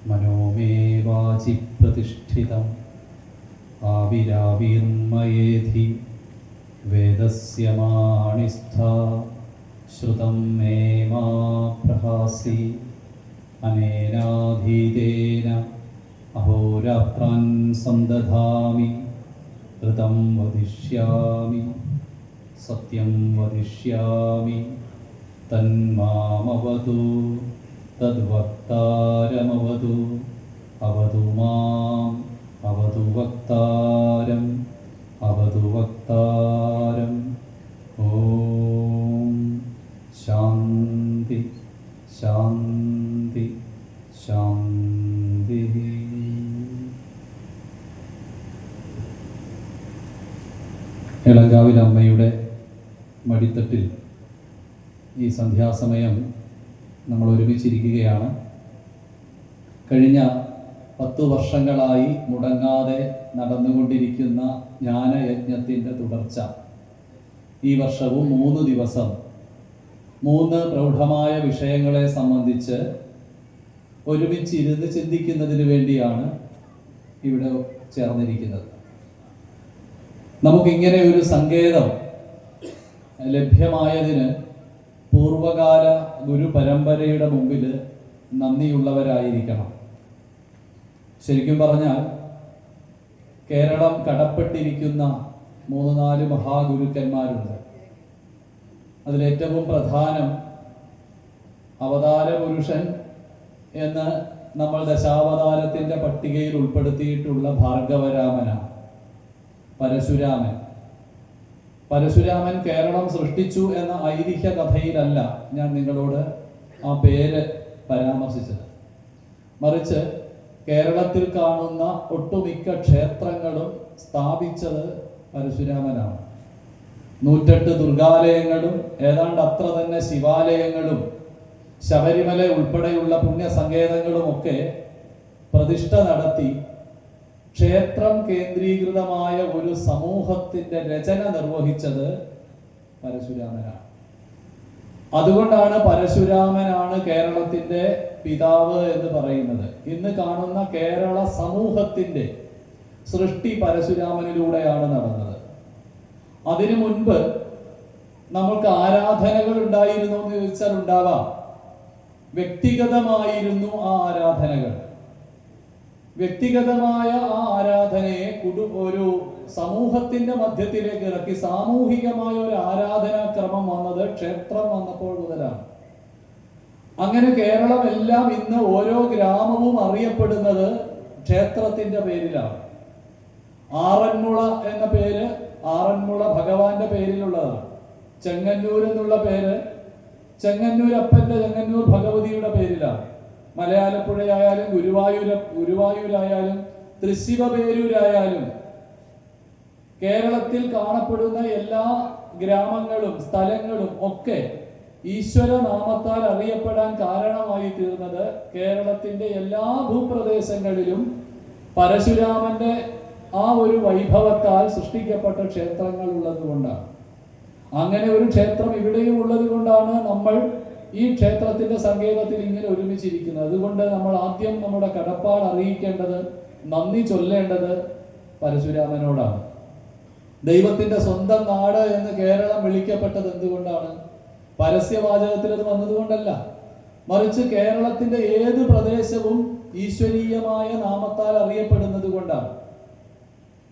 മനോമേ Wachi പ്രതിഷ്ഠിതം ആവിരാവിർമയേധി വേദസ്യ മാണിസ്ഥാ ശ്രുതം may മാ പ്രഹാസി അനേനാധീതേന അഹോരാത്രാൻ സന്ദധാമി ഋതം വദിഷ്യാമി സത്യം വദിഷ്യാമി തന്മാമവതു തദ്വക്താരമവതു അവതു മാം അവതു വക്താരം അവതു വക്താരം. ഓം ശാന്തി ശാന്തി ശാന്തി. എളങ്കാവിൽ അമ്മയുടെ മടിത്തട്ടിൽ ഈ സന്ധ്യാസമയം നമ്മൾ ഒരുമിച്ചിരിക്കുകയാണ്. കഴിഞ്ഞ 10 വർഷങ്ങളായി മുടങ്ങാതെ നടന്നുകൊണ്ടിരിക്കുന്ന ജ്ഞാനയജ്ഞത്തിൻ്റെ തുടർച്ച. ഈ വർഷവും 3 ദിവസം 3 പ്രൗഢമായ വിഷയങ്ങളെ സംബന്ധിച്ച് ഒരുമിച്ചിരുന്ന് ചിന്തിക്കുന്നതിന് വേണ്ടിയാണ് ഇവിടെ ചേർന്നിരിക്കുന്നത്. നമുക്കിങ്ങനെ ഒരു സങ്കേതം ലഭ്യമായതിന് പൂർവകാല ഗുരുപരമ്പരയുടെ മുമ്പിൽ നന്ദിയുള്ളവരായിരിക്കണം. ശരിക്കും പറഞ്ഞാൽ കേരളം കടപ്പെട്ടിരിക്കുന്ന 3-4 മഹാഗുരുക്കന്മാരുണ്ട്. അതിലേറ്റവും പ്രധാനം അവതാര പുരുഷൻ എന്ന് നമ്മൾ ദശാവതാരത്തിൻ്റെ പട്ടികയിൽ ഉൾപ്പെടുത്തിയിട്ടുള്ള ഭാർഗവരാമനാണ്. പരശുരാമൻ കേരളം സൃഷ്ടിച്ചു എന്ന ഐതിഹ്യ കഥയിലല്ല ഞാൻ നിങ്ങളോട് ആ പേര് പരാമർശിച്ചത്. മറിച്ച് കേരളത്തിൽ കാണുന്ന ഒട്ടുമിക്ക ക്ഷേത്രങ്ങളും സ്ഥാപിച്ചത് പരശുരാമനാണ്. 108 ദുർഗാലയങ്ങളും ഏതാണ്ട് അത്ര തന്നെ ശിവാലയങ്ങളും ശബരിമല ഉൾപ്പെടെയുള്ള പുണ്യസങ്കേതങ്ങളുമൊക്കെ പ്രതിഷ്ഠ നടത്തി ക്ഷേത്രം കേന്ദ്രീകൃതമായ ഒരു സമൂഹത്തിൻ്റെ രചന നിർവഹിച്ചത് പരശുരാമനാണ്. അതുകൊണ്ടാണ് പരശുരാമനാണ് കേരളത്തിൻ്റെ പിതാവ് എന്ന് പറയുന്നത്. ഇന്ന് കാണുന്ന കേരള സമൂഹത്തിൻ്റെ സൃഷ്ടി പരശുരാമനിലൂടെയാണ് നടന്നത്. അതിനു മുൻപ് നമ്മൾക്ക് ആരാധനകൾ ഉണ്ടായിരുന്നു എന്ന് ചോദിച്ചാൽ ഉണ്ടാവാം. വ്യക്തിഗതമായിരുന്നു ആ ആരാധനകൾ. വ്യക്തിഗതമായ ആ ആരാധനയെ ഒരു സമൂഹത്തിന്റെ മധ്യത്തിലേക്ക് ഇറക്കി സാമൂഹികമായ ഒരു ആരാധനാക്രമം വന്നത് ക്ഷേത്രം വന്നപ്പോൾ മുതലാണ്. അങ്ങനെ കേരളം എല്ലാം ഇന്ന് ഓരോ ഗ്രാമവും അറിയപ്പെടുന്നത് ക്ഷേത്രത്തിന്റെ പേരിലാണ്. ആറന്മുള എന്ന പേര് ആറന്മുള ഭഗവാന്റെ പേരിലുള്ളതാണ്. ചെങ്ങന്നൂർ എന്നുള്ള പേര് ചെങ്ങന്നൂരപ്പന്റെ ചെങ്ങന്നൂർ ഭഗവതിയുടെ പേരിലാണ്. മലയാലപ്പുഴയായാലും ഗുരുവായൂരായാലും തൃശ്ശിവപേരൂരായാലും കേരളത്തിൽ കാണപ്പെടുന്ന എല്ലാ ഗ്രാമങ്ങളും സ്ഥലങ്ങളും ഒക്കെ ഈശ്വര നാമത്താൽ അറിയപ്പെടാൻ കാരണമായി തീർന്നത് കേരളത്തിന്റെ എല്ലാ ഭൂപ്രദേശങ്ങളിലും പരശുരാമന്റെ ആ ഒരു വൈഭവത്താൽ സൃഷ്ടിക്കപ്പെട്ട ക്ഷേത്രങ്ങൾ ഉള്ളത് കൊണ്ടാണ്. അങ്ങനെ ഒരു ക്ഷേത്രം ഇവിടെയും ഉള്ളത് കൊണ്ടാണ് നമ്മൾ ഈ ക്ഷേത്രത്തിന്റെ സങ്കേതത്തിൽ ഇങ്ങനെ ഒരുമിച്ചിരിക്കുന്നത്. അതുകൊണ്ട് നമ്മൾ ആദ്യം നമ്മുടെ കടപ്പാട് അറിയിക്കേണ്ടത്, നന്ദി ചൊല്ലേണ്ടത് പരശുരാമനോടാണ്. ദൈവത്തിന്റെ സ്വന്തം നാട് എന്ന് കേരളം വിളിക്കപ്പെട്ടത് എന്തുകൊണ്ടാണ്? പരസ്യവാചകത്തിൽ അത് വന്നതുകൊണ്ടല്ല, മറിച്ച് കേരളത്തിന്റെ ഏത് പ്രദേശവും ഈശ്വരീയമായ നാമത്താൽ അറിയപ്പെടുന്നത് കൊണ്ടാണ്.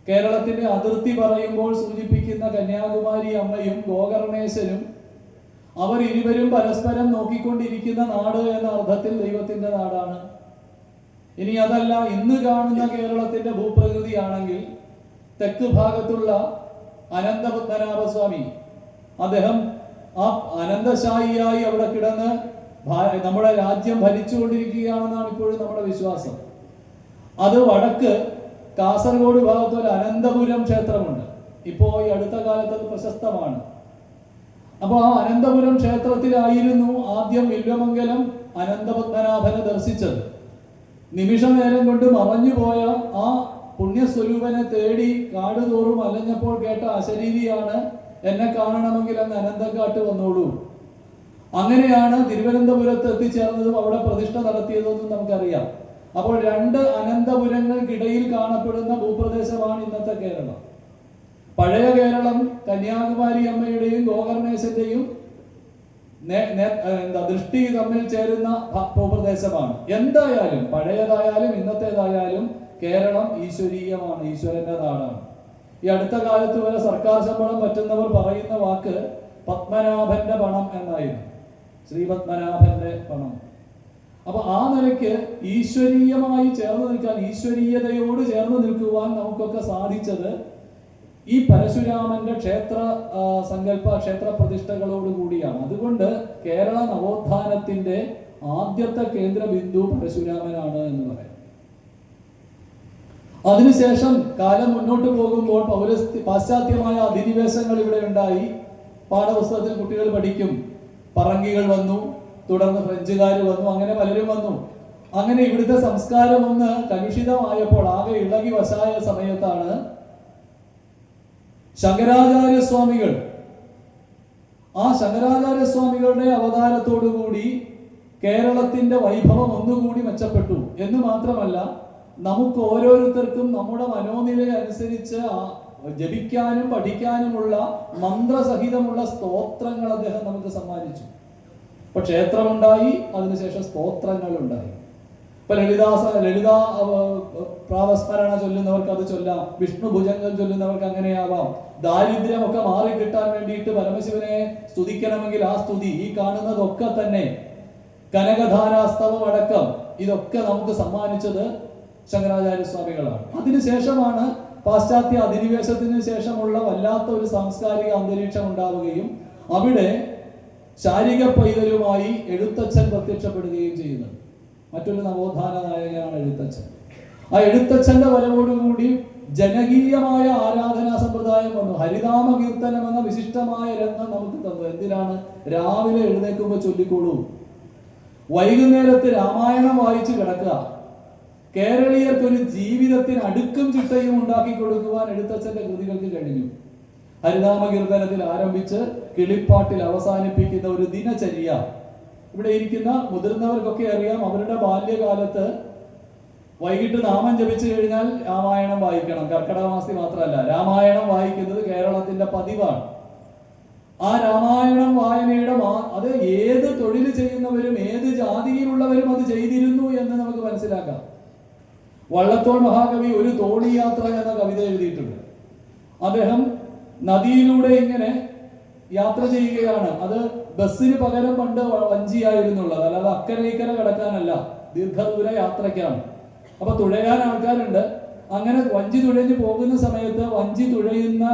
കേരളത്തിന്റെ അതിർത്തി പറയുമ്പോൾ സൂചിപ്പിക്കുന്ന കന്യാകുമാരി അമ്മയും ഗോകർണേശ്വരും അവർ ഇരുവരും പരസ്പരം നോക്കിക്കൊണ്ടിരിക്കുന്ന നാട് എന്ന അർത്ഥത്തിൽ ദൈവത്തിന്റെ നാടാണ്. ഇനി അതല്ല, ഇന്ന് കാണുന്ന കേരളത്തിന്റെ ഭൂപ്രകൃതിയാണെങ്കിൽ തെക്ക് ഭാഗത്തുള്ള അനന്തപത്മനാഭസ്വാമി, അദ്ദേഹം ആ അനന്തശായിയായി അവിടെ കിടന്ന് നമ്മുടെ രാജ്യം ഭരിച്ചുകൊണ്ടിരിക്കുകയാണെന്നാണ് ഇപ്പോഴും നമ്മുടെ വിശ്വാസം. അത് വടക്ക് കാസർഗോഡ് ഭാഗത്ത് ഒരു അനന്തപുരം ക്ഷേത്രമുണ്ട്. ഇപ്പോൾ ഈ അടുത്ത കാലത്ത് അത് പ്രശസ്തമാണ്. അപ്പോൾ ആ അനന്തപുരം ക്ഷേത്രത്തിലായിരുന്നു ആദ്യം വില്വമംഗലം അനന്തപത്മനാഭനെ ദർശിച്ചത്. നിമിഷ നേരം കൊണ്ട് മറഞ്ഞുപോയ ആ പുണ്യസ്വരൂപനെ തേടി കാടുതോറും അലഞ്ഞപ്പോൾ കേട്ട അശരീരിയാണ് എന്നെ കാണണമെങ്കിൽ അങ്ങ് അനന്തക്കാട്ട് വന്നോളൂ. അങ്ങനെയാണ് തിരുവനന്തപുരത്ത് എത്തിച്ചേർന്നതും അവിടെ പ്രതിഷ്ഠ നടത്തിയതെന്നും നമുക്കറിയാം. അപ്പോൾ രണ്ട് അനന്തപുരങ്ങൾക്കിടയിൽ കാണപ്പെടുന്ന ഭൂപ്രദേശമാണ് ഇന്നത്തെ കേരളം. പഴയ കേരളം കന്യാകുമാരി അമ്മയുടെയും ഗോകർണേശന്റെയും ദൃഷ്ടി തമ്മിൽ ചേരുന്ന ഭൂപ്രദേശമാണ്. എന്തായാലും പഴയതായാലും ഇന്നത്തേതായാലും കേരളം ഈശ്വരീയമാണ്, ഈശ്വരന്റെ നാടാണ്. ഈ അടുത്ത കാലത്ത് വരെ സർക്കാർ ശമ്പളം പറ്റുന്നവർ പറയുന്ന വാക്ക് പത്മനാഭന്റെ പണം എന്നായിരുന്നു, ശ്രീ പത്മനാഭന്റെ പണം. അപ്പൊ ആ നിലയ്ക്ക് ഈശ്വരീയമായി ചേർന്ന് നിൽക്കാൻ, ഈശ്വരീയതയോട് ചേർന്ന് നിൽക്കുവാൻ നമുക്കൊക്കെ സാധിച്ചത് ഈ പരശുരാമന്റെ ക്ഷേത്ര പ്രതിഷ്ഠകളോട് കൂടിയാണ്. അതുകൊണ്ട് കേരള നവോത്ഥാനത്തിന്റെ ആദ്യത്തെ കേന്ദ്ര ബിന്ദു പരശുരാമനാണ് എന്ന് പറയാം. അതിനുശേഷം കാലം മുന്നോട്ട് പോകുമ്പോൾ പാശ്ചാത്യമായ അധിനിവേശങ്ങൾ ഇവിടെ ഉണ്ടായി. പാഠപുസ്തകത്തിൽ കുട്ടികൾ പഠിക്കും, പറങ്കികൾ വന്നു, തുടർന്ന് ഫ്രഞ്ചുകാർ വന്നു, അങ്ങനെ പലരും വന്നു. അങ്ങനെ ഇവിടുത്തെ സംസ്കാരം ഒന്ന് കലുഷിതമായപ്പോൾ, ആകെ ഇളകി വശായ സമയത്താണ് ശങ്കരാചാര്യസ്വാമികൾ, ആ ശങ്കരാചാര്യസ്വാമികളുടെ അവതാരത്തോടുകൂടി കേരളത്തിന്റെ വൈഭവം ഒന്നുകൂടി മെച്ചപ്പെട്ടു എന്ന് മാത്രമല്ല, നമുക്ക് ഓരോരുത്തർക്കും നമ്മുടെ മനോനില അനുസരിച്ച് ജപിക്കാനും പഠിക്കാനുമുള്ള മന്ത്രസഹിതമുള്ള സ്തോത്രങ്ങൾ അദ്ദേഹം നമുക്ക് സമ്മാനിച്ചു. ഇപ്പൊ ക്ഷേത്രമുണ്ടായി, അതിനുശേഷം സ്തോത്രങ്ങൾ ഉണ്ടായി. ഇപ്പൊ ലളിതാ പ്രാതസ്മരണ ചൊല്ലുന്നവർക്ക് അത് ചൊല്ലാം, വിഷ്ണു ഭുജംഗം ചൊല്ലുന്നവർക്ക് അങ്ങനെയാവാം. ദാരിദ്ര്യമൊക്കെ മാറിക്കിട്ടാൻ വേണ്ടിയിട്ട് പരമശിവനെ സ്തുതിക്കണമെങ്കിൽ ആ സ്തുതി, ഈ കാണുന്നതൊക്കെ തന്നെ കനകധാരാസ്തവം അടക്കം ഇതൊക്കെ നമുക്ക് സമ്മാനിച്ചത് ശങ്കരാചാര്യസ്വാമികളാണ്. അതിനുശേഷമാണ് പാശ്ചാത്യ അധിനിവേശത്തിന് ശേഷമുള്ള വല്ലാത്ത ഒരു സാംസ്കാരിക അന്തരീക്ഷം ഉണ്ടാവുകയും അവിടെ ശാരിക പൈതലുമായി എഴുത്തച്ഛൻ പ്രത്യക്ഷപ്പെടുകയും ചെയ്യുന്നത്. മറ്റൊരു നവോത്ഥാന നായകനാണ് എഴുത്തച്ഛൻ. ആ എഴുത്തച്ഛന്റെ വരവോടുകൂടി ജനകീയമായ ആരാധനാ സമ്പ്രദായം വന്നു. ഹരിനാമ കീർത്തനം എന്ന വിശിഷ്ടമായ രംഗം നമുക്ക് തന്നു. എന്തിനാണ്? രാവിലെ എഴുന്നേൽക്കുമ്പോൾ ചൊല്ലിക്കോളൂ, വൈകുന്നേരത്ത് രാമായണം വായിച്ചു കിടക്കുക. കേരളീയർക്കൊരു ജീവിതത്തിന് അടുക്കും ചിട്ടയും ഉണ്ടാക്കി കൊടുക്കുവാൻ എഴുത്തച്ഛന്റെ കൃതികൾക്ക് കഴിഞ്ഞു. ഹരിനാമ കീർത്തനത്തിൽ ആരംഭിച്ച് കിളിപ്പാട്ടിൽ അവസാനിപ്പിക്കുന്ന ഒരു ദിനചര്യ. ഇവിടെ ഇരിക്കുന്ന മുതിർന്നവർക്കൊക്കെ അറിയാം, അവരുടെ ബാല്യകാലത്ത് വൈകിട്ട് നാമം ജപിച്ചു കഴിഞ്ഞാൽ രാമായണം വായിക്കണം. കർക്കിടക മാസത്തിൽ മാത്രമല്ല, രാമായണം വായിക്കുന്നത് കേരളത്തിന്റെ പതിവാണ്. ആ രാമായണം വായനയുടെ അത് ഏത് തൊഴിൽ ചെയ്യുന്നവരും ഏത് ജാതിയിലുള്ളവരും അത് ചെയ്തിരുന്നു എന്ന് നമുക്ക് മനസ്സിലാക്കാം. വള്ളത്തോൾ മഹാകവി ഒരു തോണിയാത്ര എന്ന കവിത എഴുതിയിട്ടുണ്ട്. അദ്ദേഹം നദിയിലൂടെ ഇങ്ങനെ യാത്ര ചെയ്യുകയാണ്. അത് ബസ്സിന് പകരം പണ്ട് വഞ്ചിയായിരുന്നുള്ളത്, അല്ലാതെ അക്കരെ ഇക്കരെ കിടക്കാനല്ല, ദീർഘദൂര യാത്രയ്ക്കാണ്. അപ്പൊ തുഴയാൻ ആൾക്കാരുണ്ട്. അങ്ങനെ വഞ്ചി തുഴഞ്ഞു പോകുന്ന സമയത്ത് വഞ്ചി തുഴയുന്ന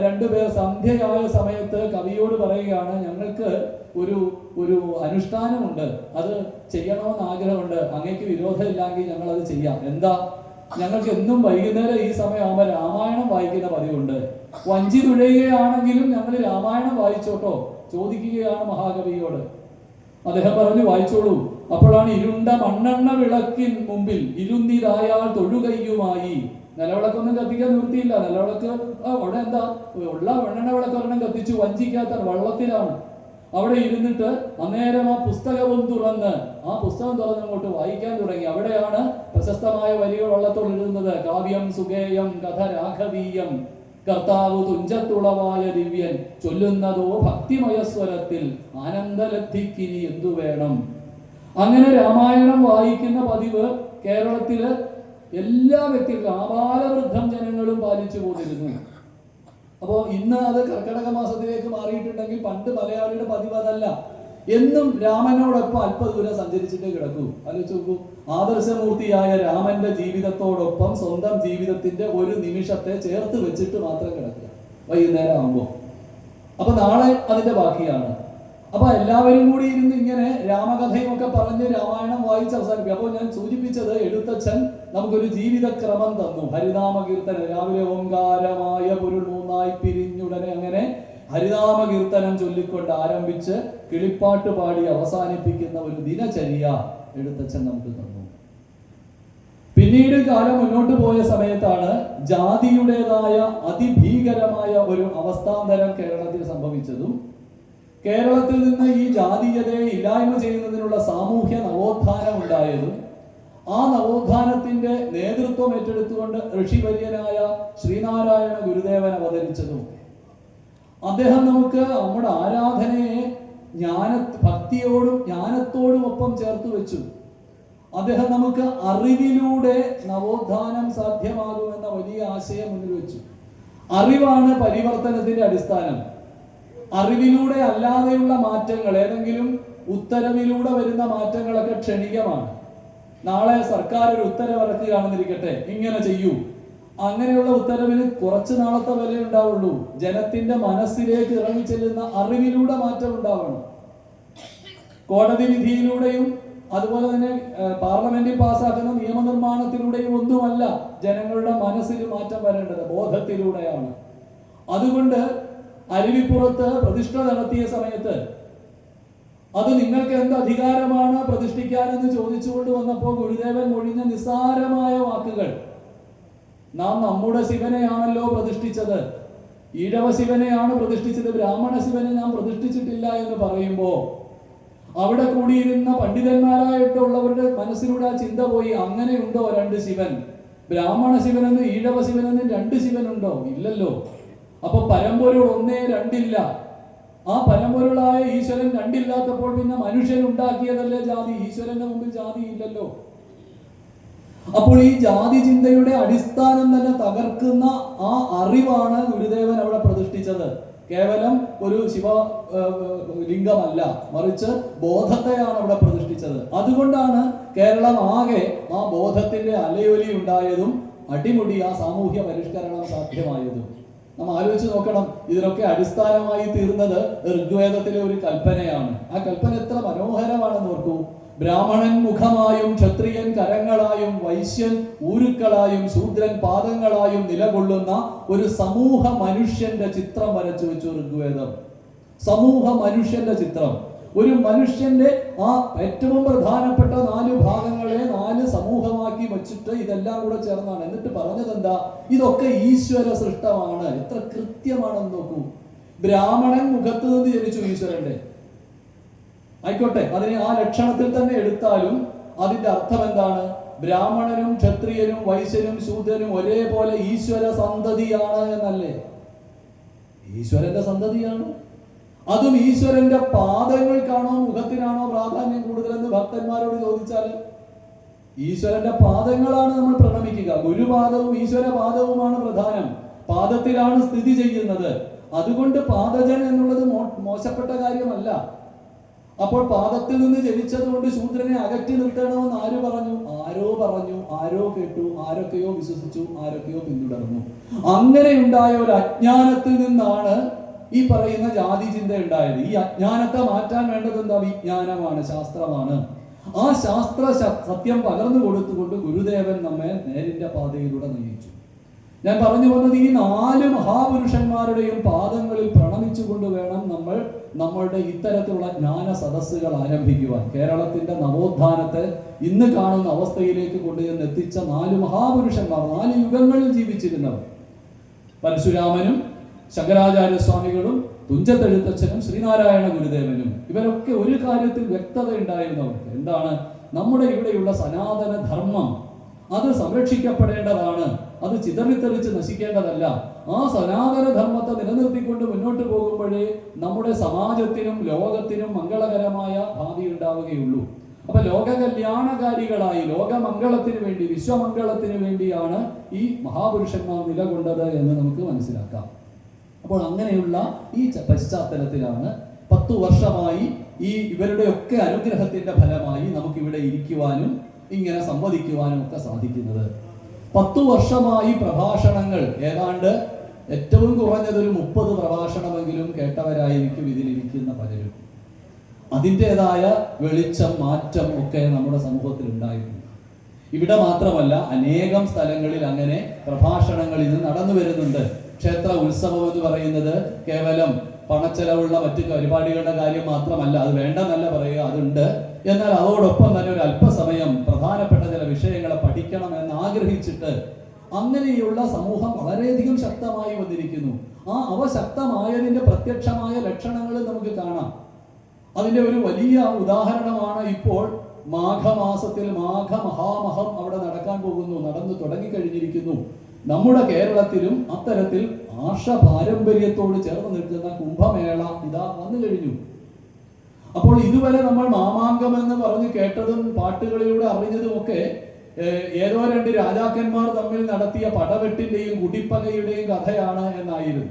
രണ്ടുപേർ സന്ധ്യയായ സമയത്ത് കവിയോട് പറയുകയാണ്, ഞങ്ങൾക്ക് ഒരു അനുഷ്ഠാനമുണ്ട്, അത് ചെയ്യണമെന്ന് ആഗ്രഹമുണ്ട്, അങ്ങേക്ക് വിരോധമില്ലെങ്കിൽ ഞങ്ങൾ അത് ചെയ്യാം. എന്താ? ഞങ്ങൾക്ക് എന്നും വൈകുന്നേരം ഈ സമയമാകുമ്പോൾ രാമായണം വായിക്കുന്ന പതിവുണ്ട്. വഞ്ചി തുഴയുകയാണെങ്കിലും ഞങ്ങൾ രാമായണം വായിച്ചോട്ടോ ചോദിക്കുകയാണ് മഹാകവിയോട്. അദ്ദേഹം പറഞ്ഞു, വായിച്ചോളൂ. അപ്പോഴാണ് ഇരുണ്ട മണ്ണെണ്ണ വിളക്കിൻ മുമ്പിൽ ഇരുന്നിരായാൽ തൊഴുകയ്യുമായി. നിലവിളക്കൊന്നും കത്തിക്കാൻ നിർത്തിയില്ല. നിലവിളക്ക് അവിടെ എന്താ ഉള്ള മണ്ണെണ്ണ വിളക്ക് ഒരെണ്ണം കത്തിച്ചു, വഞ്ചിക്കാത്ത വള്ളത്തിലാണ്. അവിടെ ഇരുന്നിട്ട് അന്നേരം ആ പുസ്തകവും തുറന്ന് അങ്ങോട്ട് വായിക്കാൻ തുടങ്ങി. അവിടെയാണ് പ്രശസ്തമായ വരികൾ വള്ളത്തോൾ എഴുതുന്നത്. കാവ്യം സുഗേയം കഥ രാഘവീയം കർത്താവ് തുഞ്ചത്തുളവായ ദിവ്യൻ ചൊല്ലുന്നതോ ഭക്തിമയസ്വരത്തിൽ ആനന്ദലബ്ധിക്കിനി എന്തു വേണം. അങ്ങനെ രാമായണം വായിക്കുന്ന പതിവ് കേരളത്തില് എല്ലാ വ്യക്തികളും ആബാലവൃദ്ധം ജനങ്ങളും പാലിച്ചു പോന്നിരുന്നു. അപ്പോ ഇന്ന് അത് കർക്കിടക മാസത്തിലേക്ക് മാറിയിട്ടുണ്ടെങ്കിൽ പണ്ട് മലയാളിയുടെ പതിവ് അതല്ല. എന്നും രാമനോടൊപ്പം അല്പദൂരം സഞ്ചരിച്ചിട്ടേ കിടക്കൂ. ആലോചിച്ച് നോക്കൂ, ആദർശമൂർത്തിയായ രാമന്റെ ജീവിതത്തോടൊപ്പം സ്വന്തം ജീവിതത്തിന്റെ ഒരു നിമിഷത്തെ ചേർത്ത് വെച്ചിട്ട് മാത്രം കിടക്കുക വൈകുന്നേരം ആകുമ്പോൾ. അപ്പൊ നാളെ അതിന്റെ ബാക്കിയാണ്. അപ്പൊ എല്ലാവരും കൂടി ഇരുന്ന് ഇങ്ങനെ രാമകഥയും ഒക്കെ പറഞ്ഞ് രാമായണം വായിച്ച് അവസാനിപ്പിക്കും. അപ്പോൾ ഞാൻ സൂചിപ്പിച്ചത്, എഴുത്തച്ഛൻ നമുക്കൊരു ജീവിതക്രമം തന്നു. ഹരിനാമ കീർത്തനം രാവിലെ ഓംകാരമായ പൊരുൾ മൂന്നായി പിരിഞ്ഞുടനെ അങ്ങനെ ഹരിനാമ കീർത്തനം ചൊല്ലിക്കൊണ്ട് ആരംഭിച്ച് കിളിപ്പാട്ട് പാടി അവസാനിപ്പിക്കുന്ന ഒരു ദിനചര്യ എഴുത്തച്ഛൻ നമുക്ക് തന്നു. പിന്നീട് കാലം മുന്നോട്ട് പോയ സമയത്താണ് ജാതിയുടേതായ അതിഭീകരമായ ഒരു അവസ്ഥാന്തരം കേരളത്തിൽ സംഭവിച്ചതും കേരളത്തിൽ നിന്ന് ഈ ജാതീയതയെ ഇല്ലായ്മ ചെയ്യുന്നതിനുള്ള സാമൂഹ്യ നവോത്ഥാനം ഉണ്ടായതും ആ നവോത്ഥാനത്തിന്റെ നേതൃത്വം ഏറ്റെടുത്തുകൊണ്ട് ഋഷിവര്യനായ ശ്രീനാരായണ ഗുരുദേവൻ അവതരിച്ചതും അദ്ദേഹം നമുക്ക് നമ്മുടെ ആരാധനയെ ഭക്തിയോടും ജ്ഞാനത്തോടും ഒപ്പം ചേർത്ത് വെച്ചു. അദ്ദേഹം നമുക്ക് അറിവിലൂടെ നവോത്ഥാനം സാധ്യമാകുമെന്ന വലിയ ആശയം മുന്നിൽ വെച്ചു. അറിവാണ് പരിവർത്തനത്തിന്റെ അടിസ്ഥാനം. അറിവിലൂടെ അല്ലാതെയുള്ള മാറ്റങ്ങൾ, ഏതെങ്കിലും ഉത്തരവിലൂടെ വരുന്ന മാറ്റങ്ങളൊക്കെ ക്ഷണികമാണ്. നാളെ സർക്കാർ ഒരു ഉത്തരവ് ഇറക്കുകയാണെന്നിരിക്കട്ടെ, ഇങ്ങനെ ചെയ്യൂ, അങ്ങനെയുള്ള ഉത്തരവിന് കുറച്ച് നാളത്തെ വില ഉണ്ടാവുള്ളൂ. ജനത്തിന്റെ മനസ്സിലേക്ക് ഇറങ്ങിച്ചെല്ലുന്ന അറിവിലൂടെ മാറ്റം ഉണ്ടാവണം. കോടതി വിധിയിലൂടെയും അതുപോലെ തന്നെ പാർലമെന്റിൽ പാസ്സാക്കുന്ന നിയമനിർമ്മാണത്തിലൂടെയും ഒന്നുമല്ല ജനങ്ങളുടെ മനസ്സിൽ മാറ്റം വരേണ്ടത്, ബോധത്തിലൂടെയാണ്. അതുകൊണ്ട് അരുവിപ്പുറത്ത് പ്രതിഷ്ഠ നടത്തിയ സമയത്ത് അത് നിങ്ങൾക്ക് എന്ത് അധികാരമാണ് പ്രതിഷ്ഠിക്കാനെന്ന് ചോദിച്ചുകൊണ്ട് വന്നപ്പോൾ ഗുരുദേവൻ മൊഴിഞ്ഞ നിസ്സാരമായ വാക്കുകൾ, നാം നമ്മുടെ ശിവനെയാണല്ലോ പ്രതിഷ്ഠിച്ചത്, ഈഴവ ശിവനെയാണ് പ്രതിഷ്ഠിച്ചത്, ബ്രാഹ്മണ ശിവനെ നാം പ്രതിഷ്ഠിച്ചിട്ടില്ല എന്ന് പറയുമ്പോൾ അവിടെ കൂടിയിരുന്ന പണ്ഡിതന്മാരായിട്ടുള്ളവരുടെ മനസ്സിലൂടെ ആ ചിന്ത പോയി, അങ്ങനെയുണ്ടോ രണ്ട് ശിവൻ? ബ്രാഹ്മണ ശിവനെന്ന് ഈഴവ ശിവനെന്ന് രണ്ട് ശിവനുണ്ടോ? ഇല്ലല്ലോ. അപ്പൊ പരമ്പൊരുൾ ഒന്നേ രണ്ടില്ല. ആ പരമ്പൊരുളായ ഈശ്വരൻ രണ്ടില്ലാത്തപ്പോൾ പിന്നെ മനുഷ്യൻ ഉണ്ടാക്കിയതല്ലേ ജാതി? ഈശ്വരന്റെ മുമ്പിൽ ജാതി ഇല്ലല്ലോ. അപ്പോൾ ഈ ജാതി ചിന്തയുടെ അടിസ്ഥാനം തന്നെ തകർക്കുന്ന ആ അറിവാണ് ഗുരുദേവൻ അവിടെ പ്രതിഷ്ഠിച്ചത്. കേവലം ഒരു ശിവലിംഗമല്ല, മറിച്ച് ബോധത്തെയാണ് അവിടെ പ്രതിഷ്ഠിച്ചത്. അതുകൊണ്ടാണ് കേരളം ആകെ ആ ബോധത്തിന്റെ അലയൊലി ഉണ്ടായതും അടിമുടി ആ സാമൂഹ്യ പരിഷ്കരണം സാധ്യമായതും. നാം ആലോചിച്ച് നോക്കണം, ഇതിനൊക്കെ അടിസ്ഥാനമായി തീർന്നത് ഋഗ്വേദത്തിലെ ഒരു കൽപ്പനയാണ്. ആ കൽപ്പന എത്ര മനോഹരമാണെന്ന് ഓർക്കൂ. ബ്രാഹ്മണൻ മുഖമായും ക്ഷത്രിയൻ കരങ്ങളായും വൈശ്യൻ ഊരുക്കളായും ശൂദ്രൻ പാദങ്ങളായും നിലകൊള്ളുന്ന ഒരു സമൂഹ മനുഷ്യന്റെ ചിത്രം വരച്ചു വെച്ചു ഋഗ്വേദം. സമൂഹ മനുഷ്യന്റെ ചിത്രം. ഒരു മനുഷ്യന്റെ ആ ഏറ്റവും പ്രധാനപ്പെട്ട 4 ഭാഗങ്ങളെ 4 സമൂഹമാക്കി വെച്ചിട്ട് ഇതെല്ലാം കൂടെ ചേർന്നാണ്. എന്നിട്ട് പറഞ്ഞത് എന്താ? ഇതൊക്കെ ഈശ്വര സൃഷ്ടമാണ്. എത്ര കൃത്യമാണെന്ന് നോക്കൂ. ബ്രാഹ്മണൻ മുഖത്ത് നിന്ന് ജനിച്ചു ഈശ്വരന്റെ, ആയിക്കോട്ടെ, അതിനെ ആ ലക്ഷണത്തിൽ തന്നെ എടുത്താലും അതിന്റെ അർത്ഥം എന്താണ്? ബ്രാഹ്മണനും ക്ഷത്രിയനും വൈശ്യനും ശൂദ്രനും ഒരേപോലെ ഈശ്വര സന്തതിയാണ് എന്നല്ലേ? ഈശ്വരന്റെ സന്തതിയാണ്. അതും ഈശ്വരന്റെ പാദങ്ങൾക്കാണോ മുഖത്തിനാണോ പ്രാധാന്യം കൂടുതലെന്ന് ഭക്തന്മാരോട് ചോദിച്ചാൽ ഈശ്വരന്റെ പാദങ്ങളാണ് നമ്മൾ പ്രണമിക്കുക. ഗുരുപാദവും ഈശ്വരപാദവുമാണ് പ്രധാനം. പാദത്തിലാണ് സ്ഥിതി ചെയ്യുന്നത്. അതുകൊണ്ട് പാദജൻ എന്നുള്ളത് മോശപ്പെട്ട കാര്യമല്ല. അപ്പോൾ പാദത്തിൽ നിന്ന് ജനിച്ചത് കൊണ്ട് ശൂദ്രനെ അകറ്റി നിർത്തണമെന്ന് ആര് പറഞ്ഞു? ആരോ കേട്ടു, ആരൊക്കെയോ വിശ്വസിച്ചു, ആരൊക്കെയോ പിന്തുടർന്നു. അങ്ങനെയുണ്ടായ ഒരു അജ്ഞാനത്തിൽ നിന്നാണ് ഈ പറയുന്ന ജാതി ചിന്ത ഉണ്ടായത്. ഈ അജ്ഞാനത്തെ മാറ്റാൻ വേണ്ടത് എന്താ? വിജ്ഞാനമാണ്, ശാസ്ത്രമാണ്. ആ ശാസ്ത്ര സത്യം പകർന്നു കൊടുത്തുകൊണ്ട് ഗുരുദേവൻ നമ്മെ നേരിന്റെ പാതയിലൂടെ നയിച്ചു. ഞാൻ പറഞ്ഞു വന്നത് ഈ 4 മഹാപുരുഷന്മാരുടെയും പാദങ്ങളിൽ പ്രണമിച്ചുകൊണ്ട് വേണം നമ്മൾ നമ്മളുടെ ഇത്തരത്തിലുള്ള ജ്ഞാന സദസ്സുകൾ ആരംഭിക്കുവാൻ. കേരളത്തിന്റെ നവോത്ഥാനത്തെ ഇന്ന് കാണുന്ന അവസ്ഥയിലേക്ക് കൊണ്ടുചെന്ന് എത്തിച്ച 4 മഹാപുരുഷന്മാർ, 4 യുഗങ്ങളിൽ ജീവിച്ചിരുന്നവർ, പരശുരാമനും ശങ്കരാചാര്യസ്വാമികളും തുഞ്ചത്തെഴുത്തച്ഛനും ശ്രീനാരായണ ഗുരുദേവനും, ഇവരൊക്കെ ഒരു കാര്യത്തിൽ വ്യക്തത ഉണ്ടായിരുന്നവർക്ക്. എന്താണ്? നമ്മുടെ ഇവിടെയുള്ള സനാതന ധർമ്മം അത് സംരക്ഷിക്കപ്പെടേണ്ടതാണ്, അത് ചിതറിത്തെറിച്ച് നശിക്കേണ്ടതല്ല. ആ സനാതന ധർമ്മത്തെ നിലനിർത്തിക്കൊണ്ട് മുന്നോട്ട് പോകുമ്പോഴേ നമ്മുടെ സമാജത്തിനും ലോകത്തിനും മംഗളകരമായ ഭാവി ഉണ്ടാവുകയുള്ളൂ. അപ്പൊ ലോക കല്യാണകാരികളായി ലോകമംഗളത്തിന് വേണ്ടി, വിശ്വമംഗളത്തിന് വേണ്ടിയാണ് ഈ മഹാപുരുഷന്മാർ നിലകൊണ്ടത് എന്ന് നമുക്ക് മനസ്സിലാക്കാം. അപ്പോൾ അങ്ങനെയുള്ള ഈ പശ്ചാത്തലത്തിലാണ് 10 വർഷമായി ഈ ഇവരുടെയൊക്കെ അനുഗ്രഹത്തിന്റെ ഫലമായി നമുക്കിവിടെ ഇരിക്കുവാനും ഇങ്ങനെ സംവദിക്കുവാനും ഒക്കെ സാധിക്കുന്നത്. 10 വർഷമായി പ്രഭാഷണങ്ങൾ ഏതാണ്ട് ഏറ്റവും കുറഞ്ഞത് ഒരു 30 പ്രഭാഷണമെങ്കിലും കേട്ടവരായിരിക്കും ഇതിലിരിക്കുന്ന പലരും. അതിൻ്റെതായ വെളിച്ചം, മാറ്റം ഒക്കെ നമ്മുടെ സമൂഹത്തിൽ ഉണ്ടായിരുന്നു. ഇവിടെ മാത്രമല്ല, അനേകം സ്ഥലങ്ങളിൽ അങ്ങനെ പ്രഭാഷണങ്ങൾ ഇത് നടന്നു വരുന്നുണ്ട്. ക്ഷേത്ര ഉത്സവം എന്ന് പറയുന്നത് കേവലം പണച്ചെലവുള്ള മറ്റു പരിപാടികളുടെ കാര്യം മാത്രമല്ല. അത് വേണ്ടെന്നല്ല പറയുക, അതുണ്ട്. എന്നാൽ അതോടൊപ്പം തന്നെ ഒരു അല്പസമയം പ്രധാനപ്പെട്ട ചില വിഷയങ്ങളെ പഠിക്കണമെന്ന് ആഗ്രഹിച്ചിട്ട് അങ്ങനെയുള്ള സമൂഹം വളരെയധികം ശക്തമായി വന്നിരിക്കുന്നു. ആ അവശക്തമായതിന്റെ പ്രത്യക്ഷമായ ലക്ഷണങ്ങൾ നമുക്ക് കാണാം. അതിന്റെ ഒരു വലിയ ഉദാഹരണമാണ് ഇപ്പോൾ മാഘമാസത്തിൽ മാഘമഹാമഹം അവിടെ നടക്കാൻ പോകുന്നു, നടന്നു തുടങ്ങിക്കഴിഞ്ഞിരിക്കുന്നു. നമ്മുടെ കേരളത്തിലും അത്തരത്തിൽ ആർഷപാരമ്പര്യത്തോട് ചേർന്ന് നിൽക്കുന്ന കുംഭമേള ഇതാ വന്നു കഴിഞ്ഞു. അപ്പോൾ ഇതുവരെ നമ്മൾ മാമാങ്കം എന്ന് പറഞ്ഞ് കേട്ടതും പാട്ടുകളിലൂടെ അറിഞ്ഞതുമൊക്കെ ഏതോ രണ്ട് രാജാക്കന്മാർ തമ്മിൽ നടത്തിയ പടവെട്ടിന്റെയും കുടിപ്പകയുടെയും കഥയാണ് എന്നായിരുന്നു.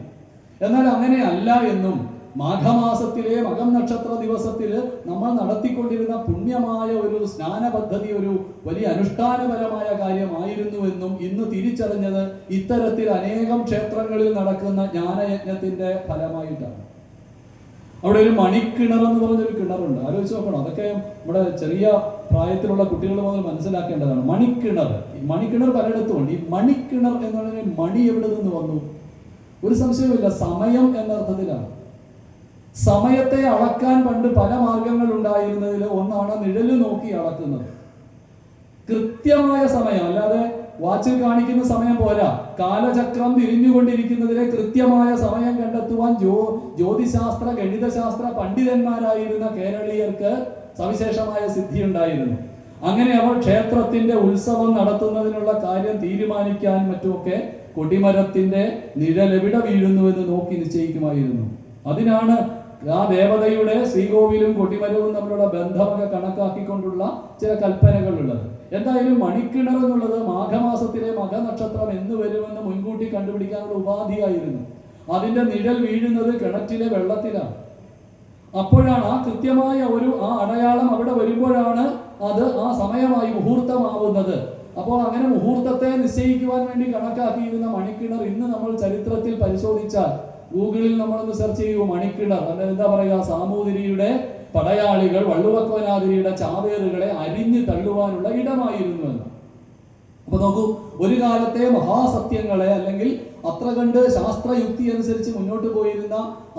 എന്നാൽ അങ്ങനെയല്ല എന്നും മാഘമാസത്തിലെ മകം നക്ഷത്ര ദിവസത്തില് നമ്മൾ നടത്തിക്കൊണ്ടിരുന്ന പുണ്യമായ ഒരു സ്നാന പദ്ധതി ഒരു വലിയ അനുഷ്ഠാനപരമായ കാര്യമായിരുന്നുവെന്നും ഇന്ന് തിരിച്ചറിഞ്ഞത് ഇത്തരത്തിൽ അനേകം ക്ഷേത്രങ്ങളിൽ നടക്കുന്ന ജ്ഞാനയജ്ഞത്തിന്റെ ഫലമായിട്ടാണ്. അവിടെ ഒരു മണിക്കിണർ എന്ന് പറഞ്ഞൊരു കിണറുണ്ട്, ആലോചിച്ച് നോക്കണം. അതൊക്കെ നമ്മുടെ ചെറിയ പ്രായത്തിലുള്ള കുട്ടികൾ മുതൽ മനസ്സിലാക്കേണ്ടതാണ്. മണിക്കിണർ പലയിടത്തും ഉണ്ട്. ഈ മണിക്കിണർ എന്ന് പറഞ്ഞാൽ മണി എവിടെ നിന്ന് വന്നു? ഒരു സംശയവുമില്ല, സമയം എന്നർത്ഥത്തിലാണ്. സമയത്തെ അളക്കാൻ പണ്ട് പല മാർഗങ്ങൾ ഉണ്ടായിരുന്നതിൽ ഒന്നാണ് നിഴല് നോക്കി അളക്കുന്നത്. കൃത്യമായ സമയം, അല്ലാതെ വാച്ചിൽ കാണിക്കുന്ന സമയം പോരാ. കാലചക്രം തിരിഞ്ഞുകൊണ്ടിരിക്കുന്നതിലെ കൃത്യമായ സമയം കണ്ടെത്തുവാൻ ജ്യോതിശാസ്ത്ര ഗണിതശാസ്ത്ര പണ്ഡിതന്മാരായിരുന്ന കേരളീയർക്ക് സവിശേഷമായ സിദ്ധി ഉണ്ടായിരുന്നു. അങ്ങനെ അവർ ക്ഷേത്രത്തിന്റെ ഉത്സവം നടത്തുന്നതിനുള്ള കാര്യം തീരുമാനിക്കാൻ മറ്റുമൊക്കെ കൊടിമരത്തിന്റെ നിഴലെവിടെ വീഴുന്നുവെന്ന് നോക്കി നിശ്ചയിക്കുമായിരുന്നു. അതിനാണ് ആ ദേവതയുടെ ശ്രീകോവിലും കൊടിമരവും തമ്മിലുള്ള ബന്ധമൊക്കെ കണക്കാക്കിക്കൊണ്ടുള്ള ചില കൽപ്പനകളുള്ളത്. എന്തായാലും മണിക്കിണർ എന്നുള്ളത് മാഘമാസത്തിലെ മകനക്ഷത്രം എന്ന് വരുമെന്ന് മുൻകൂട്ടി കണ്ടുപിടിക്കാനുള്ള ഉപാധിയായിരുന്നു. അതിന്റെ നിഴൽ വീഴുന്നത് കിണറ്റിലെ വെള്ളത്തിലാണ്. അപ്പോഴാണ് ആ കൃത്യമായ ആ അടയാളം അവിടെ വരുമ്പോഴാണ് അത് ആ സമയമായി മുഹൂർത്തമാവുന്നത്. അപ്പോൾ അങ്ങനെ മുഹൂർത്തത്തെ നിശ്ചയിക്കുവാൻ വേണ്ടി കണക്കാക്കിയിരുന്ന മണിക്കിണർ ഇന്ന് നമ്മൾ ചരിത്രത്തിൽ പരിശോധിച്ചാൽ, ഗൂഗിളിൽ നമ്മളൊന്ന് സെർച്ച് ചെയ്യൂ മണിക്കിണർ, എന്താ പറയുക, സാമൂതിരിയുടെ പടയാളികൾ വള്ളുവക്കോനാതിരിയുടെ ചാവേറുകളെ അരിഞ്ഞു തള്ളുവാനുള്ള ഇടമായിരുന്നു എന്ന്. അപ്പൊ നോക്കൂ, ഒരു കാലത്തെ മഹാസത്യങ്ങളെ അല്ലെങ്കിൽ അത്ര കണ്ട് ശാസ്ത്രയുക്തി അനുസരിച്ച് മുന്നോട്ട് പോയിരുന്ന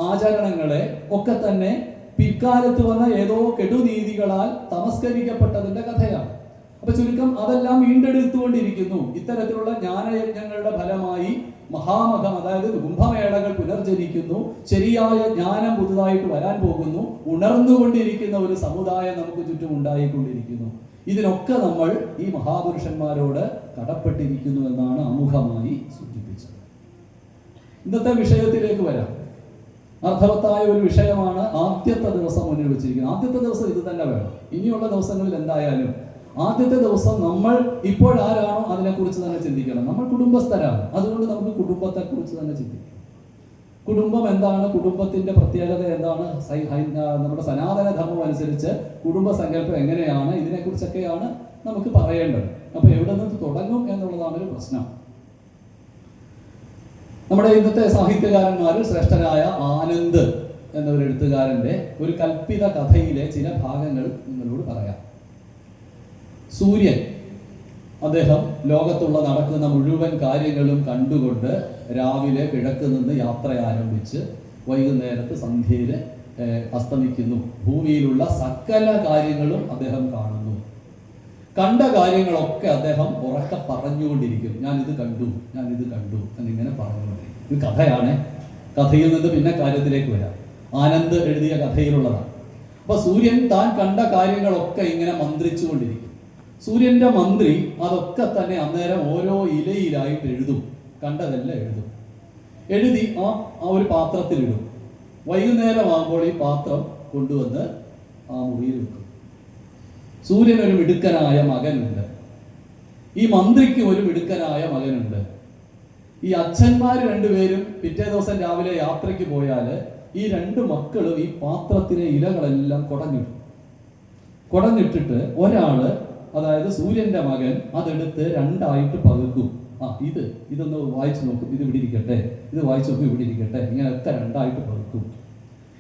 ആചരണങ്ങളെ ഒക്കെ തന്നെ പിൽക്കാലത്ത് വന്ന ഏതോ കെടുനീതികളാൽ തമസ്കരിക്കപ്പെട്ടതിന്റെ കഥയാണ്. അപ്പൊ ചുരുക്കം അതെല്ലാം വീണ്ടെടുത്തുകൊണ്ടിരിക്കുന്നു. ഇത്തരത്തിലുള്ള ജ്ഞാനയജ്ഞങ്ങളുടെ ഫലമായി മഹാമകം, അതായത് കുംഭമേളകൾ പുനർജനിക്കുന്നു. ശരിയായ ജ്ഞാനം പുതുതായിട്ട് വരാൻ പോകുന്നു. ഉണർന്നുകൊണ്ടിരിക്കുന്ന ഒരു സമുദായം നമുക്ക് ചുറ്റും ഉണ്ടായിക്കൊണ്ടിരിക്കുന്നു. ഇതിനൊക്കെ നമ്മൾ ഈ മഹാപുരുഷന്മാരോട് കടപ്പെട്ടിരിക്കുന്നു എന്നാണ് ആമുഖമായി സൂചിപ്പിച്ചത്. ഇന്നത്തെ വിഷയത്തിലേക്ക് വരാം. അർത്ഥവത്തായ ഒരു വിഷയമാണ് ആദ്യത്തെ ദിവസം മുന്നിൽ വെച്ചിരിക്കുന്നത്. ആദ്യത്തെ ദിവസം ഇത് തന്നെ വേണം. ഇനിയുള്ള ദിവസങ്ങളിൽ എന്തായാലും ആദ്യത്തെ ദിവസം നമ്മൾ ഇപ്പോഴാരാണോ അതിനെക്കുറിച്ച് തന്നെ ചിന്തിക്കണം. നമ്മൾ കുടുംബസ്ഥരാണ്, അതുകൊണ്ട് നമുക്ക് കുടുംബത്തെ കുറിച്ച് തന്നെ ചിന്തിക്കണം. കുടുംബം എന്താണ്, കുടുംബത്തിന്റെ പ്രത്യേകത എന്താണ്, നമ്മുടെ സനാതന ധർമ്മം അനുസരിച്ച് കുടുംബസങ്കല്പം എങ്ങനെയാണ്, ഇതിനെക്കുറിച്ചൊക്കെയാണ് നമുക്ക് പറയേണ്ടത്. അപ്പൊ എവിടെ നിന്ന് തുടങ്ങും എന്നുള്ളതാണ് ഒരു പ്രശ്നം. നമ്മുടെ ഇന്നത്തെ സാഹിത്യകാരന്മാരിൽ ശ്രേഷ്ഠനായ ആനന്ദ് എന്നൊരു എഴുത്തുകാരന്റെ ഒരു കൽപ്പിത കഥയിലെ ചില ഭാഗങ്ങൾ നിങ്ങളോട് പറയാം. സൂര്യൻ അദ്ദേഹം ലോകത്തുള്ള നടക്കുന്ന മുഴുവൻ കാര്യങ്ങളും കണ്ടുകൊണ്ട് രാവിലെ കിഴക്ക് നിന്ന് യാത്ര ആരംഭിച്ച് വൈകുന്നേരത്ത് സന്ധ്യയിൽ അസ്തമിക്കുന്നു. ഭൂമിയിലുള്ള സകല കാര്യങ്ങളും അദ്ദേഹം കാണുന്നു. കണ്ട കാര്യങ്ങളൊക്കെ അദ്ദേഹം ഉറക്കെ പറഞ്ഞുകൊണ്ടിരിക്കും. ഞാനിത് കണ്ടു എന്നിങ്ങനെ പറഞ്ഞുകൊണ്ടിരിക്കും. ഇത് കഥയാണ്. കഥയിൽ നിന്ന് പിന്നെ കാര്യത്തിലേക്ക് വരാം. ആനന്ദ് എഴുതിയ കഥയിലുള്ളതാണ്. അപ്പൊ സൂര്യൻ താൻ കണ്ട കാര്യങ്ങളൊക്കെ ഇങ്ങനെ മന്ത്രിച്ചുകൊണ്ടിരിക്കും. സൂര്യന്റെ മന്ത്രി അതൊക്കെ തന്നെ അന്നേരം ഓരോ ഇലയിലായിട്ട് എഴുതും. കണ്ടതെല്ലാം എഴുതി ആ ഒരു പാത്രത്തിലിടും. വൈകുന്നേരമാകുമ്പോൾ ഈ പാത്രം കൊണ്ടുവന്ന് ആ മുറിയിൽ വെക്കും. സൂര്യൻ ഒരു മിടുക്കനായ മകനുണ്ട്. ഈ മന്ത്രിക്ക് ഒരു മിടുക്കനായ മകനുണ്ട്. ഈ അച്ഛന്മാർ രണ്ടുപേരും പിറ്റേ ദിവസം രാവിലെ യാത്രയ്ക്ക് പോയാൽ ഈ രണ്ട് മക്കളും ഈ പാത്രത്തിലെ ഇലകളെല്ലാം കുടഞ്ഞിട്ടിട്ട് ഒരാള്, അതായത് സൂര്യന്റെ മകൻ, അതെടുത്ത് രണ്ടായിട്ട് പകുക്കും. ഇതൊന്ന് വായിച്ചു നോക്കും, ഇത് ഇവിടെ ഇരിക്കട്ടെ, ഇത് വായിച്ചു നോക്കും, ഇവിടെ ഇരിക്കട്ടെ, ഇങ്ങനെയൊക്കെ രണ്ടായിട്ട് പകുക്കും.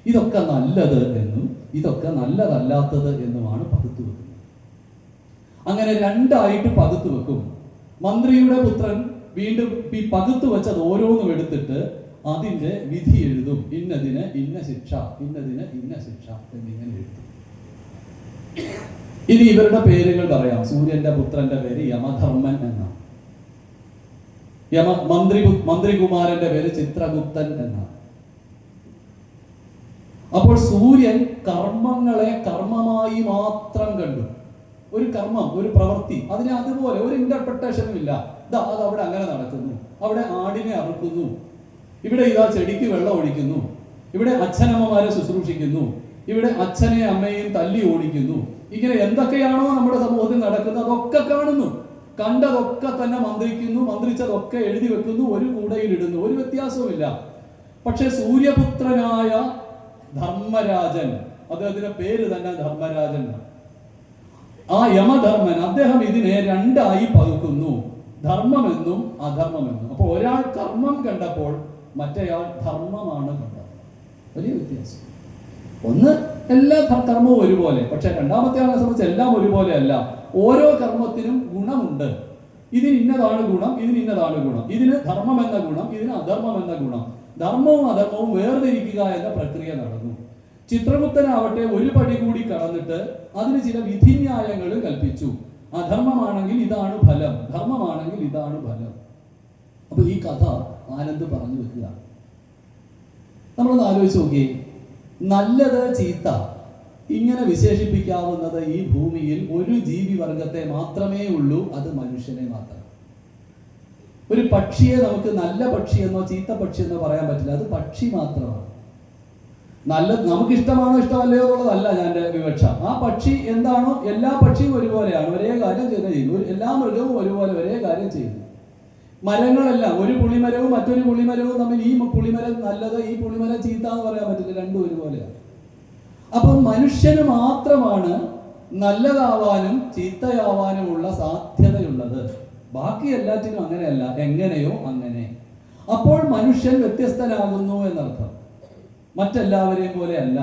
ഇതൊക്കെ നല്ലത് എന്നും ഇതൊക്കെ നല്ലതല്ലാത്തത് എന്നുമാണ് പകുത്തു വെക്കുന്നത്. അങ്ങനെ രണ്ടായിട്ട് പകുത്തു വെക്കും. മന്ത്രിയുടെ പുത്രൻ വീണ്ടും ഈ പകുത്തു വെച്ചത് ഓരോന്നും എടുത്തിട്ട് അതിന്റെ വിധി എഴുതും. ഇന്നതിന് ഇന്ന ശിക്ഷ, ഇന്നതിന് ഇന്ന ശിക്ഷ എന്നിങ്ങനെ എഴുതും. ഇനി ഇവരുടെ പേരുകൾ പറയാം. സൂര്യന്റെ പുത്രന്റെ പേര് യമധർമ്മൻ എന്നാണ്. മന്ത്രികുമാരന്റെ പേര് ചിത്രഗുപ്തൻ എന്നാണ്. അപ്പോൾ സൂര്യൻ കർമ്മങ്ങളെ കർമ്മമായി മാത്രം കണ്ടു. ഒരു കർമ്മം, ഒരു പ്രവൃത്തി, അതിനെ അതുപോലെ ഒരു ഇന്റർപ്രിട്ടേഷനും ഇല്ല. അത് അവിടെ അങ്ങനെ നടക്കുന്നു, അവിടെ ആടിനെ അറുക്കുന്നു, ഇവിടെ ഇതാ ചെടിക്ക് വെള്ളം ഒഴിക്കുന്നു, ഇവിടെ അച്ഛനമ്മമാരെ ശുശ്രൂഷിക്കുന്നു, ഇവിടെ അച്ഛനെയും അമ്മയെയും തല്ലി ഓടിക്കുന്നു. ഇങ്ങനെ എന്തൊക്കെയാണോ നമ്മുടെ സമൂഹത്തിൽ നടക്കുന്നത് അതൊക്കെ കാണുന്നു. കണ്ടതൊക്കെ തന്നെ മന്ത്രിക്കുന്നു, മന്ത്രിച്ചതൊക്കെ എഴുതി വെക്കുന്നു, ഒരു കൂടയിലിടുന്നു, ഒരു വ്യത്യാസവുമില്ല. പക്ഷെ സൂര്യപുത്രനായ ധർമ്മരാജൻ, അദ്ദേഹത്തിന്റെ പേര് തന്നെ ധർമ്മരാജൻ, ആ യമധർമ്മൻ, അദ്ദേഹം ഇതിനെ രണ്ടായി പകുക്കുന്നു, ധർമ്മമെന്നും അധർമ്മമെന്നും. അപ്പോൾ ഒരാൾ കർമ്മം കണ്ടപ്പോൾ മറ്റേയാൾ ധർമ്മമാണ് കണ്ടത്. വലിയ വ്യത്യാസം. ഒന്ന്, എല്ലാ കർമ്മവും ഒരുപോലെ, പക്ഷെ രണ്ടാമത്തെ ആളെ സംബന്ധിച്ച് എല്ലാം ഒരുപോലെ അല്ല. ഓരോ കർമ്മത്തിനും ഗുണമുണ്ട്. ഇതിന് ഇന്നതാണ് ഗുണം, ഇതിന് ഇന്നതാണ് ഗുണം, ഇതിന് ധർമ്മം എന്ന ഗുണം, ഇതിന് അധർമ്മം എന്ന ഗുണം. ധർമ്മവും അധർമ്മവും വേർതിരിക്കുക എന്ന പ്രക്രിയ നടന്നു. ചിത്രഗുപ്തനാവട്ടെ ഒരു പടി കൂടി കടന്നിട്ട് അതിന് ചില വിധിന്യായങ്ങൾ കൽപ്പിച്ചു. അധർമ്മമാണെങ്കിൽ ഇതാണ് ഫലം, ധർമ്മമാണെങ്കിൽ ഇതാണ് ഫലം. അപ്പൊ ഈ കഥ ആനന്ദ് പറഞ്ഞു വെക്കുക. നമ്മളൊന്ന് ആലോചിച്ച് നോക്കിയേ, നല്ലത് ചീത്ത ഇങ്ങനെ വിശേഷിപ്പിക്കാവുന്നത് ഈ ഭൂമിയിൽ ഒരു ജീവി വർഗത്തെ മാത്രമേ ഉള്ളൂ, അത് മനുഷ്യനെ മാത്രം. ഒരു പക്ഷിയെ നമുക്ക് നല്ല പക്ഷി എന്നോ ചീത്ത പക്ഷി എന്നോ പറയാൻ പറ്റില്ല, അത് പക്ഷി മാത്രമാണ്. നല്ലത് നമുക്ക് ഇഷ്ടമാണോ ഇഷ്ടമല്ലയോ എന്നുള്ളതല്ല ഞാൻ വിവക്ഷ. ആ പക്ഷി എന്താണോ, എല്ലാ പക്ഷിയും ഒരുപോലെയാണ്, ഒരേ കാര്യം ചെയ്യുന്നു. എല്ലാ മൃഗവും ഒരുപോലെ ഒരേ കാര്യം ചെയ്യുന്നു. മരങ്ങളെല്ലാം, ഒരു പുളിമരവും മറ്റൊരു പുളിമരവും തമ്മിൽ ഈ പുളിമരം നല്ലത്, ഈ പുളിമരം ചീത്ത എന്ന് പറയാൻ പറ്റില്ല, രണ്ടും ഒരുപോലെയാണ്. അപ്പം മനുഷ്യന് മാത്രമാണ് നല്ലതാവാനും ചീത്തയാവാനുമുള്ള സാധ്യതയുള്ളത്. ബാക്കി എല്ലാറ്റിനും അങ്ങനെയല്ല, എങ്ങനെയോ അങ്ങനെ. അപ്പോൾ മനുഷ്യൻ വ്യത്യസ്തനാകുന്നു എന്നർത്ഥം. മറ്റെല്ലാവരെയും പോലെ അല്ല,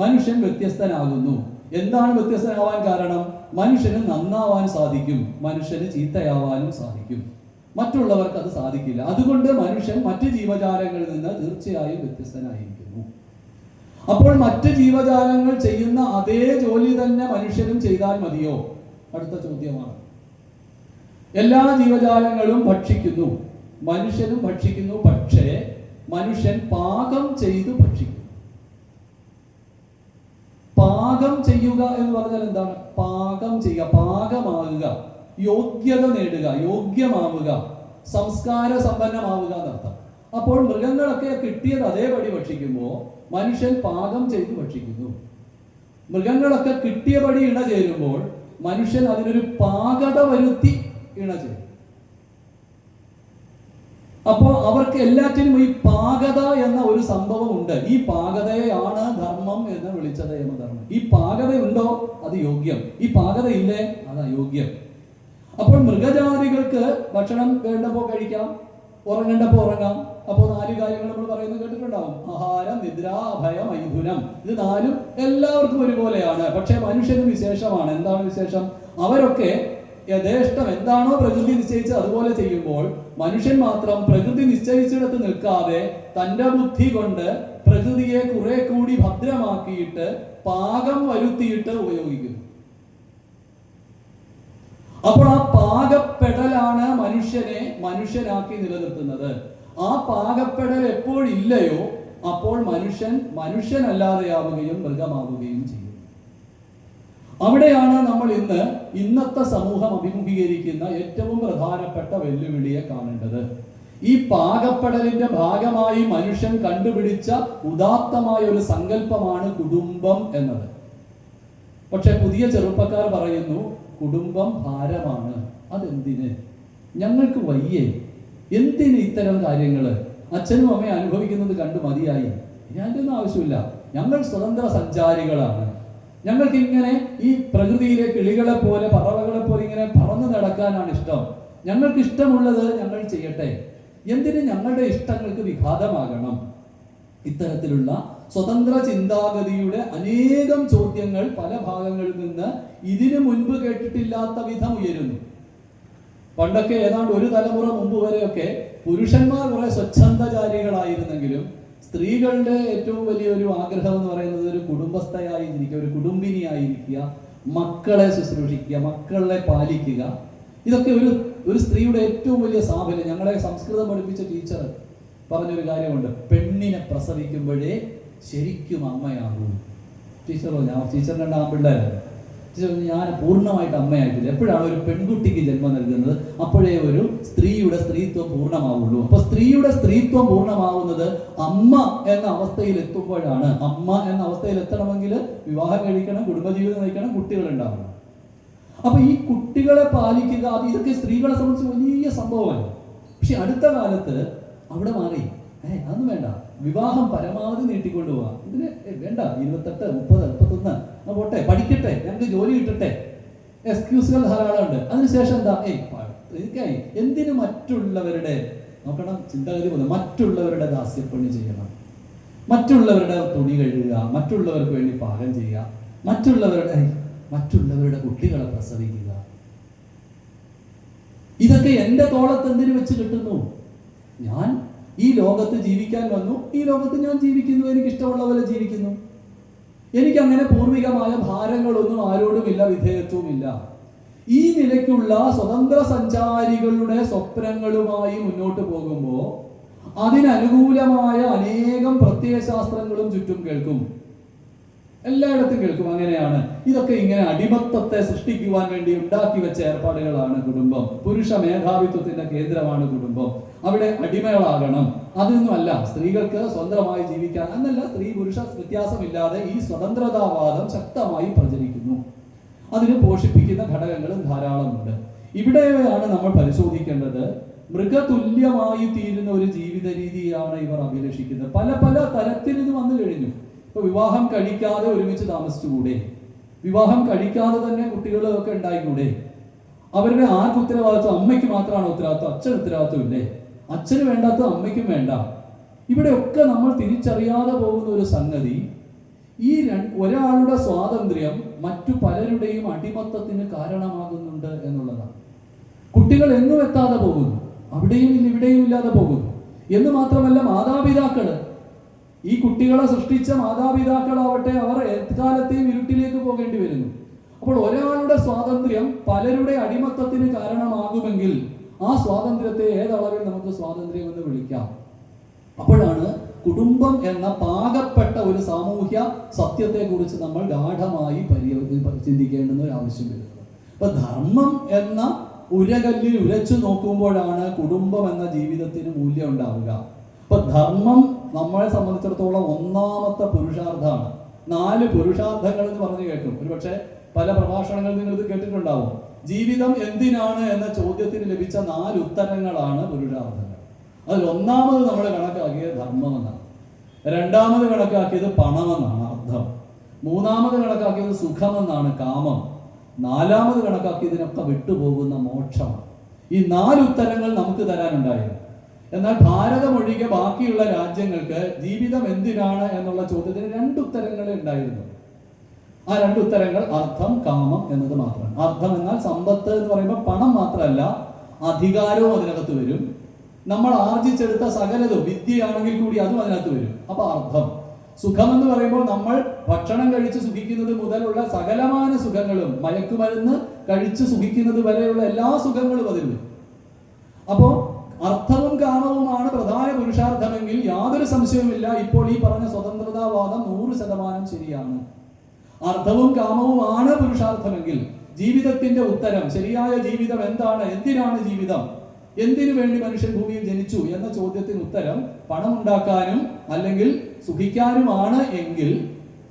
മനുഷ്യൻ വ്യത്യസ്തനാകുന്നു. എന്താണ് വ്യത്യസ്തനാവാൻ കാരണം? മനുഷ്യന് നന്നാവാൻ സാധിക്കും, മനുഷ്യന് ചീത്തയാവാനും സാധിക്കും, മറ്റുള്ളവർക്ക് അത് സാധിക്കില്ല. അതുകൊണ്ട് മനുഷ്യൻ മറ്റു ജീവജാലങ്ങളിൽ നിന്ന് തീർച്ചയായും വ്യത്യസ്തനായിരിക്കുന്നു. അപ്പോൾ മറ്റു ജീവജാലങ്ങൾ ചെയ്യുന്ന അതേ ജോലി തന്നെ മനുഷ്യനും ചെയ്താൽ മതിയോ? അടുത്ത ചോദ്യമാണ്. എല്ലാ ജീവജാലങ്ങളും ഭക്ഷിക്കുന്നു, മനുഷ്യനും ഭക്ഷിക്കുന്നു, പക്ഷേ മനുഷ്യൻ പാകം ചെയ്തു ഭക്ഷിക്കുന്നു. പാകം ചെയ്യുക എന്ന് പറഞ്ഞാൽ എന്താണ്? പാകം ചെയ്യുക, പാകമാകുക, യോഗ്യത നേടുക, യോഗ്യമാവുക, സംസ്കാര സമ്പന്നമാവുക എന്നർത്ഥം. അപ്പോൾ മൃഗങ്ങളൊക്കെ കിട്ടിയത് അതേപടി ഭക്ഷിക്കുമ്പോൾ മനുഷ്യൻ പാകം ചെയ്ത് ഭക്ഷിക്കുന്നു. മൃഗങ്ങളൊക്കെ കിട്ടിയപടി ഇണ ചേരുമ്പോൾ മനുഷ്യൻ അതിനൊരു പാകത വരുത്തി ഇണ ചേരും. അപ്പോൾ അവർക്ക് എല്ലാറ്റിനും ഈ പാകത എന്ന ഒരു സംഭവം ഉണ്ട്. ഈ പാകതയാണ് ധർമ്മം എന്ന് വിളിച്ചത് യമധർമ്മം. ഈ പാകത ഉണ്ടോ അത് യോഗ്യം, ഈ പാകത ഇല്ലേ അത് അയോഗ്യം. അപ്പോൾ മൃഗജാതികൾക്ക് ഭക്ഷണം വേണ്ടപ്പോൾ കഴിക്കാം, ഉറങ്ങേണ്ടപ്പോൾ ഉറങ്ങാം. അപ്പോൾ 4 കാര്യങ്ങൾ നമ്മൾ പറയുന്നത് കേട്ടിട്ടുണ്ടാവും: ആഹാരം, നിദ്ര, അഭയം, മൈഥുനം. ഇത് 4 എല്ലാവർക്കും ഒരുപോലെയാണ്. പക്ഷെ മനുഷ്യന് വിശേഷമാണ്. എന്താണ് വിശേഷം? അവരൊക്കെ യഥേഷ്ടം എന്താണോ പ്രകൃതി നിശ്ചയിച്ചത് അതുപോലെ ചെയ്യുമ്പോൾ മനുഷ്യൻ മാത്രം പ്രകൃതി നിശ്ചയിച്ചിടത്ത് നിൽക്കാതെ തന്റെ ബുദ്ധി കൊണ്ട് പ്രകൃതിയെ കുറെ കൂടി ഭദ്രമാക്കിയിട്ട് പാകം വരുത്തിയിട്ട് ഉപയോഗിക്കുന്നു. അപ്പോൾ ആ പാകപ്പെടലാണ് മനുഷ്യനെ മനുഷ്യനാക്കി നിലനിർത്തുന്നത്. ആ പാകപ്പെടൽ എപ്പോഴില്ലയോ അപ്പോൾ മനുഷ്യൻ മനുഷ്യനല്ലാതെയാവുകയും മൃഗമാവുകയും ചെയ്യും. അവിടെയാണ് നമ്മൾ ഇന്നത്തെ സമൂഹം അഭിമുഖീകരിക്കുന്ന ഏറ്റവും പ്രധാനപ്പെട്ട വെല്ലുവിളിയെ കാണേണ്ടത്. ഈ പാകപ്പെടലിന്റെ ഭാഗമായി മനുഷ്യൻ കണ്ടുപിടിച്ച ഉദാത്തമായ ഒരു സങ്കല്പമാണ് കുടുംബം എന്നത്. പക്ഷെ പുതിയ ചെറുപ്പക്കാർ പറയുന്നു കുടുംബം ഭാരമാണ്. അതെന്തിന്? ഞങ്ങൾക്ക് വയ്യേ, എന്തിന് ഇത്തരം കാര്യങ്ങൾ? അച്ഛനും അമ്മയും അനുഭവിക്കുന്നത് കണ്ടു മതിയായി, അതിൻ്റെ ഒന്നും ആവശ്യമില്ല. ഞങ്ങൾ സ്വതന്ത്ര സഞ്ചാരികളാണ്. ഞങ്ങൾക്ക് ഇങ്ങനെ ഈ പ്രകൃതിയിലെ കിളികളെ പോലെ പറവകളെ പോലെ ഇങ്ങനെ പറന്നു നടക്കാനാണ് ഇഷ്ടം. ഞങ്ങൾക്ക് ഇഷ്ടമുള്ളത് ഞങ്ങൾ ചെയ്യട്ടെ, എന്തിന് ഞങ്ങളുടെ ഇഷ്ടങ്ങൾക്ക് വിഘാതമാകണം? ഇത്തരത്തിലുള്ള സ്വതന്ത്ര ചിന്താഗതിയുടെ അനേകം ചോദ്യങ്ങൾ പല ഭാഗങ്ങളിൽ നിന്ന് ഇതിനു മുൻപ് കേട്ടിട്ടില്ലാത്ത വിധം ഉയരുന്നു. പണ്ടൊക്കെ ഏതാണ്ട് ഒരു തലമുറ മുമ്പ് വരെയൊക്കെ പുരുഷന്മാർ കുറെ സ്വച്ഛന്ദചാരികളായിരുന്നെങ്കിലും സ്ത്രീകളുടെ ഏറ്റവും വലിയൊരു ആഗ്രഹം എന്ന് പറയുന്നത് ഒരു കുടുംബസ്ഥയായിരിക്കുക, ഒരു കുടുംബിനിയായിരിക്കുക, മക്കളെ ശുശ്രൂഷിക്കുക, മക്കളെ പാലിക്കുക. ഇതൊക്കെ ഒരു സ്ത്രീയുടെ ഏറ്റവും വലിയ സാഫല്യം. ഞങ്ങളെ സംസ്കൃതം പഠിപ്പിച്ച ടീച്ചർ പറഞ്ഞൊരു കാര്യമുണ്ട്: പെണ്ണിനെ പ്രസവിക്കുമ്പോഴേ ശരിക്കും അമ്മയാകൂ. ടീച്ചർ പറഞ്ഞു, ടീച്ചറിന് 2 ആൺപിള്ളേരാണ്. ഞാൻ പൂർണ്ണമായിട്ട് അമ്മയായിട്ടില്ല. എപ്പോഴാണ് ഒരു പെൺകുട്ടിക്ക് ജന്മം നൽകുന്നത്? അപ്പോഴേ ഒരു സ്ത്രീയുടെ സ്ത്രീത്വം പൂർണ്ണമാവുള്ളൂ. അപ്പൊ സ്ത്രീയുടെ സ്ത്രീത്വം പൂർണ്ണമാവുന്നത് അമ്മ എന്ന അവസ്ഥയിൽ എത്തുമ്പോഴാണ്. അമ്മ എന്ന അവസ്ഥയിൽ എത്തണമെങ്കിൽ വിവാഹം കഴിക്കണം, കുടുംബജീവിതം നയിക്കണം, കുട്ടികൾ ഉണ്ടാവണം. അപ്പൊ ഈ കുട്ടികളെ പാലിക്കുക, ഇതൊക്കെ സ്ത്രീകളെ സംബന്ധിച്ച് വലിയ സംഭവമാണ്. പക്ഷെ അടുത്ത കാലത്ത് അവിടെ മാറി. അതൊന്നും വേണ്ട, വിവാഹം പരമാവധി നീട്ടിക്കൊണ്ടുപോവാ. ഇതിന് വേണ്ട 28, 30, 31 പോട്ടെ, പഠിക്കട്ടെ, ഞങ്ങൾക്ക് ജോലി കിട്ടട്ടെ, എക്സ്ക്യൂസുകൾ ധാരാളമുണ്ട്. അതിനുശേഷം എന്താ, എനിക്കായി എന്തിനു മറ്റുള്ളവരുടെ, നോക്കണം ചിന്താഗതി പോലെ, മറ്റുള്ളവരുടെ ദാസ്യപ്പണി ചെയ്യണം, മറ്റുള്ളവരുടെ തുണി കഴുകുക, മറ്റുള്ളവർക്ക് വേണ്ടി പാകം ചെയ്യുക, മറ്റുള്ളവരുടെ കുട്ടികളെ പ്രസവിക്കുക. ഇതൊക്കെ എൻ്റെ തോളത്ത് എന്തിനു വെച്ച് കിട്ടുന്നു? ഞാൻ ഈ ലോകത്ത് ജീവിക്കാൻ വന്നു, ഈ ലോകത്ത് ഞാൻ ജീവിക്കുന്നു, എനിക്ക് ഇഷ്ടമുള്ള പോലെ ജീവിക്കുന്നു. എനിക്കങ്ങനെ പൂർവികമായ ഭാരങ്ങളൊന്നും ആരോടുമില്ല, വിധേയത്വമില്ല. ഈ നിലയ്ക്കുള്ള സ്വതന്ത്ര സഞ്ചാരികളുടെ സ്വപ്നങ്ങളുമായി മുന്നോട്ട് പോകുമ്പോൾ അതിനനുകൂലമായ അനേകം പ്രത്യയശാസ്ത്രങ്ങളും ചുറ്റും കേൾക്കും, എല്ലായിടത്തും കേൾക്കും. അങ്ങനെയാണ്, ഇതൊക്കെ ഇങ്ങനെ അടിമത്തത്തെ സൃഷ്ടിക്കുവാൻ വേണ്ടി ഉണ്ടാക്കി വെച്ച ഏർപ്പാടുകളാണ് കുടുംബം. പുരുഷ മേധാവിത്വത്തിന്റെ കേന്ദ്രമാണ് കുടുംബം. അവിടെ അടിമകളാകണം, അതൊന്നുമല്ല. സ്ത്രീകൾക്ക് സ്വതന്ത്രമായി ജീവിക്കാൻ എന്നല്ല, സ്ത്രീ പുരുഷ വ്യത്യാസമില്ലാതെ ഈ സ്വതന്ത്രതാവാദം ശക്തമായി പ്രചരിക്കുന്നു. അതിന് പോഷിപ്പിക്കുന്ന ഘടകങ്ങളും ധാരാളമുണ്ട്. ഇവിടെയാണ് നമ്മൾ പരിശോധിക്കേണ്ടത്. മൃഗതുല്യമായി തീരുന്ന ഒരു ജീവിത രീതിയാണ് ഇവർ അഭിലഷിക്കുന്നത്. പല പല തരത്തിൽ ഇത് വന്നു കഴിഞ്ഞു. ഇപ്പൊ വിവാഹം കഴിക്കാതെ ഒരുമിച്ച് താമസിച്ചുകൂടെ? വിവാഹം കഴിക്കാതെ തന്നെ കുട്ടികളൊക്കെ ഉണ്ടായിക്കൂടെ? അവരുടെ ആർക്ക് ഉത്തരവാദിത്വം? അമ്മയ്ക്ക് മാത്രമാണ് ഉത്തരവാദിത്വം, അച്ഛന് ഉത്തരവാദിത്വം ഇല്ലേ? അച്ഛന് വേണ്ടാത്ത അമ്മയ്ക്കും വേണ്ട. ഇവിടെയൊക്കെ നമ്മൾ തിരിച്ചറിയാതെ പോകുന്ന ഒരു സംഗതി, ഈ ഒരാളുടെ സ്വാതന്ത്ര്യം മറ്റു പലരുടെയും അടിമത്തത്തിന് കാരണമാകുന്നുണ്ട് എന്നുള്ളതാണ്. കുട്ടികൾ എങ്ങും എത്താതെ പോകുന്നു, അവിടെയും ഇവിടെയും ഇല്ലാതെ പോകുന്നു. എന്ന് മാത്രമല്ല, മാതാപിതാക്കള്, ഈ കുട്ടികളെ സൃഷ്ടിച്ച മാതാപിതാക്കളാവട്ടെ, അവർ എക്കാലത്തെയും ഇരുട്ടിലേക്ക് പോകേണ്ടി വരുന്നു. അപ്പോൾ ഒരാളുടെ സ്വാതന്ത്ര്യം പലരുടെ അടിമത്തത്തിന് കാരണമാകുമെങ്കിൽ ആ സ്വാതന്ത്ര്യത്തെ ഏതളവിൽ നമുക്ക് സ്വാതന്ത്ര്യം എന്ന് വിളിക്കാം? അപ്പോഴാണ് കുടുംബം എന്ന പാകപ്പെട്ട ഒരു സാമൂഹ്യ സത്യത്തെ കുറിച്ച് നമ്മൾ ഗാഠമായി ചിന്തിക്കേണ്ടുന്ന ഒരു ആവശ്യം വരുന്നത്. അപ്പൊ ധർമ്മം എന്ന ഉരകല്ലിൽ ഉരച്ചു നോക്കുമ്പോഴാണ് കുടുംബം എന്ന ജീവിതത്തിന് മൂല്യം ഉണ്ടാവുക. അപ്പൊ ധർമ്മം നമ്മളെ സംബന്ധിച്ചിടത്തോളം ഒന്നാമത്തെ പുരുഷാർത്ഥമാണ്. 4 പുരുഷാർത്ഥങ്ങൾ എന്ന് പറഞ്ഞു കേൾക്കും. ഒരുപക്ഷെ പല പ്രഭാഷണങ്ങളിൽ നിങ്ങൾ ഇത് കേട്ടിട്ടുണ്ടാവും. ജീവിതം എന്തിനാണ് എന്ന ചോദ്യത്തിന് ലഭിച്ച 4 ഉത്തരങ്ങളാണ് പുരുഷാർത്ഥങ്ങൾ. അതിൽ ഒന്നാമത് നമ്മൾ കണക്കാക്കിയത് ധർമ്മമെന്നാണ്, രണ്ടാമത് കണക്കാക്കിയത് പണമെന്നാണ് അർത്ഥം, മൂന്നാമത് കണക്കാക്കിയത് സുഖമെന്നാണ് കാമം, നാലാമത് കണക്കാക്കിയതിനൊക്കെ വിട്ടുപോകുന്ന മോക്ഷമാണ്. ഈ 4 ഉത്തരങ്ങൾ നമുക്ക് തരാനുണ്ടായിരുന്നു. എന്നാൽ ഭാരതമൊഴികെ ബാക്കിയുള്ള രാജ്യങ്ങൾക്ക് ജീവിതം എന്തിനാണ് എന്നുള്ള ചോദ്യത്തിന് 2 ഉത്തരങ്ങളെ ഉണ്ടായിരുന്നു. ആ 2 ഉത്തരങ്ങൾ അർത്ഥം, കാമം എന്നത് മാത്രമാണ്. അർത്ഥം എന്നാൽ സമ്പത്ത് എന്ന് പറയുമ്പോൾ പണം മാത്രമല്ല, അധികാരവും അതിനകത്ത് വരും. നമ്മൾ ആർജിച്ചെടുത്ത സകലതും, വിദ്യയാണെങ്കിൽ കൂടി അതും അതിനകത്ത് വരും. അപ്പൊ അർത്ഥം. സുഖം എന്ന് പറയുമ്പോൾ നമ്മൾ ഭക്ഷണം കഴിച്ച് സുഖിക്കുന്നത് മുതലുള്ള സകലമാന സുഖങ്ങളും, മയക്കുമരുന്ന് കഴിച്ച് സുഖിക്കുന്നത് വരെയുള്ള എല്ലാ സുഖങ്ങളും അതിൽ വരും. അപ്പോ അർത്ഥവും കാമവുമാണ് പ്രധാന പുരുഷാർത്ഥമെങ്കിൽ യാതൊരു സംശയവുമില്ല, ഇപ്പോൾ ഈ പറഞ്ഞ സ്വതന്ത്രതാവാദം 100% ശരിയാണ്. അർത്ഥവും കാമവുമാണ് പുരുഷാർത്ഥമെങ്കിൽ ജീവിതത്തിന്റെ ഉത്തരം, ശരിയായ ജീവിതം എന്താണ്, എന്തിനാണ് ജീവിതം, എന്തിനു വേണ്ടി മനുഷ്യൻ ഭൂമിയിൽ ജനിച്ചു എന്ന ചോദ്യത്തിന് ഉത്തരം പണം ഉണ്ടാക്കാനും അല്ലെങ്കിൽ സുഖിക്കാനുമാണ് എങ്കിൽ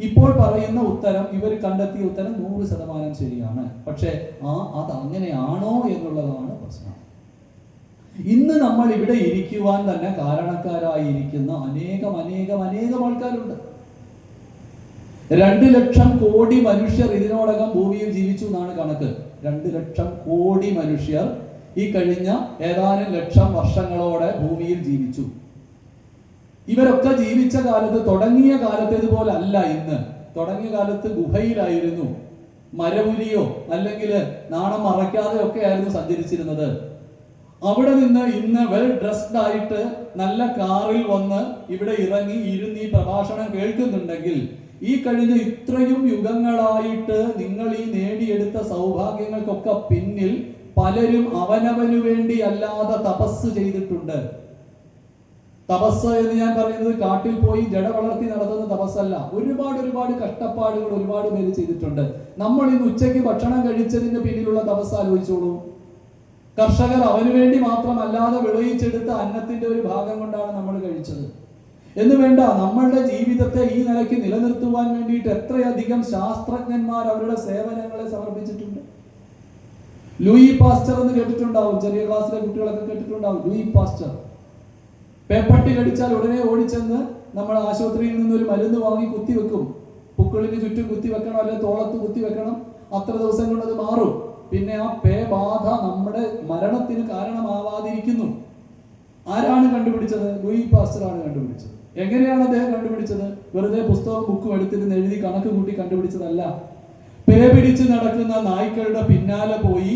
ഇപ്പോൾ പറയുന്ന ഉത്തരം, ഇവർ കണ്ടെത്തിയ ഉത്തരം 100% ശരിയാണ്. പക്ഷെ അത് അങ്ങനെയാണോ എന്നുള്ളതാണ് പ്രശ്നം. ഇന്ന് നമ്മൾ ഇവിടെ ഇരിക്കുവാൻ തന്നെ കാരണക്കാരായിരിക്കുന്ന അനേകം ആൾക്കാരുണ്ട്. 2 ലക്ഷം കോടി മനുഷ്യർ ഇതിനോടകം ഭൂമിയിൽ ജീവിച്ചു എന്നാണ് കണക്ക്. 2 ലക്ഷം കോടി മനുഷ്യർ ഈ കഴിഞ്ഞ ഏതാനും ലക്ഷം വർഷങ്ങളോടെ ഭൂമിയിൽ ജീവിച്ചു. ഇവരൊക്കെ ജീവിച്ച കാലത്ത്, തുടങ്ങിയ കാലത്ത് ഇതുപോലെ അല്ല. ഇന്ന് തുടങ്ങിയ കാലത്ത് ഗുഹയിലായിരുന്നു, മരമുലിയോ അല്ലെങ്കിൽ നാണം മറയ്ക്കാതെ ഒക്കെ ആയിരുന്നു സഞ്ചരിച്ചിരുന്നത്. അവിടെ നിന്ന് ഇന്ന് വെൽ ഡ്രസ്ഡ് ആയിട്ട് നല്ല കാറിൽ വന്ന് ഇവിടെ ഇറങ്ങി ഇരുന്ന് ഈ പ്രഭാഷണം കേൾക്കുന്നുണ്ടെങ്കിൽ, ഈ കഴിഞ്ഞ ഇത്രയും യുഗങ്ങളായിട്ട് നിങ്ങൾ ഈ നേടിയെടുത്ത സൗഭാഗ്യങ്ങൾക്കൊക്കെ പിന്നിൽ പലരും അവനവനു വേണ്ടി അല്ലാതെ തപസ് ചെയ്തിട്ടുണ്ട്. തപസ് എന്ന് ഞാൻ പറയുന്നത് കാട്ടിൽ പോയി ജട വളർത്തി നടത്തുന്ന തപസ്സല്ല. ഒരുപാട് കഷ്ടപ്പാടുകൾ ഒരുപാട് പേര് ചെയ്തിട്ടുണ്ട്. നമ്മൾ ഇന്ന് ഉച്ചയ്ക്ക് ഭക്ഷണം കഴിച്ചതിന്റെ പിന്നിലുള്ള തപസ് ആലോചിച്ചോളൂ. കർഷകർ അവന് വേണ്ടി മാത്രമല്ലാതെ വിളയിച്ചെടുത്ത അന്നത്തിന്റെ ഒരു ഭാഗം കൊണ്ടാണ് നമ്മൾ കഴിച്ചത് എന്ന് വേണ്ട. നമ്മളുടെ ജീവിതത്തെ ഈ നിലയ്ക്ക് നിലനിർത്തുവാൻ വേണ്ടിയിട്ട് എത്രയധികം ശാസ്ത്രജ്ഞന്മാർ അവരുടെ സേവനങ്ങളെ സമർപ്പിച്ചിട്ടുണ്ട്. ലൂയി പാസ്റ്റർ എന്ന് കേട്ടിട്ടുണ്ടാവും, ചെറിയ ക്ലാസ്സിലെ കുട്ടികളൊക്കെ കേട്ടിട്ടുണ്ടാവും. ലൂയി പാസ്റ്റർ പേപ്പട്ടി കടിച്ചാൽ ഉടനെ ഓടിച്ചെന്ന് നമ്മൾ ആശുപത്രിയിൽ നിന്ന് ഒരു മരുന്ന് വാങ്ങി കുത്തിവെക്കും. പുക്കിളിന് ചുറ്റും കുത്തിവെക്കണം, അല്ലെങ്കിൽ തോളത്ത് കുത്തിവെക്കണം. അത്ര ദിവസം കൊണ്ട് അത് മാറും. പിന്നെ ആ പേബാധ നമ്മുടെ മരണത്തിന് കാരണമാവാതിരിക്കുന്നു. ആരാണ് കണ്ടുപിടിച്ചത്? ലൂയി പാസ്റ്ററാണ് കണ്ടുപിടിച്ചത്. എങ്ങനെയാണ് അദ്ദേഹം കണ്ടുപിടിച്ചത്? വെറുതെ പുസ്തകവും ബുക്കും എടുത്തിരുന്ന് എഴുതി കണക്ക് കൂട്ടി കണ്ടുപിടിച്ചതല്ല. പേ പിടിച്ച് നടക്കുന്ന നായ്ക്കളുടെ പിന്നാലെ പോയി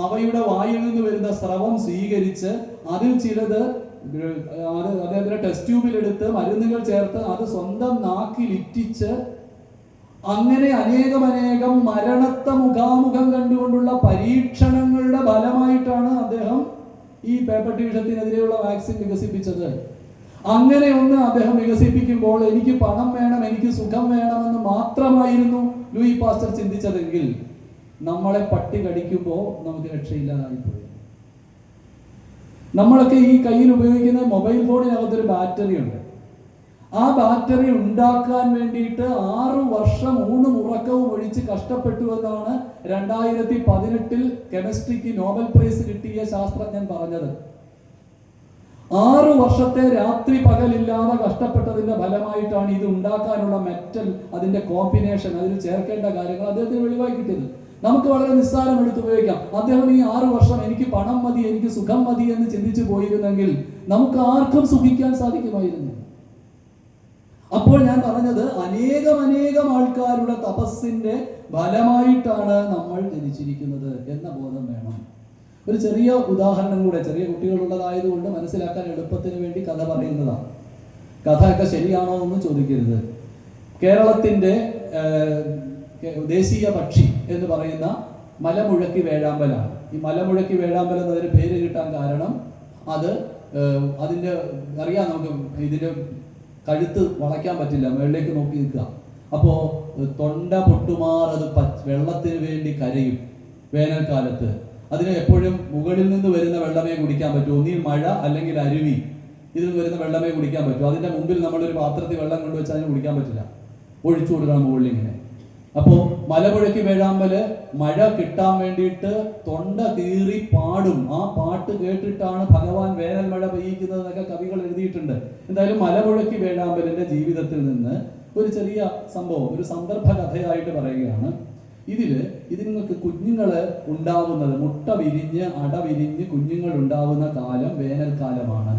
അവയുടെ വായിൽ നിന്ന് വരുന്ന സ്രവം സ്വീകരിച്ച് അതിൽ ചിലത് അദ്ദേഹത്തിന്റെ ടെസ്റ്റ് ട്യൂബിൽ എടുത്ത് മരുന്നുകൾ ചേർത്ത് അത് സ്വന്തം നാക്കിൽ ഇറ്റിച്ച് അങ്ങനെ അനേകം മരണത്തെ മുഖാമുഖം കണ്ടുകൊണ്ടുള്ള പരീക്ഷണങ്ങളുടെ ഫലമായിട്ടാണ് അദ്ദേഹം ഈ പേപ്പട്ടി വിഷത്തിനെതിരെയുള്ള വാക്സിൻ വികസിപ്പിച്ചത്. അങ്ങനെ ഒന്ന് അദ്ദേഹം വികസിപ്പിക്കുമ്പോൾ എനിക്ക് പണം വേണം, എനിക്ക് സുഖം വേണമെന്ന് മാത്രമായിരുന്നു ലൂയി പാസ്റ്റർ ചിന്തിച്ചതെങ്കിൽ നമ്മളെ പട്ടി കടിക്കുമ്പോൾ നമുക്ക് രക്ഷയില്ലാതായിപ്പോയി. നമ്മളൊക്കെ ഈ കയ്യിൽ ഉപയോഗിക്കുന്ന മൊബൈൽ ഫോണിനകത്തൊരു ബാറ്ററി ഉണ്ട്. ആ ബാറ്ററി ഉണ്ടാക്കാൻ വേണ്ടിയിട്ട് 6 വർഷം ഊണും ഉറക്കവും ഒഴിച്ച് കഷ്ടപ്പെട്ടു എന്നാണ് 2018 കെമിസ്ട്രിക്ക് നോബൽ പ്രൈസ് കിട്ടിയ ശാസ്ത്രജ്ഞൻ പറഞ്ഞത്. 6 വർഷത്തെ രാത്രി പകലില്ലാതെ കഷ്ടപ്പെട്ടതിന്റെ ഫലമായിട്ടാണ് ഇത് ഉണ്ടാക്കാനുള്ള മെറ്റൽ, അതിന്റെ കോമ്പിനേഷൻ, അതിൽ ചേർക്കേണ്ട കാര്യങ്ങൾ അദ്ദേഹത്തിന് വെളിവായി കിട്ടിയത്. നമുക്ക് വളരെ നിസ്സാരം എടുത്ത് ഉപയോഗിക്കാം. അദ്ദേഹം ഈ 6 വർഷം എനിക്ക് പണം മതി, എനിക്ക് സുഖം മതി എന്ന് ചിന്തിച്ചു പോയിരുന്നെങ്കിൽ നമുക്ക് ആർക്കും സുഖിക്കാൻ സാധിക്കുമായിരുന്നു. അപ്പോൾ ഞാൻ പറഞ്ഞത് അനേകം ആൾക്കാരുടെ തപസ്സിന്റെ ഫലമായിട്ടാണ് നമ്മൾ ജനിച്ചിരിക്കുന്നത് എന്ന ബോധം വേണം. ഒരു ചെറിയ ഉദാഹരണം കൂടെ, ചെറിയ കുട്ടികളുള്ളതായതുകൊണ്ട് മനസ്സിലാക്കാൻ എളുപ്പത്തിന് വേണ്ടി കഥ പറയുന്നതാണ്. കഥയൊക്കെ ശരിയാണോ എന്ന് ചോദിക്കരുത്. കേരളത്തിന്റെ ദേശീയ പക്ഷി എന്ന് പറയുന്ന മലമുഴക്കി വേഴാമ്പലാണ്. ഈ മലമുഴക്കി വേഴാമ്പൽ എന്നതിന് പേര് കിട്ടാൻ കാരണം അത് അതിൻ്റെ അറിയാം, നമുക്ക് ഇതിൻ്റെ കഴുത്ത് വളയ്ക്കാൻ പറ്റില്ല, മുകളിലേക്ക് നോക്കി നിൽക്കുക. അപ്പോൾ തൊണ്ട പൊട്ടുമാർ അത് വെള്ളത്തിന് വേണ്ടി കരയും. വേനൽക്കാലത്ത് അതിന് എപ്പോഴും മുകളിൽ നിന്ന് വരുന്ന വെള്ളമേ കുടിക്കാൻ പറ്റൂ. ഒന്നിൽ മഴ അല്ലെങ്കിൽ അരുവി, ഇതിൽ വരുന്ന വെള്ളമേ കുടിക്കാൻ പറ്റൂ. അതിൻ്റെ മുമ്പിൽ നമ്മളൊരു പാത്രത്തിൽ വെള്ളം കൊണ്ടുവച്ചാൽ അതിന് കുടിക്കാൻ പറ്റില്ല, ഒഴിച്ചു കൊടുക്കണം മുകളിൽ ഇങ്ങനെ. അപ്പോൾ മലമുഴക്കി വേഴാമ്പല് മഴ കിട്ടാൻ വേണ്ടിയിട്ട് തൊണ്ട കീറി പാടും. ആ പാട്ട് കേട്ടിട്ടാണ് ഭഗവാൻ വേനൽ മഴ പെയ്യിക്കുന്നത് എന്നൊക്കെ കവികൾ എഴുതിയിട്ടുണ്ട്. എന്തായാലും മലമുഴക്കി വേഴാമ്പലിന്റെ ജീവിതത്തിൽ നിന്ന് ഒരു ചെറിയ സംഭവം, ഒരു സന്ദർഭ കഥയായിട്ട് പറയുകയാണ്. ഇതിങ്ങൾക്ക് കുഞ്ഞുങ്ങൾ ഉണ്ടാവുന്നത്, മുട്ട വിരിഞ്ഞ് അട വിരിഞ്ഞ് കുഞ്ഞുങ്ങൾ ഉണ്ടാവുന്ന കാലം വേനൽക്കാലമാണ്.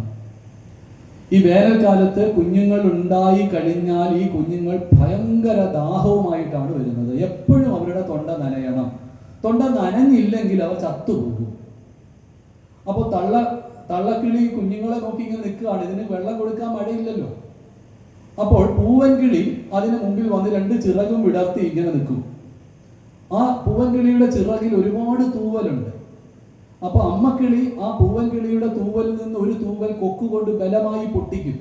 ഈ വേനൽക്കാലത്ത് കുഞ്ഞുങ്ങൾ ഉണ്ടായി കഴിഞ്ഞാൽ ഈ കുഞ്ഞുങ്ങൾ ഭയങ്കര ദാഹവുമായിട്ടാണ് വരുന്നത്. എപ്പോഴും അവരുടെ തൊണ്ട നനയണം. തൊണ്ട നനഞ്ഞില്ലെങ്കിൽ അവർ ചത്തുപോകും. അപ്പോൾ തള്ളക്കിളി കുഞ്ഞുങ്ങളെ നോക്കി ഇങ്ങനെ നിൽക്കുകയാണ്. ഇതിന് വെള്ളം കൊടുക്കാൻ മഴയില്ലല്ലോ. അപ്പോൾ പൂവൻകിളി അതിന് മുമ്പിൽ വന്ന് 2 ചിറകും വിടർത്തി ഇങ്ങനെ നിൽക്കും. ആ പൂവൻകിളിയുടെ ചിറകിൽ ഒരുപാട് തൂവലുണ്ട്. അപ്പൊ അമ്മക്കിളി ആ പൂവൻകിളിയുടെ തൂവലിൽ നിന്ന് ഒരു തൂവൽ കൊക്കുകൊണ്ട് ബലമായി പൊട്ടിക്കും.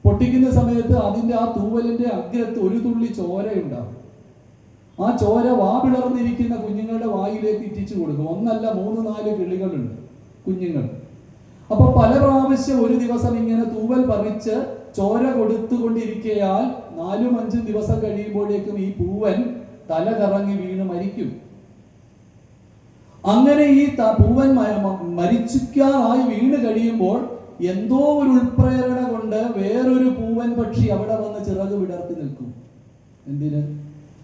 പൊട്ടിക്കുന്ന സമയത്ത് അതിന്റെ ആ തൂവലിന്റെ അഗ്രത്ത് ഒരു തുള്ളി ചോരയുണ്ടാകും. ആ ചോര പിളർന്നിരിക്കുന്ന കുഞ്ഞുങ്ങളുടെ വായിലേക്ക് ഇറ്റിച്ചു കൊടുക്കും. 1 അല്ല 3 4 കിളികളുണ്ട് കുഞ്ഞുങ്ങൾ. അപ്പൊ പല പ്രാവശ്യം ഒരു ദിവസം ഇങ്ങനെ തൂവൽ പറിച്ച് ചോര കൊടുത്തുകൊണ്ടിരിക്കയാൽ 4 5 ദിവസം കഴിയുമ്പോഴേക്കും ഈ പൂവൻ തല കറങ്ങി വീണ് മരിക്കും. അങ്ങനെ ഈ പൂവൻ മരിച്ചിക്കാറായി വീണ് കഴിയുമ്പോൾ എന്തോ ഒരു ഉൾപ്രേരണ കൊണ്ട് വേറൊരു പൂവൻ പക്ഷി അവിടെ വന്ന് ചിറക് വിടർത്തി നിൽക്കും. എന്തിന്?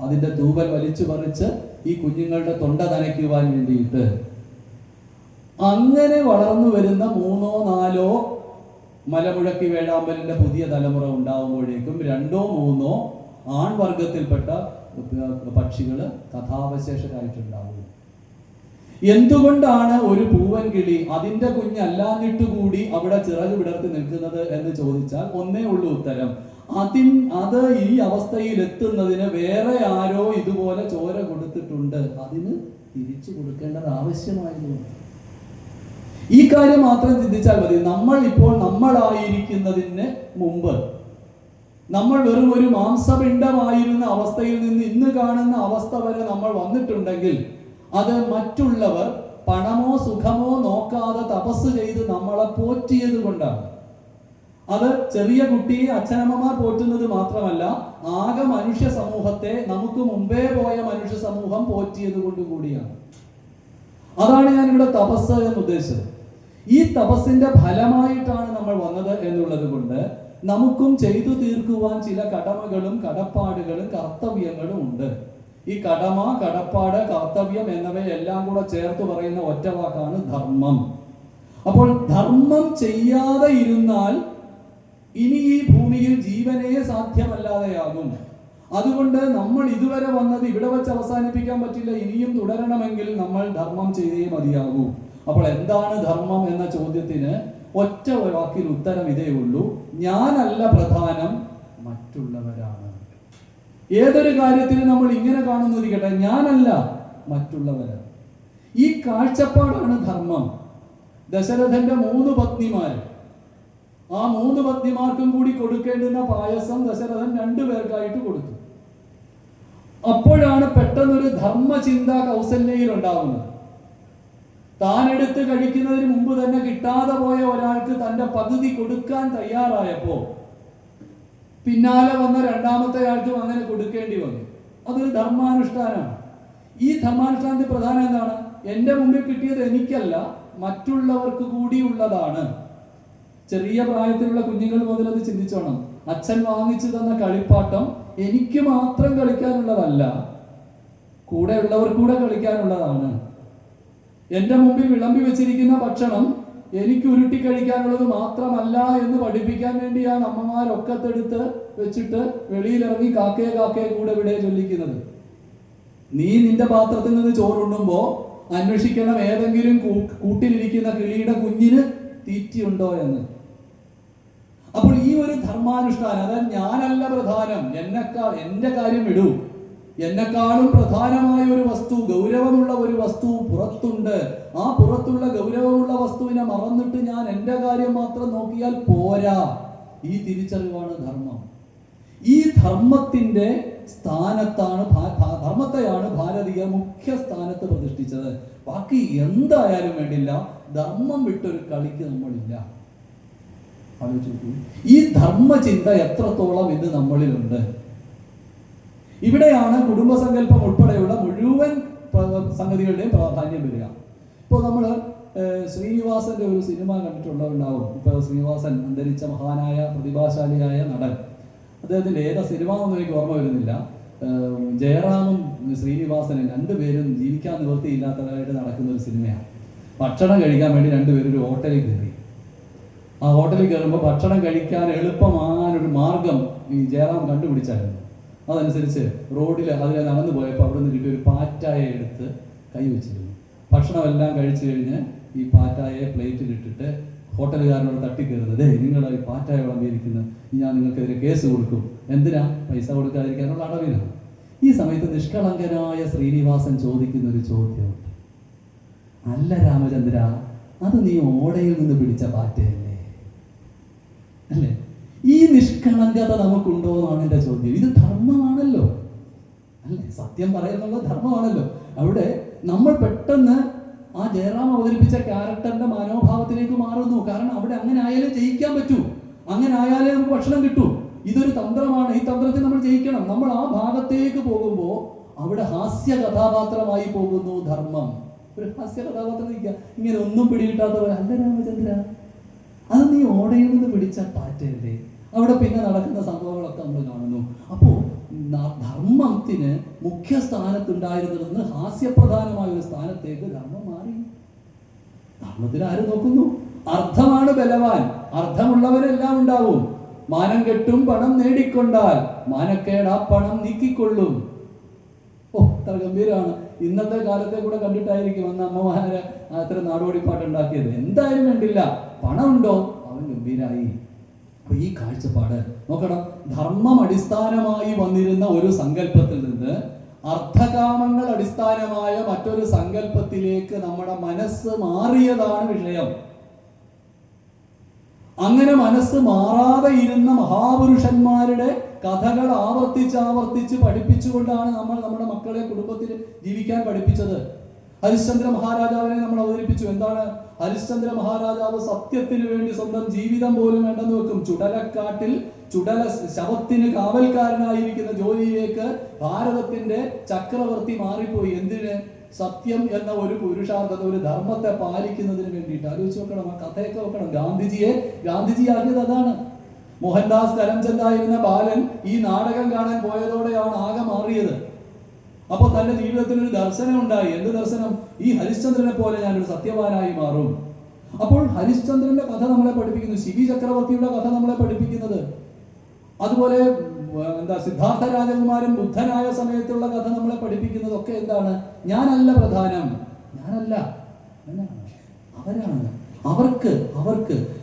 അതിന്റെ തൂവൽ വലിച്ചു പറിച്ച് ഈ കുഞ്ഞുങ്ങളുടെ തൊണ്ട നനയ്ക്കുവാൻ വേണ്ടിയിട്ട്. അങ്ങനെ വളർന്നു വരുന്ന 3 4 മലമുഴക്കി വേഴാമ്പലിന്റെ പുതിയ തലമുറ ഉണ്ടാവുമ്പോഴേക്കും 2 3 ആൺവർഗത്തിൽപ്പെട്ട പക്ഷികൾ കഥാവശേഷരായിട്ടുണ്ടാവും. എന്തുകൊണ്ടാണ് ഒരു പൂവൻ കിളി അതിന്റെ കുഞ്ഞല്ലാഞ്ഞിട്ട് കൂടി അവിടെ ചിറക് വിടർത്തി നിൽക്കുന്നത് എന്ന് ചോദിച്ചാൽ ഒന്നേ ഉള്ളൂ ഉത്തരം. അത് ഈ അവസ്ഥയിൽ എത്തുന്നതിന് വേറെ ആരോ ഇതുപോലെ ചോര കൊടുത്തിട്ടുണ്ട്. അതിന് തിരിച്ചു കൊടുക്കേണ്ടത് ആവശ്യമായിരുന്നു. ഈ കാര്യം മാത്രം ചിന്തിച്ചാൽ മതി. നമ്മൾ ഇപ്പോൾ നമ്മളായിരിക്കുന്നതിന് മുമ്പ് നമ്മൾ വെറും ഒരു മാംസപിണ്ഡമായിരുന്ന അവസ്ഥയിൽ നിന്ന് ഇന്ന് കാണുന്ന അവസ്ഥ വരെ നമ്മൾ വന്നിട്ടുണ്ടെങ്കിൽ അത് മറ്റുള്ളവർ പണമോ സുഖമോ നോക്കാതെ തപസ് ചെയ്ത് നമ്മളെ പോറ്റിയത് കൊണ്ടാണ്. അത് ചെറിയ കുട്ടിയെ അച്ഛനമ്മമാർ പോറ്റുന്നത് മാത്രമല്ല, ആകെ മനുഷ്യ സമൂഹത്തെ നമുക്ക് മുമ്പേ പോയ മനുഷ്യ സമൂഹം പോറ്റിയത് കൊണ്ട് കൂടിയാണ്. അതാണ് ഞാനിവിടെ തപസ് എന്ന് ഉദ്ദേശിച്ചത്. ഈ തപസ്സിന്റെ ഫലമായിട്ടാണ് നമ്മൾ വന്നത് എന്നുള്ളത് കൊണ്ട് നമുക്കും ചെയ്തു തീർക്കുവാൻ ചില കടമകളും കടപ്പാടുകളും കർത്തവ്യങ്ങളും ഉണ്ട്. ഈ കടമ, കടപ്പാട്, കർത്തവ്യം എന്നിവയെല്ലാം കൂടെ ചേർത്ത് പറയുന്ന ഒറ്റ വാക്കാണ് ധർമ്മം. അപ്പോൾ ധർമ്മം ചെയ്യാതെ ഇരുന്നാൽ ഇനി ഈ ഭൂമിയിൽ ജീവനേ സാധ്യമല്ലാതെയാകും. അതുകൊണ്ട് നമ്മൾ ഇതുവരെ വന്നത് ഇവിടെ വെച്ച് അവസാനിപ്പിക്കാൻ പറ്റില്ല. ഇനിയും തുടരണമെങ്കിൽ നമ്മൾ ധർമ്മം ചെയ്തേ മതിയാകൂ. അപ്പോൾ എന്താണ് ധർമ്മം എന്ന ചോദ്യത്തിന് ഒറ്റ വാക്കിൽ ഉത്തരം ഇതേ ഉള്ളൂ: ഞാനല്ല പ്രധാനം, മറ്റുള്ളവരാണ്. ഏതൊരു കാര്യത്തിലും നമ്മൾ ഇങ്ങനെ കാണുന്നിരിക്കട്ടെ, ഞാനല്ല, മറ്റുള്ളവരാണ്. ഈ കാഴ്ചപ്പാടാണ് ധർമ്മം. ദശരഥന്റെ 3 പത്നിമാർ, ആ 3 പത്നിമാർക്കും കൂടി കൊടുക്കേണ്ടുന്ന പായസം ദശരഥൻ 2 പേർക്കായിട്ട് കൊടുത്തു. അപ്പോഴാണ് പെട്ടെന്നൊരു ധർമ്മചിന്ത കൗസല്യയിൽ ഉണ്ടാവുന്നത്. താൻ എടുത്ത് കഴിക്കുന്നതിന് മുമ്പ് തന്നെ കിട്ടാതെ പോയ ഒരാൾക്ക് തന്റെ പകുതി കൊടുക്കാൻ തയ്യാറായപ്പോ പിന്നാലെ വന്ന 2ാമത്തെ ആൾക്കും അങ്ങനെ കൊടുക്കേണ്ടി വന്നു. അതൊരു ധർമാനുഷ്ഠാനമാണ്. ഈ ധർമാനുഷ്ഠാനത്തിൽ പ്രധാനം എന്താണ്? എൻ്റെ മുമ്പിൽ കിട്ടിയത് എനിക്കല്ല, മറ്റുള്ളവർക്ക് കൂടി ഉള്ളതാണ്. ചെറിയ പ്രായത്തിലുള്ള കുഞ്ഞുങ്ങൾ മുതൽ അത് ചിന്തിച്ചോണം. അച്ഛൻ വാങ്ങിച്ചു തന്ന കളിപ്പാട്ടം എനിക്ക് മാത്രം കളിക്കാനുള്ളതല്ല, കൂടെ ഉള്ളവർക്കൂടെ കളിക്കാനുള്ളതാണ്. എൻ്റെ മുമ്പിൽ വിളമ്പി വെച്ചിരിക്കുന്ന ഭക്ഷണം എനിക്ക് ഉരുട്ടി കഴിക്കാനുള്ളത് മാത്രമല്ല എന്ന് പഠിപ്പിക്കാൻ വേണ്ടിയാണ് അമ്മമാരൊക്കത്തെടുത്ത് വെച്ചിട്ട് വെളിയിലിറങ്ങി കാക്കയെ കാക്കയെ കൂടെ ഇവിടെ ചൊല്ലിക്കുന്നത്. നീ നിന്റെ പാത്രത്തിൽ നിന്ന് ചോറുണ്ണുമ്പോ അന്വേഷിക്കണം ഏതെങ്കിലും കൂട്ടിലിരിക്കുന്ന കിളിയുടെ കുഞ്ഞിന് തീറ്റിയുണ്ടോ എന്ന്. അപ്പോൾ ഈ ഒരു ധർമാനുഷ്ഠാനം, അതായത് ഞാനല്ല പ്രധാനം, എന്റെ കാര്യം വിടൂ, എന്നെക്കാളും പ്രധാനമായ ഒരു വസ്തു, ഗൗരവമുള്ള ഒരു വസ്തു പുറത്തുണ്ട്. ആ പുറത്തുള്ള ഗൗരവമുള്ള വസ്തുവിനെ മറന്നിട്ട് ഞാൻ എൻ്റെ കാര്യം മാത്രം നോക്കിയാൽ പോരാ. ഈ തിരിച്ചറിവാണ് ധർമ്മം. ഈ ധർമ്മത്തിന്റെ സ്ഥാനത്താണ് ധർമ്മത്തെയാണ് ഭാരതീയർ മുഖ്യ സ്ഥാനത്ത് പ്രതിഷ്ഠിച്ചത്. ബാക്കി എന്തായാലും വേണ്ടില്ല, ധർമ്മം വിട്ടൊരു കളിക്ക് നമ്മളില്ല. ആലോചിച്ചു, ഈ ധർമ്മചിന്ത എത്രത്തോളം ഇന്ന് നമ്മളിലുണ്ട്. ഇവിടെയാണ് കുടുംബസങ്കല്പം ഉൾപ്പെടെയുള്ള മുഴുവൻ സംഗതികളുടെയും പ്രാധാന്യം വരിക. ഇപ്പോൾ നമ്മൾ ശ്രീനിവാസന്റെ ഒരു സിനിമ കണ്ടിട്ടുള്ളവരുണ്ടാവും. ഇപ്പോൾ ശ്രീനിവാസൻ അന്തരിച്ച മഹാനായ പ്രതിഭാശാലിയായ നടൻ. അദ്ദേഹത്തിന്റെ ഏതാ സിനിമ എന്നൊന്നും എനിക്ക് ഓർമ്മ വരുന്നില്ല. ജയറാമും ശ്രീനിവാസനും 2 പേരും ജീവിക്കാൻ നിവൃത്തിയില്ലാത്തതായിട്ട് നടക്കുന്ന ഒരു സിനിമയാണ്. ഭക്ഷണം കഴിക്കാൻ വേണ്ടി 2 പേരും ഒരു ഹോട്ടലിൽ കയറി. ആ ഹോട്ടലിൽ കയറുമ്പോൾ ഭക്ഷണം കഴിക്കാൻ എളുപ്പമാകാനൊരു മാർഗം ഈ ജയറാം കണ്ടുപിടിച്ചായിരുന്നു. അതനുസരിച്ച് റോഡിൽ അതിൽ നടന്നു പോയപ്പോൾ അവിടെ നിന്ന് കിട്ടിയ ഒരു പാറ്റായ എടുത്ത് കൈവച്ചിരുന്നു. ഭക്ഷണമെല്ലാം കഴിച്ചു കഴിഞ്ഞ് ഈ പാറ്റായെ പ്ലേറ്റിലിട്ടിട്ട് ഹോട്ടലുകാരനോട് തട്ടിക്കയറുന്നത്, നിങ്ങൾ ഈ പാറ്റായ വിളമ്പിയിരിക്കുന്നത്, ഞാൻ നിങ്ങൾക്കെതിരെ കേസ് കൊടുക്കും. എന്തിനാ? പൈസ കൊടുക്കാതിരിക്കാനുള്ള അടവിനാണ്. ഈ സമയത്ത് നിഷ്കളങ്കനായ ശ്രീനിവാസൻ ചോദിക്കുന്ന ഒരു ചോദ്യം, അല്ല രാമചന്ദ്ര, അത് നീ ഓടയിൽ നിന്ന് പിടിച്ച പാറ്റയല്ലേ? അല്ലേ? ഈ നിഷ്കളങ്കത നമുക്കുണ്ടോ എന്നാണ് എൻ്റെ ചോദ്യം. ഇത് ധർമ്മമാണല്ലോ, അല്ലേ? സത്യം പറയുന്നുള്ള ധർമ്മമാണല്ലോ. അവിടെ നമ്മൾ പെട്ടെന്ന് ആ ജയറാം അവതരിപ്പിച്ച ക്യാരക്ടറിന്റെ മനോഭാവത്തിലേക്ക് മാറുന്നു. കാരണം അവിടെ അങ്ങനെ ആയാലേ ജയിക്കാൻ പറ്റൂ, അങ്ങനെ ആയാലേ നമുക്ക് ഭക്ഷണം കിട്ടൂ. ഇതൊരു തന്ത്രമാണ്. ഈ തന്ത്രത്തിൽ നമ്മൾ ജയിക്കണം. നമ്മൾ ആ ഭാഗത്തേക്ക് പോകുമ്പോൾ അവിടെ ഹാസ്യ കഥാപാത്രമായി പോകുന്നു ധർമ്മം. ഒരു ഹാസ്യ കഥാപാത്രം ഇങ്ങനെ ഒന്നും പിടികിട്ടാത്തവർ, അല്ല രാമചന്ദ്ര, അത് നീ ഓടയിൽ നിന്ന് പിടിച്ച പാറ്റയല്ലേ? അവിടെ പിന്നെ നടക്കുന്ന സംഭവങ്ങളൊക്കെ നമ്മൾ കാണുന്നു. അപ്പോൾ ധർമ്മത്തിന് മുഖ്യ സ്ഥാനത്തുണ്ടായിരുന്നതിൽ നിന്ന് ഹാസ്യപ്രധാനമായ ഒരു സ്ഥാനത്തേക്ക് ധർമ്മം മാറി. ധർമ്മത്തിന് ആര് നോക്കുന്നു? അർത്ഥമാണ് ബലവാൻ. അർത്ഥമുള്ളവരെല്ലാം ഉണ്ടാവും. മാനം കെട്ടും പണം നേടിക്കൊണ്ടാൽ മാനക്കേട് ആ പണം നീക്കിക്കൊള്ളും. അത്ര ഗംഭീരമാണ്. ഇന്നത്തെ കാലത്തെ കൂടെ കണ്ടിട്ടായിരിക്കും അന്ന് അമ്മമാരെ അത്ര നാടോടിപ്പാട്ടുണ്ടാക്കിയത്. എന്തായാലും വേണ്ടില്ല, പണമുണ്ടോ അവൻ ഗംഭീരായി. അപ്പൊ ഈ കാഴ്ചപ്പാട് നോക്കണം. ധർമ്മം അടിസ്ഥാനമായി വന്നിരുന്ന ഒരു സങ്കല്പത്തിൽ നിന്ന് അർത്ഥകാമങ്ങൾ അടിസ്ഥാനമായ മറ്റൊരു സങ്കല്പത്തിലേക്ക് നമ്മുടെ മനസ്സ് മാറിയതാണ് വിഷയം. അങ്ങനെ മനസ്സ് മാറാതെ ഇരുന്ന മഹാപുരുഷന്മാരുടെ കഥകൾ ആവർത്തിച്ച് പഠിപ്പിച്ചുകൊണ്ടാണ് നമ്മൾ നമ്മുടെ മക്കളെ കുടുംബത്തിൽ ജീവിക്കാൻ പഠിപ്പിച്ചത്. ഹരിശ്ചന്ദ്ര മഹാരാജാവിനെ നമ്മൾ അവതരിപ്പിച്ചു. എന്താണ് ഹരിശ്ചന്ദ്ര മഹാരാജാവ്? സത്യത്തിന് വേണ്ടി സ്വന്തം ജീവിതം പോലും വേണ്ടെന്ന് വെക്കും. ചുടലക്കാട്ടിൽ ശവത്തിന് കാവൽക്കാരനായിരിക്കുന്ന ജോലിയിലേക്ക് ഭാരതത്തിന്റെ ചക്രവർത്തി മാറിപ്പോയി. എന്തിന്? സത്യം എന്ന ഒരു പുരുഷാർത്ഥത്തെ, ഒരു ധർമ്മത്തെ പാലിക്കുന്നതിന് വേണ്ടിയിട്ട്. ആലോചിച്ച് നോക്കണം, ആ കഥയൊക്കെ നോക്കണം. ഗാന്ധിജി ആക്കിയത് അതാണ്. മോഹൻദാസ് കരംചന്ദ് ആയിരുന്ന ബാലൻ ഈ നാടകം കാണാൻ പോയതോടെയാണ് ആകെ മാറിയത്. അപ്പൊ തന്റെ ജീവിതത്തിൽ ഒരു ദർശനം ഉണ്ടായി. എന്ത് ദർശനം? ഈ ഹരിശ്ചന്ദ്രനെ പോലെ ഞാനൊരു സത്യവാനായി മാറും. അപ്പോൾ ഹരിശ്ചന്ദ്രന്റെ കഥ നമ്മളെ പഠിപ്പിക്കുന്നു, ശിവി ചക്രവർത്തിയുടെ കഥ നമ്മളെ പഠിപ്പിക്കുന്നത്. അതുപോലെ സിദ്ധാർത്ഥ രാജകുമാരൻ ബുദ്ധനായ സമയത്തുള്ള കഥ നമ്മളെ പഠിപ്പിക്കുന്നതൊക്കെ എന്താണ്? ഞാനല്ല പ്രധാനം, ഞാനല്ല, അവരാണ്. അവർക്ക്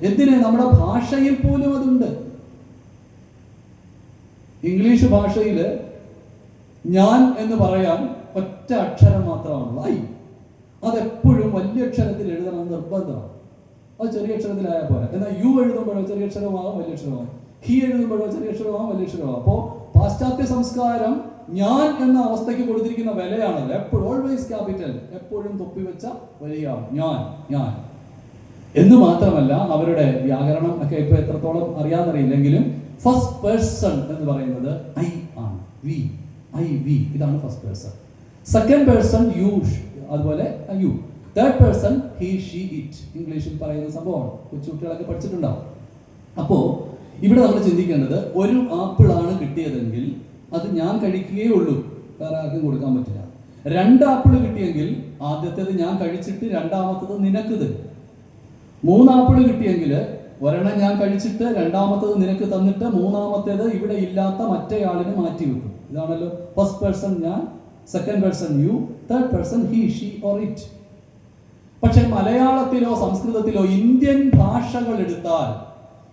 എന്തിന്? നമ്മുടെ ഭാഷയിൽ പോലും അതുണ്ട്. ഇംഗ്ലീഷ് ഭാഷയില് ഞാൻ എന്ന് പറയാൻ ഒറ്റ അക്ഷരം മാത്രമാണ് ഐ. അതെപ്പോഴും വലിയ അക്ഷരത്തിൽ എഴുതണം നിർബന്ധമാണ്. അത് ചെറിയ അക്ഷരത്തിലായാൽ പോലെ. എന്നാൽ യു എഴുതുമ്പോഴോ ചെറിയ അക്ഷരമാകും, വലിയ അക്ഷരമാകും. ഹി എഴുതുമ്പോഴോ ചെറിയ അക്ഷരമാകും, വലിയ അക്ഷരമാകും. അപ്പോൾ പാശ്ചാത്യ സംസ്കാരം ഞാൻ എന്ന അവസ്ഥയ്ക്ക് കൊടുത്തിരിക്കുന്ന വിലയാണത്. എപ്പോഴും ഓൾവേസ് ക്യാപിറ്റൽ, എപ്പോഴും തൊപ്പിവെച്ച വലിയ ഞാൻ എന്ന് മാത്രമല്ല, അവരുടെ വ്യാകരണം ഒക്കെ ഇപ്പൊ എത്രത്തോളം അറിയാന്നറിയില്ലെങ്കിലും ഫസ്റ്റ് പേഴ്സൺ എന്ന് പറയുന്നത് ഐ ആണ്. വി ഇതാണ് first person. Second person you, അതുപോലെ you. Third person he, she, it. ഇംഗ്ലീഷിൽ പറയുന്ന സംഭവമാണ്, കൊച്ചുകുട്ടികളൊക്കെ പഠിച്ചിട്ടുണ്ടാവും. അപ്പോ ഇവിടെ നമ്മൾ ചിന്തിക്കേണ്ടത്, ഒരു ആപ്പിളാണ് കിട്ടിയതെങ്കിൽ അത് ഞാൻ കഴിക്കുകയേ ഉള്ളൂ, വേറെ ആർക്കും കൊടുക്കാൻ പറ്റില്ല. 2 ആപ്പിൾ കിട്ടിയെങ്കിൽ ആദ്യത്തേത് ഞാൻ കഴിച്ചിട്ട് രണ്ടാമത്തത് നിനക്ക് തരും. 3 ആപ്പിൾ കിട്ടിയെങ്കിൽ ഒരെണ്ണം ഞാൻ കഴിച്ചിട്ട് രണ്ടാമത്തത് നിനക്ക് തന്നിട്ട് മൂന്നാമത്തേത് ഇവിടെ ഇല്ലാത്ത മറ്റേയാളിന് മാറ്റി വെക്കും. ഇതാണല്ലോ ഫസ്റ്റ് പേഴ്സൺ ഞാൻ, second person U, third person he, she or it. പക്ഷെ മലയാളത്തിലോ സംസ്കൃതത്തിലോ ഇന്ത്യൻ ഭാഷകൾ എടുത്താൽ,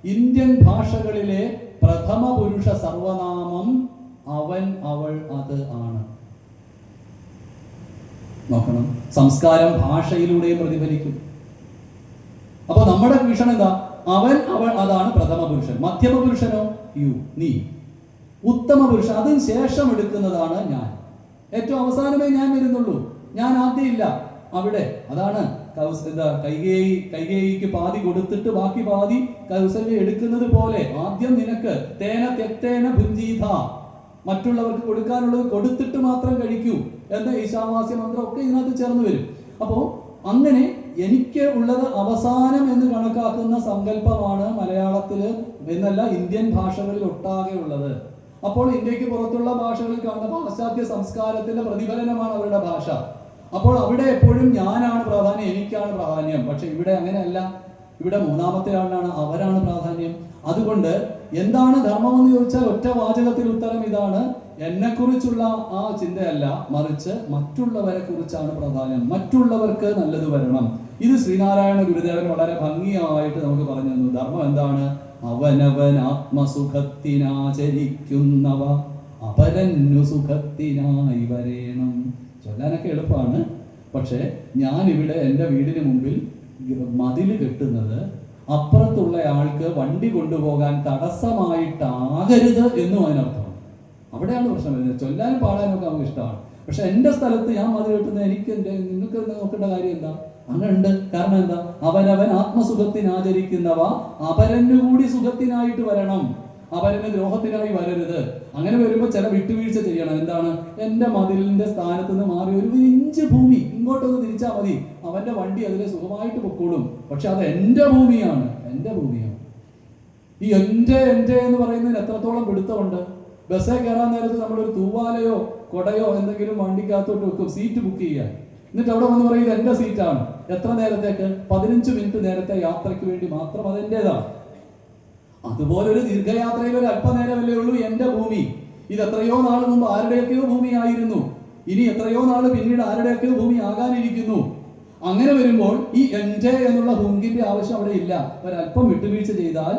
ഇന്ത്യൻ ഭാഷകളിലെ പ്രഥമ പുരുഷ സർവനാമം അവൻ, അവൾ, അത് ആണ്. നോക്കണം, സംസ്കാരം ഭാഷയിലൂടെയും പ്രതിഫലിക്കും. അപ്പൊ നമ്മുടെ വീക്ഷണം എന്താ? അവൻ, അവൾ, അതാണ് പ്രഥമ പുരുഷൻ. മധ്യമ പുരുഷനോ? യു, നീ. ഉത്തമ പുരുഷൻ, അതിന് ശേഷം എടുക്കുന്നതാണ് ഞാൻ. ഏറ്റവും അവസാനമേ ഞാൻ വരുന്നുള്ളൂ, ഞാൻ ആദ്യം ഇല്ല. അവിടെ അതാണ് കൈകേയിക്ക് പാതി കൊടുത്തിട്ട് ബാക്കി പാതി കൗസല്യ എടുക്കുന്നത് പോലെ, ആദ്യം നിനക്ക് തേന തെത്തേന ഭുഞ്ചീത, മറ്റുള്ളവർക്ക് കൊടുക്കാനുള്ളത് കൊടുത്തിട്ട് മാത്രം കഴിക്കൂ എന്ന ഈശാവാസ്യ മന്ത്രം ഒക്കെ ഇതിനകത്ത് ചേർന്ന് വരും. അപ്പോ അങ്ങനെ എനിക്ക് ഉള്ളത് അവസാനം എന്ന് കണക്കാക്കുന്ന സങ്കല്പമാണ് മലയാളത്തില് എന്നല്ല ഇന്ത്യൻ ഭാഷകളിൽ ഒട്ടാകെ ഉള്ളത്. അപ്പോൾ ഇന്ത്യക്ക് പുറത്തുള്ള ഭാഷകളിൽ കാണുന്ന പാശ്ചാത്യ സംസ്കാരത്തിന്റെ പ്രതിഫലനമാണ് അവരുടെ ഭാഷ. അപ്പോൾ അവിടെ എപ്പോഴും ഞാനാണ് പ്രാധാന്യം, എനിക്കാണ് പ്രാധാന്യം. പക്ഷെ ഇവിടെ അങ്ങനെയല്ല. ഇവിടെ മൂന്നാമത്തെ ആളിനാണ്, അവരാണ് പ്രാധാന്യം. അതുകൊണ്ട് എന്താണ് ധർമ്മം എന്ന് ചോദിച്ചാൽ ഒറ്റ വാചകത്തിൽ ഉത്തരം ഇതാണ്: എന്നെക്കുറിച്ചുള്ള ആ ചിന്തയല്ല, മറിച്ച് മറ്റുള്ളവരെ കുറിച്ചാണ് പ്രാധാന്യം. മറ്റുള്ളവർക്ക് നല്ലത് വരണം. ഇത് ശ്രീനാരായണ ഗുരുദേവൻ വളരെ ഭംഗിയായിട്ട് നമുക്ക് പറഞ്ഞു തന്നു. ധർമ്മം എന്താണ്? അവനവൻ ആത്മസുഖത്തിനാചരിക്കുന്നവ അപരന്നു സുഖത്തിനായി വരേണം. ചൊല്ലാനൊക്കെ എളുപ്പമാണ്. പക്ഷെ ഞാനിവിടെ എൻ്റെ വീടിന് മുമ്പിൽ മതിൽ കെട്ടുന്നത് അപ്പുറത്തുള്ള ആൾക്ക് വണ്ടി കൊണ്ടുപോകാൻ തടസ്സമായിട്ടാകരുത് എന്നും അതിനർത്ഥമാണ്. അവിടെയാണ് പ്രശ്നം വരുന്നത്. ചൊല്ലാനും പാടാനും ഒക്കെ നമുക്ക് ഇഷ്ടമാണ്. പക്ഷെ എൻ്റെ സ്ഥലത്ത് ഞാൻ മതിൽ കെട്ടുന്നത് നിങ്ങൾക്ക് നോക്കേണ്ട കാര്യം എന്താ? അങ്ങനെ ഉണ്ട്. കാരണം എന്താ? അവനവൻ ആത്മസുഖത്തിനാചരിക്കുന്നവ അപരന് കൂടി സുഖത്തിനായിട്ട് വരണം. അപരന് ദ്രോഹത്തിനായി വരരുത്. അങ്ങനെ വരുമ്പോൾ ചില വിട്ടുവീഴ്ച ചെയ്യണം. എന്താണ്? എൻ്റെ മതിലിന്റെ സ്ഥാനത്ത് നിന്ന് മാറി ഒരു ഇഞ്ച് ഭൂമി ഇങ്ങോട്ടൊന്ന് തിരിച്ചാൽ മതി, അവന്റെ വണ്ടി അതിൽ സുഖമായിട്ട് പൊക്കോളും. പക്ഷെ അത് എൻ്റെ ഭൂമിയാണ്, എൻ്റെ ഭൂമിയാണ്. ഈ എൻ്റെ എന്ന് പറയുന്നതിന് എത്രത്തോളം പിടുത്തമുണ്ട്? ബസ്സേ കയറാൻ നേരത്ത് നമ്മളൊരു തൂവാലയോ കൊടയോ എന്തെങ്കിലും വണ്ടിക്കകത്തോട്ട് വെക്കും, സീറ്റ് ബുക്ക് ചെയ്യാൻ. എന്നിട്ട് അവിടെ വന്ന് പറയും ഇത് എൻ്റെ സീറ്റാണ്. എത്ര നേരത്തേക്ക്? 15 മിനിറ്റ് നേരത്തെ യാത്രയ്ക്ക് വേണ്ടി മാത്രം അതെൻ്റെതാണ്. അതുപോലെ ഒരു ദീർഘയാത്രയിൽ ഒരു അല്പനേരമല്ലേ ഉള്ളൂ എൻ്റെ ഭൂമി. ഇത് എത്രയോ നാൾ മുമ്പ് ആരുടെയൊക്കെയോ ഭൂമിയായിരുന്നു, ഇനി എത്രയോ നാൾ പിന്നീട് ആരുടെയൊക്കെയോ ഭൂമി ആകാനിരിക്കുന്നു. അങ്ങനെ വരുമ്പോൾ ഈ എൻ്റെ എന്നുള്ള ഹുങ്കിന്റെ ആവശ്യം അവിടെ ഇല്ല. ഒരല്പം വിട്ടുവീഴ്ച ചെയ്താൽ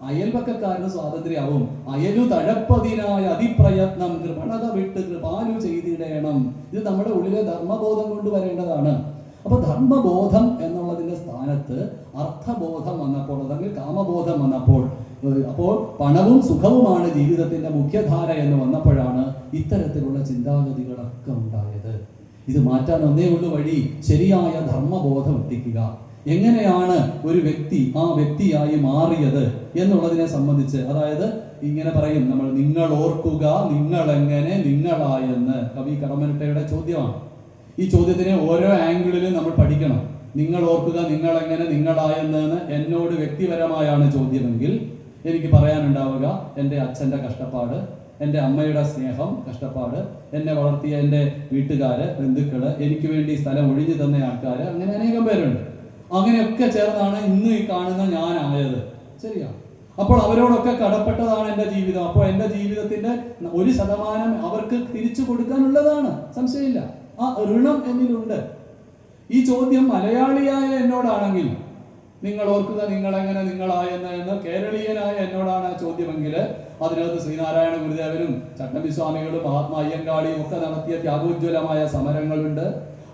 അയൽപക്കക്കാരന് സ്വാതന്ത്ര്യമാവും. അയലു തഴപ്പതിനായ അതിപ്രയത്നം കൃപണത വിട്ട് കൃപാലു ചെയ്തിടേണം. ഇത് നമ്മുടെ ഉള്ളിലെ ധർമ്മബോധം കൊണ്ടുവരേണ്ടതാണ്. അപ്പൊ ധർമ്മബോധം എന്നുള്ളതിന്റെ സ്ഥാനത്ത് അർത്ഥബോധം വന്നപ്പോൾ, അല്ലെങ്കിൽ കാമബോധം വന്നപ്പോൾ, അപ്പോൾ പണവും സുഖവുമാണ് ജീവിതത്തിന്റെ മുഖ്യധാര എന്ന് വന്നപ്പോഴാണ് ഇത്തരത്തിലുള്ള ചിന്താഗതികളൊക്കെ ഉണ്ടായത്. ഇത് മാറ്റാൻ ഒന്നേ ഉള്ളൂ വഴി, ശരിയായ ധർമ്മബോധം എത്തിക്കുക. എങ്ങനെയാണ് ഒരു വ്യക്തി ആ വ്യക്തിയായി മാറിയത് എന്നുള്ളതിനെ സംബന്ധിച്ച്, അതായത് ഇങ്ങനെ പറയും നമ്മൾ, നിങ്ങൾ ഓർക്കുക നിങ്ങൾ എങ്ങനെ നിങ്ങളായെന്ന് കവി കടമ്മനിട്ടയുടെ ചോദ്യമാണ്. ഈ ചോദ്യത്തിനെ ഓരോ ആംഗിളിലും നമ്മൾ പഠിക്കണം. നിങ്ങൾ ഓർക്കുക നിങ്ങൾ എങ്ങനെ നിങ്ങളായെന്ന് എന്നോട് വ്യക്തിപരമായാണ് ചോദ്യമെങ്കിൽ എനിക്ക് പറയാനുണ്ടാവുക എൻ്റെ അച്ഛൻ്റെ കഷ്ടപ്പാട്, എൻ്റെ അമ്മയുടെ സ്നേഹം, കഷ്ടപ്പാട്, എന്നെ വളർത്തിയ എൻ്റെ വീട്ടുകാര്, ബന്ധുക്കള്, എനിക്ക് വേണ്ടി സ്ഥലം ഒഴിഞ്ഞു തന്ന ആൾക്കാർ, അങ്ങനെ അനേകം പേരുണ്ട്. അങ്ങനെയൊക്കെ ചേർന്നാണ് ഇന്ന് ഈ കാണുന്ന ഞാനായത്. ശരിയാണ്. അപ്പോൾ അവരോടൊക്കെ കടപ്പെട്ടതാണ് എൻ്റെ ജീവിതം. അപ്പോൾ എൻ്റെ ജീവിതത്തിന്റെ 1% അവർക്ക് തിരിച്ചു കൊടുക്കാനുള്ളതാണ്, സംശയമില്ല. ആ ഋണം എന്നിലുണ്ട്. ഈ ചോദ്യം മലയാളിയായ എന്നോടാണെങ്കിൽ, നിങ്ങൾ ഓർക്കുക നിങ്ങൾ എങ്ങനെ നിങ്ങളായെന്ന് കേരളീയനായ എന്നോടാണ് ആ ചോദ്യമെങ്കിൽ, അതിനകത്ത് ശ്രീനാരായണ ഗുരുദേവനും ചട്ടമ്പിസ്വാമികളും മഹാത്മാ അയ്യങ്കാളിയും ഒക്കെ നടത്തിയ ത്യാഗോജ്വലമായ സമരങ്ങളുണ്ട്.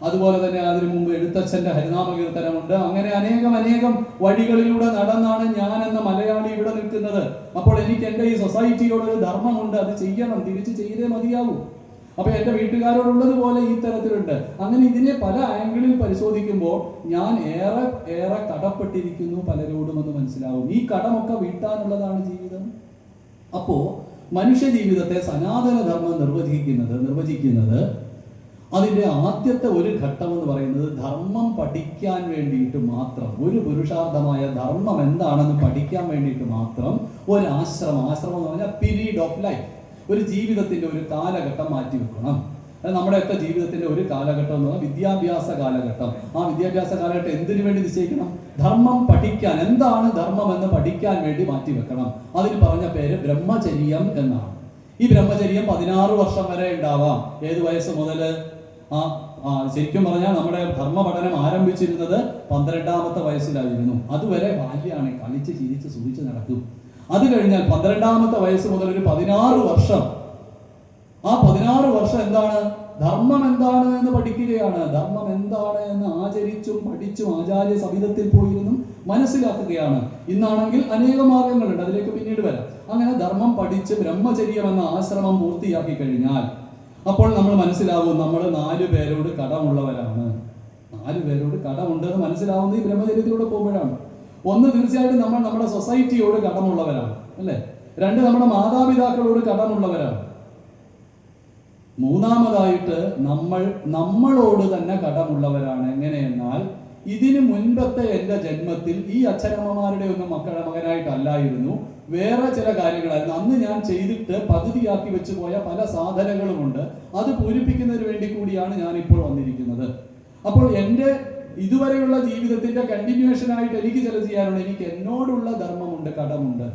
അതുപോലെ തന്നെ അതിനു മുമ്പ് എഴുത്തച്ഛന്റെ ഹരിനാമ കീർത്തനമുണ്ട്. അങ്ങനെ അനേകം വഴികളിലൂടെ നടന്നാണ് ഞാൻ എന്ന മലയാളി ഇവിടെ നിൽക്കുന്നത്. അപ്പോൾ എനിക്ക് എൻ്റെ ഈ സൊസൈറ്റിയോടൊരു ധർമ്മമുണ്ട്, അത് ചെയ്യണം, തിരിച്ച് ചെയ്തേ മതിയാവൂ. അപ്പൊ എൻ്റെ വീട്ടുകാരോടുള്ളതുപോലെ ഈ തരത്തിലുണ്ട്. അങ്ങനെ ഇതിനെ പല ആംഗിളിൽ പരിശോധിക്കുമ്പോൾ ഞാൻ ഏറെ കടപ്പെട്ടിരിക്കുന്നു പലരോടും എന്ന് മനസ്സിലാവും. ഈ കടമൊക്കെ വീട്ടാനുള്ളതാണ് ജീവിതം. അപ്പോ മനുഷ്യ ജീവിതത്തെ സനാതന ധർമ്മം നിർവചിക്കുന്നത് അതിൻ്റെ ആദ്യത്തെ ഒരു ഘട്ടം എന്ന് പറയുന്നത് ധർമ്മം പഠിക്കാൻ വേണ്ടിയിട്ട് മാത്രം, ഒരു പുരുഷാർത്ഥമായ ധർമ്മം എന്താണെന്ന് പഠിക്കാൻ വേണ്ടിയിട്ട് മാത്രം ഒരു ആശ്രമം എന്ന് പറഞ്ഞാൽ പീരീഡ് ഓഫ് ലൈഫ്, ഒരു ജീവിതത്തിന്റെ ഒരു കാലഘട്ടം മാറ്റിവെക്കണം. അത് നമ്മുടെയൊക്കെ ജീവിതത്തിന്റെ ഒരു കാലഘട്ടം എന്ന് പറഞ്ഞാൽ വിദ്യാഭ്യാസ കാലഘട്ടം. ആ വിദ്യാഭ്യാസ കാലഘട്ടം എന്തിനു വേണ്ടി നിശ്ചയിക്കണം? ധർമ്മം പഠിക്കാൻ, എന്താണ് ധർമ്മം എന്ന് പഠിക്കാൻ വേണ്ടി മാറ്റിവെക്കണം. അതിന് പറഞ്ഞ പേര് ബ്രഹ്മചര്യം എന്നാണ്. ഈ ബ്രഹ്മചര്യം 16 വർഷം വരെ ഉണ്ടാവാം. ഏത് വയസ്സ് മുതൽ? ശരിക്കും പറഞ്ഞാൽ നമ്മുടെ ധർമ്മ പഠനം ആരംഭിച്ചിരുന്നത് 12ാമത്തെ വയസ്സിലായിരുന്നു. അതുവരെ ബാല്യമാണ്, കളിച്ച് ചിരിച്ച് സുഖിച്ച് നടക്കും. അത് കഴിഞ്ഞാൽ 12ാമത്തെ വയസ്സ് മുതൽ ഒരു 16 വർഷം, ആ 16 വർഷം എന്താണ്? ധർമ്മം എന്താണ് എന്ന് പഠിക്കുകയാണ്. ധർമ്മം എന്താണ് എന്ന് ആചരിച്ചും പഠിച്ചും ആചാര്യ സവിധത്തിൽ പോയിരുന്നും മനസ്സിലാക്കുകയാണ്. ഇന്നാണെങ്കിൽ അനേകം മാർഗങ്ങളുണ്ട്, അതിലേക്ക് പിന്നീട് വരാം. അങ്ങനെ ധർമ്മം പഠിച്ച് ബ്രഹ്മചര്യം എന്ന ആശ്രമം പൂർത്തിയാക്കി കഴിഞ്ഞാൽ അപ്പോൾ നമ്മൾ മനസ്സിലാവും നമ്മൾ 4 പേരോട് കടമുള്ളവരാണ്. 4 പേരോട് കടമുണ്ടെന്ന് മനസ്സിലാവുന്നത് ഈ ബ്രഹ്മചര്യത്തിലൂടെ പോകുമ്പോഴാണ്. ഒന്ന്, തീർച്ചയായിട്ടും നമ്മൾ നമ്മുടെ സൊസൈറ്റിയോട് കടമുള്ളവരാണ്, അല്ലേ? 2, നമ്മുടെ മാതാപിതാക്കളോട് കടമുള്ളവരാണ്. 3ാമതായിട്ട് നമ്മളോട് തന്നെ കടമുള്ളവരാണ്. എങ്ങനെയെന്നാൽ ഇതിനു മുൻപത്തെ എൻ്റെ ജന്മത്തിൽ ഈ അച്ഛനമ്മമാരുടെ ഒന്നും മകനായിട്ടല്ലായിരുന്നു, വേറെ ചില കാര്യങ്ങളായിരുന്നു. അന്ന് ഞാൻ ചെയ്തിട്ട് പകുതിയാക്കി വെച്ചു പോയ പല സാധനങ്ങളുമുണ്ട്. അത് പൂരിപ്പിക്കുന്നതിന് വേണ്ടി കൂടിയാണ് ഞാൻ ഇപ്പോൾ വന്നിരിക്കുന്നത്. അപ്പോൾ എൻ്റെ ഇതുവരെയുള്ള ജീവിതത്തിന്റെ കണ്ടിന്യൂവേഷൻ ആയിട്ട് എനിക്ക് ചില ചെയ്യാനുണ്ട്. എനിക്ക് എന്നോടുള്ള ധർമ്മമുണ്ട്, കടമുണ്ട്.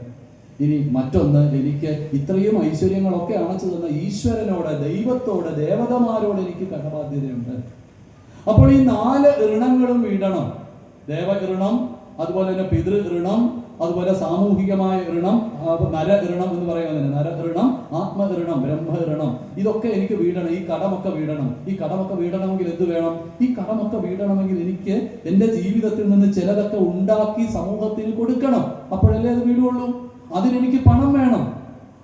ഇനി മറ്റൊന്ന്, എനിക്ക് ഇത്രയും ഐശ്വര്യങ്ങളൊക്കെ അണച്ചു തന്ന ഈശ്വരനോട്, ദൈവത്തോട്, ദേവതമാരോട് എനിക്ക് കടബാധ്യതയുണ്ട്. അപ്പോൾ ഈ 4 ഋണങ്ങളും വീടണം. ദേവഋണം, അതുപോലെ തന്നെ പിതൃഋണം, അതുപോലെ സാമൂഹികമായ ഋണം, നര ഋണം എന്ന് പറയുന്നത്, നരഋണം, ആത്മഋണം, ബ്രഹ്മഋണം, ഇതൊക്കെ എനിക്ക് വീടണം. ഈ കടമൊക്കെ വീടണം. ഈ കടമൊക്കെ വീടണമെങ്കിൽ എന്ത് വേണം? ഈ കടമൊക്കെ വീടണമെങ്കിൽ എനിക്ക് എൻ്റെ ജീവിതത്തിൽ നിന്ന് ചിലതൊക്കെ ഉണ്ടാക്കി സമൂഹത്തിന് കൊടുക്കണം. അപ്പോഴല്ലേ അത് വീടുള്ളൂ. അതിനെനിക്ക് പണം വേണം,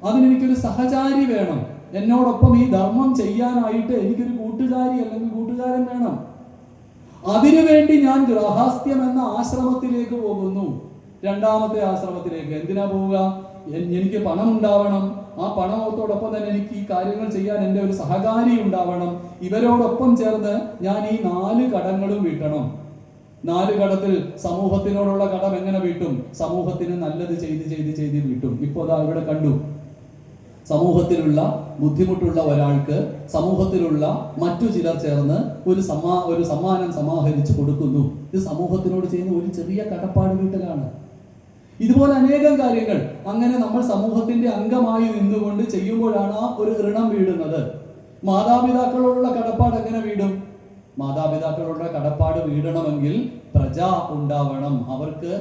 അതിനെനിക്കൊരു സഹചാരി വേണം, എന്നോടൊപ്പം ഈ ധർമ്മം ചെയ്യാനായിട്ട് എനിക്കൊരു കൂട്ടുകാരി അല്ലെങ്കിൽ കൂട്ടുകാരൻ വേണം. അതിനുവേണ്ടി ഞാൻ ഗൃഹസ്ഥ്യം എന്ന ആശ്രമത്തിലേക്ക് പോകുന്നു. 2ാമത്തെ ആശ്രമത്തിലേക്ക് എന്തിനാ പോവുക? എനിക്ക് പണം ഉണ്ടാവണം. ആ പണത്തോടൊപ്പം തന്നെ എനിക്ക് ഈ കാര്യങ്ങൾ ചെയ്യാൻ എൻ്റെ ഒരു സഹകാരി ഉണ്ടാവണം. ഇവരോടൊപ്പം ചേർന്ന് ഞാൻ ഈ 4 കടങ്ങളും വീട്ടണം. 4 കടത്തിൽ സമൂഹത്തിനോടുള്ള കടം എങ്ങനെ വീട്ടും? സമൂഹത്തിന് നല്ലത് ചെയ്ത് വീട്ടും. ഇപ്പോൾ അതാ ഇവിടെ കണ്ടു, സമൂഹത്തിലുള്ള ബുദ്ധിമുട്ടുള്ള ഒരാൾക്ക് സമൂഹത്തിലുള്ള മറ്റു ചിലർ ചേർന്ന് ഒരു സമ്മാനം സമാഹരിച്ചു കൊടുക്കുന്നു. ഇത് സമൂഹത്തിനോട് ചെയ്യുന്ന ഒരു ചെറിയ കടപ്പാട് വീട്ടലാണ്. ഇതുപോലെ അനേകം കാര്യങ്ങൾ അങ്ങനെ നമ്മൾ സമൂഹത്തിന്റെ അംഗമായി നിന്നുകൊണ്ട് ചെയ്യുമ്പോഴാണ് ആ ഒരു ഋണം വീടുന്നത്. മാതാപിതാക്കളോടുള്ള കടപ്പാട് എങ്ങനെ വീടും? മാതാപിതാക്കളുടെ കടപ്പാട് വീടണമെങ്കിൽ പ്രജ ഉണ്ടാവണം. അവർക്ക്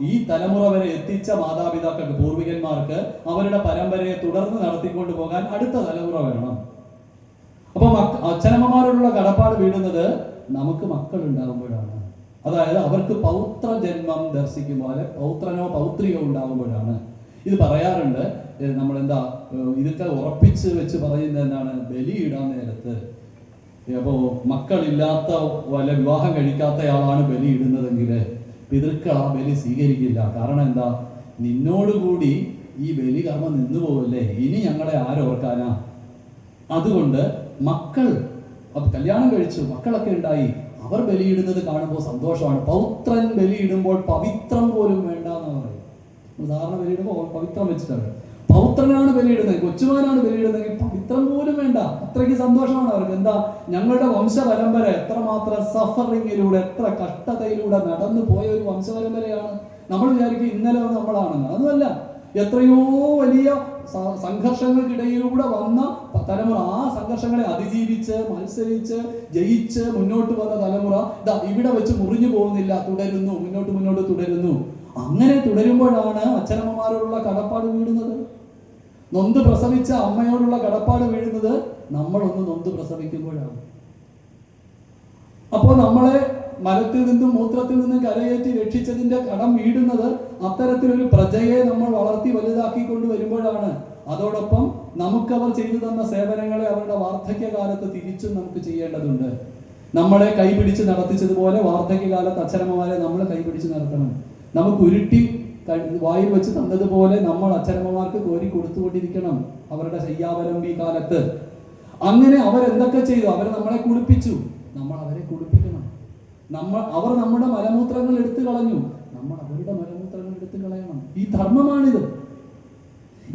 ഈ തലമുറ വരെ എത്തിച്ച മാതാപിതാക്കൾക്ക്, പൂർവികന്മാർക്ക് അവരുടെ പരമ്പരയെ തുടർന്ന് നടത്തിക്കൊണ്ട് പോകാൻ അടുത്ത തലമുറ വേണം. അപ്പൊ അച്ഛനമ്മമാരോടുള്ള കടപ്പാട് വീടുന്നത് നമുക്ക് മക്കൾ ഉണ്ടാകുമ്പോഴാണ്. അതായത് അവർക്ക് പൗത്ര ജന്മം ദർശിക്കുമ്പോൾ, പൗത്രനോ പൗത്രിയോ ഉണ്ടാകുമ്പോഴാണ്. ഇത് പറയാറുണ്ട്. നമ്മളെന്താ ഇതൊക്കെ ഉറപ്പിച്ച് വെച്ച് പറയുന്നത് എന്താണ്? ബലിയിടാൻ നേരത്ത് അപ്പോൾ മക്കളില്ലാത്ത വല്ല വിവാഹം കഴിക്കാത്തയാളാണ് ബലിയിടുന്നതെങ്കിൽ പിതൃക്കൾ ആ ബലി സ്വീകരിക്കില്ല. കാരണം എന്താ? നിന്നോടുകൂടി ഈ ബലി കർമ്മം നിന്നു പോവല്ലേ, ഇനി ഞങ്ങളെ ആരോർക്കാനാ? അതുകൊണ്ട് മക്കൾ കല്യാണം കഴിച്ചു, മക്കളൊക്കെ ഉണ്ടായി, അവർ ബലിയിടുന്നത് കാണുമ്പോൾ സന്തോഷമാണ്. പൗത്രൻ ബലിയിടുമ്പോൾ പവിത്രം പോലും വേണ്ട എന്നാണ് പറയും. സാധാരണ ബലിയിടുമ്പോൾ പവിത്രം വെച്ചിട്ടാണ്. പൗത്രനാണ് ബലിയിടുന്നത്, കൊച്ചുമാനാണ് ബലിയിടുന്നതെങ്കിൽ പവിത്രം പോലും വേണ്ട. അത്രയ്ക്ക് സന്തോഷമാണ് അവർക്ക്. എന്താ? ഞങ്ങളുടെ വംശപരമ്പര എത്രമാത്രം സഫറിങ്ങിലൂടെ, എത്ര കഷ്ടതയിലൂടെ നടന്നു പോയ ഒരു വംശപരമ്പരയാണ്. നമ്മൾ വിചാരിക്കും ഇന്നലെ നമ്മളാണെന്ന്. അതുമല്ല, എത്രയോ വലിയ സംഘർഷങ്ങൾക്കിടയിലൂടെ വന്ന തലമുറ, ആ സംഘർഷങ്ങളെ അതിജീവിച്ച് മത്സരിച്ച് ജയിച്ച് മുന്നോട്ട് വന്ന തലമുറ ഇവിടെ വെച്ച് മുറിഞ്ഞു പോകുന്നില്ല, തുടരുന്നു, മുന്നോട്ട് തുടരുന്നു. അങ്ങനെ തുടരുമ്പോഴാണ് അച്ഛനമ്മമാരോടുള്ള കടപ്പാട് വീഴുന്നത്. നൊന്ത് പ്രസവിച്ച അമ്മയോടുള്ള കടപ്പാട് വീഴുന്നത് നമ്മളൊന്ന് നൊന്ത് പ്രസവിക്കുമ്പോഴാണ്. അപ്പോൾ നമ്മളെ മലത്തിൽ നിന്നും മൂത്രത്തിൽ നിന്നും കരയേറ്റി രക്ഷിച്ചതിന്റെ കടം വീടുന്നത് അത്തരത്തിലൊരു പ്രജയെ നമ്മൾ വളർത്തി വലുതാക്കിക്കൊണ്ട് വരുമ്പോഴാണ്. അതോടൊപ്പം നമുക്കവർ ചെയ്തു തന്ന സേവനങ്ങളെ അവരുടെ വാർദ്ധക്യകാലത്ത് തിരിച്ചും നമുക്ക് ചെയ്യേണ്ടതുണ്ട്. നമ്മളെ കൈപിടിച്ച് നടത്തിച്ചതുപോലെ വാർദ്ധക്യകാലത്ത് അച്ഛനമ്മമാരെ നമ്മൾ കൈപിടിച്ച് നടത്തണം. നമുക്ക് ഉരുട്ടി വായിൽ വെച്ച് തന്നതുപോലെ നമ്മൾ അച്ഛനമ്മമാർക്ക് കോരി കൊടുത്തുകൊണ്ടിരിക്കണം അവരുടെ ശയ്യാവലംബി കാലത്ത്. അങ്ങനെ അവരെന്തൊക്കെ ചെയ്തു? അവർ നമ്മളെ കുളിപ്പിച്ചു, നമ്മൾ അവരെ കുളിപ്പിക്കണം. അവർ നമ്മുടെ മലമൂത്രങ്ങൾ എടുത്തു കളഞ്ഞു, നമ്മൾ അവരുടെ മലമൂത്രങ്ങൾ എടുത്തു കളയണം. ഈ ധർമ്മമാണിത്.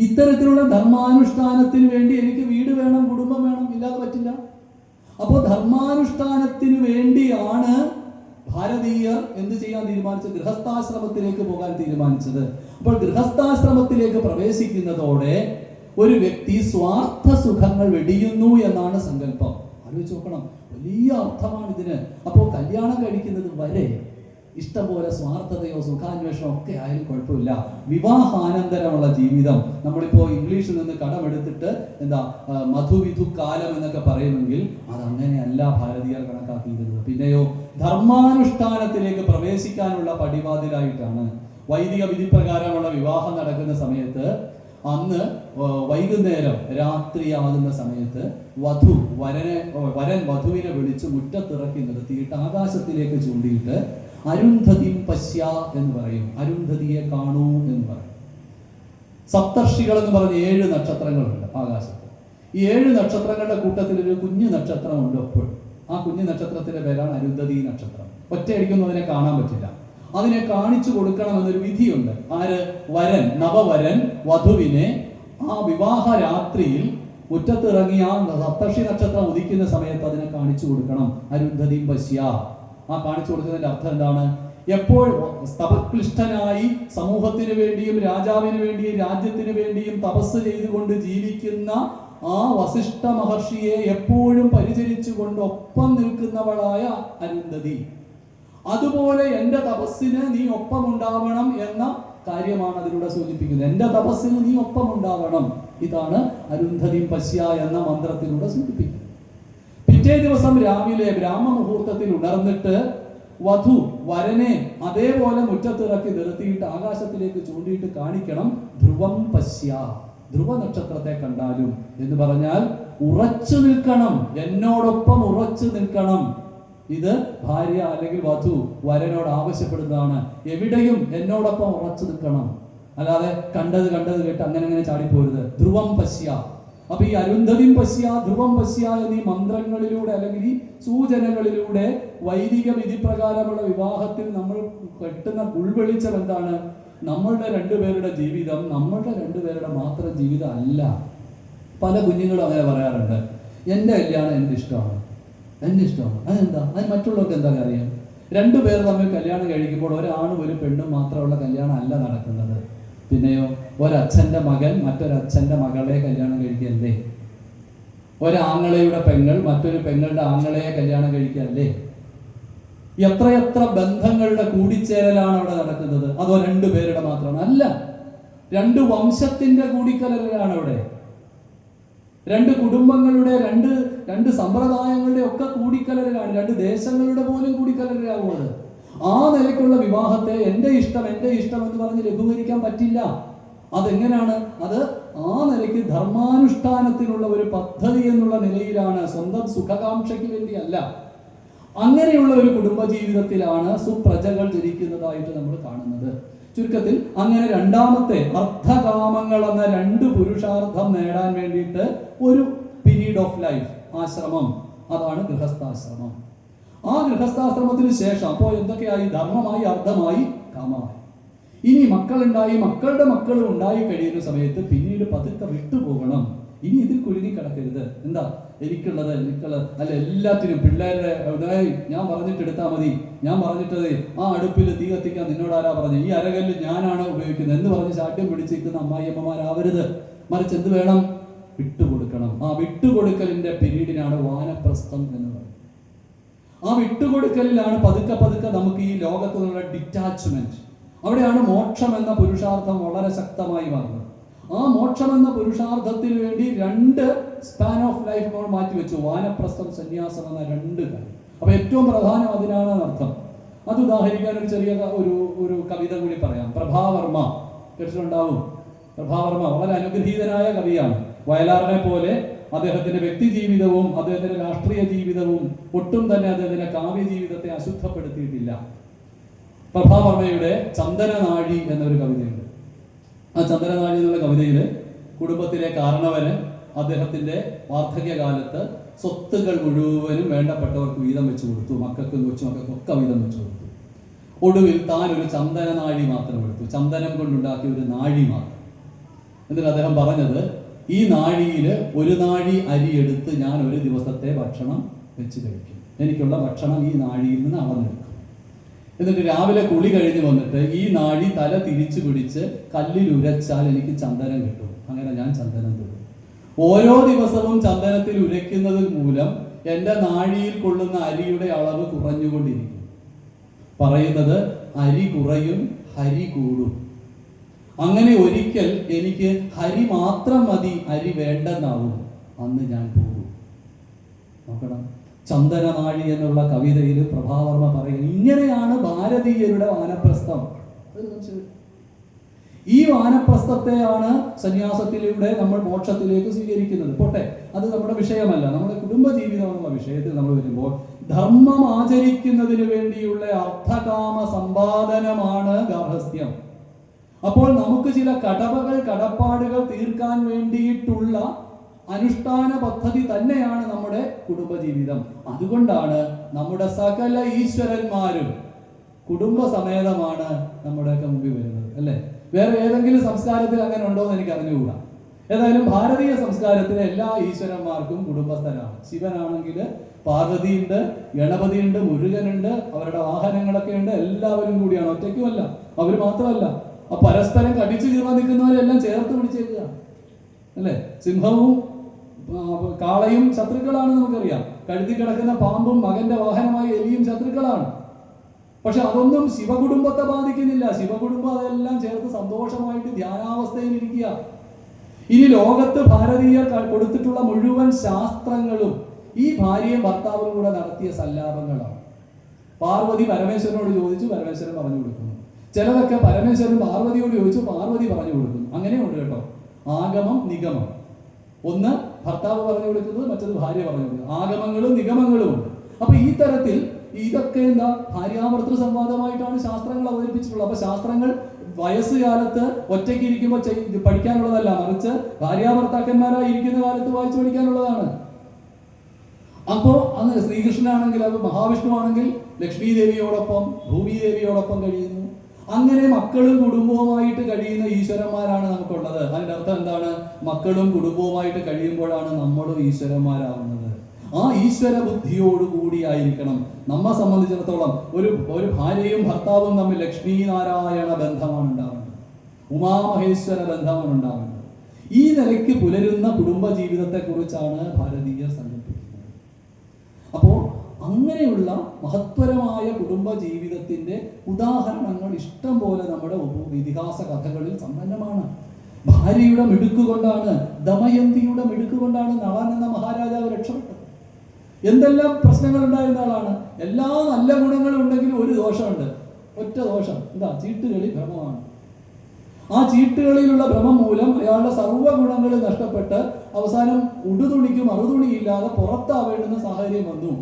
ഇത്തരത്തിലുള്ള ധർമാനുഷ്ഠാനത്തിന് വേണ്ടി എനിക്ക് വീട് വേണം, കുടുംബം വേണം, ഇല്ലാതെ പറ്റില്ല. അപ്പോൾ ധർമാനുഷ്ഠാനത്തിന് വേണ്ടിയാണ് ഭാരതീയർ എന്ത് ചെയ്യാൻ തീരുമാനിച്ചത്? ഗൃഹസ്ഥാശ്രമത്തിലേക്ക് പോകാൻ തീരുമാനിച്ചത്. അപ്പോൾ ഗൃഹസ്ഥാശ്രമത്തിലേക്ക് പ്രവേശിക്കുന്നതോടെ ഒരു വ്യക്തി സ്വാർത്ഥ സുഖങ്ങൾ വെടിയുന്നു എന്നാണ് സങ്കല്പം. ആലോചിച്ച് നോക്കണം, വലിയ അർത്ഥമാണ് ഇതിന്. അപ്പോൾ കല്യാണം കഴിക്കുന്നത് വരെ ഇഷ്ടംപോലെ സ്വാർത്ഥതയോ സുഖാന്വേഷണമോ ഒക്കെ ആയാലും കുഴപ്പമില്ല. വിവാഹാനന്തരമുള്ള ജീവിതം, നമ്മളിപ്പോൾ ഇംഗ്ലീഷിൽ നിന്ന് കടമെടുത്തിട്ട് മധുവിധു കാലം എന്നൊക്കെ പറയുമെങ്കിൽ അതങ്ങനെയല്ല ഭാരതീയർ കണക്കാക്കിയിരുന്നത്. പിന്നെയോ ധർമാനുഷ്ഠാനത്തിലേക്ക് പ്രവേശിക്കാനുള്ള പടിവാതിലായിട്ടാണ്. വൈദിക വിധിപ്രകാരമുള്ള വിവാഹം നടക്കുന്ന സമയത്ത് അന്ന് വൈകുന്നേരം രാത്രിയാകുന്ന സമയത്ത് വരൻ വധുവിനെ വിളിച്ച് മുറ്റത്തിറക്കി നിർത്തിയിട്ട് ആകാശത്തിലേക്ക് ചൂണ്ടിയിട്ട് അരുന്ധതിം പശ്യ എന്ന് പറയും. അരുന്ധതിയെ കാണൂ എന്ന് പറയും. സപ്തർഷികൾ എന്ന് പറഞ്ഞ 7 നക്ഷത്രങ്ങളുണ്ട് ആകാശത്ത്. ഈ 7 നക്ഷത്രങ്ങളുടെ കൂട്ടത്തിൽ ഒരു കുഞ്ഞു നക്ഷത്രമുണ്ട് എപ്പോഴും. ആ കുഞ്ഞു നക്ഷത്രത്തിന്റെ പേരാണ് അരുന്ധതി നക്ഷത്രം. ഒറ്റയടിക്കൊന്നും അതിനെ കാണാൻ പറ്റില്ല. അതിനെ കാണിച്ചു കൊടുക്കണമെന്നൊരു വിധിയുണ്ട്. ആര്? വരൻ, നവവരൻ വധുവിനെ ആ വിവാഹ രാത്രിയിൽ മുറ്റത്തിറങ്ങി ആ സപ്തർഷി നക്ഷത്രം ഉദിക്കുന്ന സമയത്ത് അതിനെ കാണിച്ചു കൊടുക്കണം. അരുന്ധതിം പശ്യ. ആ കാണിച്ചു കൊടുക്കുന്നതിന്റെ അർത്ഥം എന്താണ്? എപ്പോൾ സ്തപക്ലിഷ്ടനായി സമൂഹത്തിന് വേണ്ടിയും രാജാവിന് വേണ്ടിയും രാജ്യത്തിന് വേണ്ടിയും തപസ് ചെയ്തുകൊണ്ട് ജീവിക്കുന്ന ആ വസിഷ്ഠ മഹർഷിയെ എപ്പോഴും പരിചരിച്ചുകൊണ്ട് ഒപ്പം നിൽക്കുന്നവളായ അരുന്ധതി, അതുപോലെ എൻ്റെ തപസ്സിന് നീ ഒപ്പമുണ്ടാവണം എന്ന കാര്യമാണ് അതിലൂടെ സൂചിപ്പിക്കുന്നത്. എൻ്റെ തപസ്സിന് നീ ഒപ്പമുണ്ടാവണം. ഇതാണ് അരുന്ധതി പശ്യ എന്ന മന്ത്രത്തിലൂടെ സൂചിപ്പിക്കുന്നത്. പിറ്റേ ദിവസം രാവിലെ ബ്രാഹ്മമുഹൂർത്തത്തിൽ ഉണർന്നിട്ട് വധു വരനെ അതേപോലെ മുറ്റത്തിറക്കി നിർത്തിയിട്ട് ആകാശത്തിലേക്ക് ചൂണ്ടിയിട്ട് കാണിക്കണം, ധ്രുവം പശ്യ, ധ്രുവ നക്ഷത്രത്തെ കണ്ടാലും എന്ന് പറഞ്ഞാൽ ഉറച്ചു നിൽക്കണം, എന്നോടൊപ്പം ഉറച്ചു നിൽക്കണം. ഇത് ഭാര്യ അല്ലെങ്കിൽ വധു വരനോട് ആവശ്യപ്പെടുന്നതാണ്. എവിടെയും എന്നോടൊപ്പം ഉറച്ചു നിൽക്കണം, അല്ലാതെ കണ്ടത് കേട്ട് അങ്ങനെ ചാടിപ്പോരുത്. ധ്രുവം പശ്യ. അപ്പൊ ഈ അരുന്ധതിം പശ്യ, ധ്രുവം പശ്യ എന്നീ മന്ത്രങ്ങളിലൂടെ അല്ലെങ്കിൽ ഈ സൂചനകളിലൂടെ വൈദിക വിധിപ്രകാരമുള്ള വിവാഹത്തിൽ നമ്മൾ കെട്ടുന്ന ഉൾവെളിച്ചം എന്താണ്? നമ്മളുടെ രണ്ടുപേരുടെ ജീവിതം നമ്മളുടെ രണ്ടുപേരുടെ മാത്രം ജീവിതം അല്ല. പല കുഞ്ഞുങ്ങളും അങ്ങനെ പറയാറുണ്ട്, എൻ്റെ കല്യാണം എൻ്റെ ഇഷ്ടമാണ്. അതെന്താ? അത് മറ്റുള്ളവർക്ക് എന്താ അറിയാം? രണ്ടുപേർ തമ്മിൽ കല്യാണം കഴിക്കുമ്പോൾ ഒരാണും ഒരു പെണ്ണും മാത്രമുള്ള കല്യാണം അല്ല നടക്കുന്നത്. പിന്നെയോ ഒരച്ഛൻ്റെ മകൻ മറ്റൊരച്ഛൻ്റെ മകളെ കല്യാണം കഴിക്കല്ലേ? ഒരാങ്ങളയുടെ പെങ്ങൾ മറ്റൊരു പെങ്ങളുടെ ആങ്ങളയെ കല്യാണം കഴിക്കാല്ലേ? എത്രയെത്ര ബന്ധങ്ങളുടെ കൂടിച്ചേരലാണ് അവിടെ നടക്കുന്നത്. അതോ രണ്ടു പേരുടെ മാത്രമാണ്? അല്ല, രണ്ട് വംശത്തിന്റെ കൂടിക്കലരലാണ് അവിടെ. രണ്ട് കുടുംബങ്ങളുടെ, രണ്ട് സമ്പ്രദായങ്ങളുടെ ഒക്കെ കൂടിക്കലരലാണ്. രണ്ട് ദേശങ്ങളുടെ പോലും കൂടിക്കലരാകുന്നത്. ആ നിലയ്ക്കുള്ള വിവാഹത്തെ എൻ്റെ ഇഷ്ടം എന്ന് പറഞ്ഞ് ലഘൂകരിക്കാൻ പറ്റില്ല. അതെങ്ങനെയാണ്? അത് ആ നിലയ്ക്ക് ധർമാനുഷ്ഠാനത്തിനുള്ള ഒരു പദ്ധതി എന്നുള്ള നിലയിലാണ്, സ്വന്തം സുഖകാംക്ഷയ്ക്ക് വേണ്ടിയല്ല. അങ്ങനെയുള്ള ഒരു കുടുംബജീവിതത്തിലാണ് സുപ്രജകൾ ജനിക്കുന്നതായിട്ട് നമ്മൾ കാണുന്നത്. ചുരുക്കത്തിൽ അങ്ങനെ രണ്ടാമത്തെ അർത്ഥകാമങ്ങൾ എന്ന രണ്ട് പുരുഷാർത്ഥം നേടാൻ വേണ്ടിയിട്ട് ഒരു പീരീഡ് ഓഫ് ലൈഫ്, ആശ്രമം, അതാണ് ഗൃഹസ്ഥാശ്രമം. ആ ഗൃഹസ്ഥാശ്രമത്തിന് ശേഷം അപ്പോൾ എന്തൊക്കെയായി? ധർമ്മമായി, അർത്ഥമായി, കാമമായി. ഇനി മക്കളുണ്ടായി, മക്കളുടെ മക്കളും ഉണ്ടായി കഴിയുന്ന സമയത്ത് പിന്നീട് പതുക്കെ വിട്ടുപോകണം. ഇനി ഇതിൽ കുരുങ്ങി കിടക്കരുത്. എന്താ എനിക്കുള്ളത് അല്ല, എല്ലാത്തിനും പിള്ളേരുടെ ഞാൻ പറഞ്ഞിട്ടെടുത്താൽ മതി, ഞാൻ പറഞ്ഞിട്ടത് ആ അടുപ്പിൽ തീ കത്തിക്കാൻ നിന്നോട് ആരാ പറഞ്ഞു, ഈ അരകല്ല് ഞാനാണ് ഉപയോഗിക്കുന്നത് എന്ന് പറഞ്ഞ് ശാഠ്യം പിടിച്ചിരിക്കുന്ന അമ്മായിയമ്മമാരാവരുത്. മറിച്ച് എന്ത് വേണം? വിട്ടുകൊടുക്കണം. ആ വിട്ടുകൊടുക്കലിന്റെ പീരീഡിനാണ് വാനപ്രസ്ഥം എന്ന് പറയുന്നത്. ആ വിട്ടുകൊടുക്കലിലാണ് പതുക്കെ നമുക്ക് ഈ ലോകത്തു നിന്നുള്ള ഡിറ്റാച്ച്മെന്റ്, അവിടെയാണ് മോക്ഷം എന്ന പുരുഷാർത്ഥം വളരെ ശക്തമായി മാറുന്നത്. ആ മോക്ഷം എന്ന പുരുഷാർത്ഥത്തിന് വേണ്ടി രണ്ട് സ്പാൻ ഓഫ് ലൈഫ് നമ്മൾ മാറ്റിവെച്ചു. വാനപ്രസ്ഥം, സന്യാസം എന്ന രണ്ട് കാര്യം. അപ്പൊ ഏറ്റവും പ്രധാനം അതിനാണ് അർത്ഥം. അത് ഉദാഹരിക്കാൻ ഒരു ചെറിയ ഒരു കവിത കൂടി പറയാം. പ്രഭാവർമ്മ കേട്ടിട്ടുണ്ടാവും. പ്രഭാവർമ്മ വളരെ അനുഗ്രഹീതനായ കവിയാണ്. വയലാറിനെ പോലെ അദ്ദേഹത്തിന്റെ വ്യക്തി ജീവിതവും അദ്ദേഹത്തിന്റെ രാഷ്ട്രീയ ജീവിതവും ഒട്ടും തന്നെ അദ്ദേഹത്തിന്റെ കാവ്യ ജീവിതത്തെ അശുദ്ധപ്പെടുത്തിയിട്ടില്ല. പ്രഭാവർമ്മയുടെ ചന്ദനനാഴി എന്നൊരു കവിതയുണ്ട്. ആ ചന്ദനനാഴി എന്നുള്ള കവിതയിൽ കുടുംബത്തിലെ കാരണവന് അദ്ദേഹത്തിന്റെ വാർദ്ധക്യകാലത്ത് സ്വത്തുകൾ മുഴുവനും വേണ്ടപ്പെട്ടവർക്ക് വീതം വെച്ചു കൊടുത്തു. മക്കൾക്കും കൊച്ചുമക്കൾക്കും ഒക്കെ വീതം വെച്ചു കൊടുത്തു. ഒടുവിൽ താൻ ഒരു ചന്ദനനാഴി മാത്രം എടുത്തു, ചന്ദനം കൊണ്ടുണ്ടാക്കിയ ഒരു നാഴി മാത്രം. എന്നിട്ട് അദ്ദേഹം പറഞ്ഞത്, ഈ നാഴിയിൽ ഒരു നാഴി അരി എടുത്ത് ഞാൻ ഒരു ദിവസത്തെ ഭക്ഷണം വെച്ച് കഴിക്കും. എനിക്കുള്ള ഭക്ഷണം ഈ നാഴിയിൽ നിന്ന് അളന്നെടുക്കും. എന്നിട്ട് രാവിലെ കുളി കഴിഞ്ഞ് വന്നിട്ട് ഈ നാഴി തല തിരിച്ചു പിടിച്ച് കല്ലിൽ ഉരച്ചാൽ എനിക്ക് ചന്ദനം കിട്ടും. അങ്ങനെ ഞാൻ ചന്ദനം തൊടും. ഓരോ ദിവസവും ചന്ദനത്തിൽ ഉരയ്ക്കുന്നത് മൂലം എൻ്റെ നാഴിയിൽ കൊള്ളുന്ന അരിയുടെ അളവ് കുറഞ്ഞുകൊണ്ടിരിക്കും. പറയുന്നത് അരി കുറയും, ഹരി കൂടും. അങ്ങനെ ഒരിക്കൽ എനിക്ക് ഹരി മാത്രം മതി, അരി വേണ്ടെന്നാവും. അന്ന് ഞാൻ പോകും. നോക്കണം, ചന്ദനനാഴി എന്നുള്ള കവിതയിൽ പ്രഭാവർമ്മ പറയുന്നത് ഇങ്ങനെയാണ് ഭാരതീയരുടെ വാനപ്രസ്ഥം. ഈ വാനപ്രസ്ഥത്തെയാണ് സന്യാസത്തിലൂടെ നമ്മൾ മോക്ഷത്തിലേക്ക് സ്വീകരിക്കുന്നത്. പോട്ടെ, അത് നമ്മുടെ വിഷയമല്ല. നമ്മുടെ കുടുംബജീവിതം എന്നുള്ള വിഷയത്തിൽ നമ്മൾ വരുമ്പോൾ ധർമ്മം ആചരിക്കുന്നതിന് വേണ്ടിയുള്ള അർത്ഥകാമ സമ്പാദനമാണ് ഗാർഹസ്ഥ്യം. അപ്പോൾ നമുക്ക് ചില കടപ്പാടുകൾ തീർക്കാൻ വേണ്ടിയിട്ടുള്ള അനുഷ്ഠാന പദ്ധതി തന്നെയാണ് നമ്മുടെ കുടുംബജീവിതം. അതുകൊണ്ടാണ് നമ്മുടെ സകല ഈശ്വരന്മാരും കുടുംബസമേതമാണ് നമ്മുടെയൊക്കെ മുമ്പിൽ വരുന്നത്, അല്ലേ? വേറെ ഏതെങ്കിലും സംസ്കാരത്തിൽ അങ്ങനെ ഉണ്ടോ എന്ന് എനിക്ക് അറിഞ്ഞുകൂടാ. ഏതായാലും ഭാരതീയ സംസ്കാരത്തിലെ എല്ലാ ഈശ്വരന്മാർക്കും കുടുംബസ്ഥരാണ്. ശിവനാണെങ്കിൽ പാർവതിയുണ്ട്, ഗണപതിയുണ്ട്, മുരുകനുണ്ട്, അവരുടെ വാഹനങ്ങളൊക്കെ ഉണ്ട്. എല്ലാവരും കൂടിയാണ്, ഒറ്റയ്ക്കുമല്ല, അവർ മാത്രമല്ല. പരസ്പരം കടിച്ചു കീറാൻ നിൽക്കുന്നവരെല്ലാം ചേർത്ത് പിടിച്ചേക്കുക, അല്ലേ? സിംഹവും കാളയും ശത്രുക്കളാണ്, നമുക്കറിയാം. കഴുതി കിടക്കുന്ന പാമ്പും മകന്റെ വാഹനമായ എലിയും ശത്രുക്കളാണ്. പക്ഷെ അതൊന്നും ശിവകുടുംബത്തെ ബാധിക്കുന്നില്ല. ശിവകുടുംബം അതെല്ലാം ചേർത്ത് സന്തോഷമായിട്ട് ധ്യാനാവസ്ഥയിൽ ഇരിക്കുക. ഇനി ലോകത്ത് ഭാരതീയർ കൊടുത്തിട്ടുള്ള മുഴുവൻ ശാസ്ത്രങ്ങളും ഈ ഭാര്യയും ഭർത്താവും കൂടെ നടത്തിയ സല്ലാപങ്ങളാണ്. പാർവതി പരമേശ്വരനോട് ചോദിച്ചു, പരമേശ്വരൻ പറഞ്ഞു കൊടുക്കുന്നു. ചിലതൊക്കെ പരമേശ്വരൻ പാർവതിയോട് ചോദിച്ചു, പാർവതി പറഞ്ഞു കൊടുക്കുന്നു. അങ്ങനെയുണ്ട് കേട്ടോ. ആഗമം, നിഗമം. ഒന്ന് ഭർത്താവ് പറഞ്ഞു കൊടുക്കുന്നത്, മറ്റത് ഭാര്യ പറഞ്ഞു കൊടുക്കുന്നത്. ആഗമങ്ങളും നിഗമങ്ങളും ഉണ്ട്. അപ്പൊ ഈ തരത്തിൽ ഇതൊക്കെ എന്താ ഭാര്യാഭർത്തൃ സംവാദമായിട്ടാണ് ശാസ്ത്രങ്ങൾ അവതരിപ്പിച്ചിട്ടുള്ളത്. അപ്പൊ ശാസ്ത്രങ്ങൾ വയസ്സുകാലത്ത് ഒറ്റയ്ക്ക് ഇരിക്കുമ്പോൾ പഠിക്കാനുള്ളതല്ല, മറിച്ച് ഭാര്യാഭർത്താക്കന്മാരായി ഇരിക്കുന്ന കാലത്ത് വായിച്ചു പഠിക്കാനുള്ളതാണ്. അപ്പോ അന്ന് ശ്രീകൃഷ്ണനാണെങ്കിൽ, അത് മഹാവിഷ്ണു ആണെങ്കിൽ ലക്ഷ്മി ദേവിയോടൊപ്പം ഭൂമിദേവിയോടൊപ്പം കഴിയുന്നു. അങ്ങനെ മക്കളും കുടുംബവുമായിട്ട് കഴിയുന്ന ഈശ്വരന്മാരാണ് നമുക്കുള്ളത്. അതിന്റെ അർത്ഥം എന്താണ്? മക്കളും കുടുംബവുമായിട്ട് കഴിയുമ്പോഴാണ് നമ്മളും ഈശ്വരന്മാരാവുന്നത്. ആ ഈശ്വര ബുദ്ധിയോടുകൂടിയായിരിക്കണം നമ്മെ സംബന്ധിച്ചിടത്തോളം ഒരു ഭാര്യയും ഭർത്താവും തമ്മിൽ ലക്ഷ്മി നാരായണ ബന്ധമാണ് ഉണ്ടാവേണ്ടത്, ഉമാമഹേശ്വര ബന്ധമാണ് ഉണ്ടാവേണ്ടത്. ഈ നിലയ്ക്ക് പുലരുന്ന കുടുംബ ജീവിതത്തെക്കുറിച്ചാണ് ഭാരതീയർ സങ്കല്പിക്കുന്നത്. അപ്പോൾ അങ്ങനെയുള്ള മഹത്വരമായ കുടുംബ ജീവിതത്തിന്റെ ഉദാഹരണങ്ങൾ ഇഷ്ടം പോലെ നമ്മുടെ ഇതിഹാസ കഥകളിൽ സമ്പന്നമാണ്. ഭാര്യയുടെ മിടുക്കുകൊണ്ടാണ്, ദമയന്തിയുടെ മിടുക്കുകൊണ്ടാണ് നളൻ എന്ന മഹാരാജാവ് രക്ഷപ്പെട്ടത്. എന്തെല്ലാം പ്രശ്നങ്ങൾ ഉണ്ടായിരുന്ന ആളാണ്. എല്ലാ നല്ല ഗുണങ്ങളും ഉണ്ടെങ്കിലും ഒരു ദോഷമുണ്ട്, ഒറ്റ ദോഷം. എന്താ? ചീട്ടുകളി ഭ്രമമാണ്. ആ ചീട്ടുകളിലുള്ള ഭ്രമം മൂലം അയാളുടെ സർവ്വ ഗുണങ്ങളും നഷ്ടപ്പെട്ട് അവസാനം ഉടുതുണിക്ക് മറുതുണിയില്ലാതെ പുറത്താവേണ്ടുന്ന സാഹചര്യം വന്നു.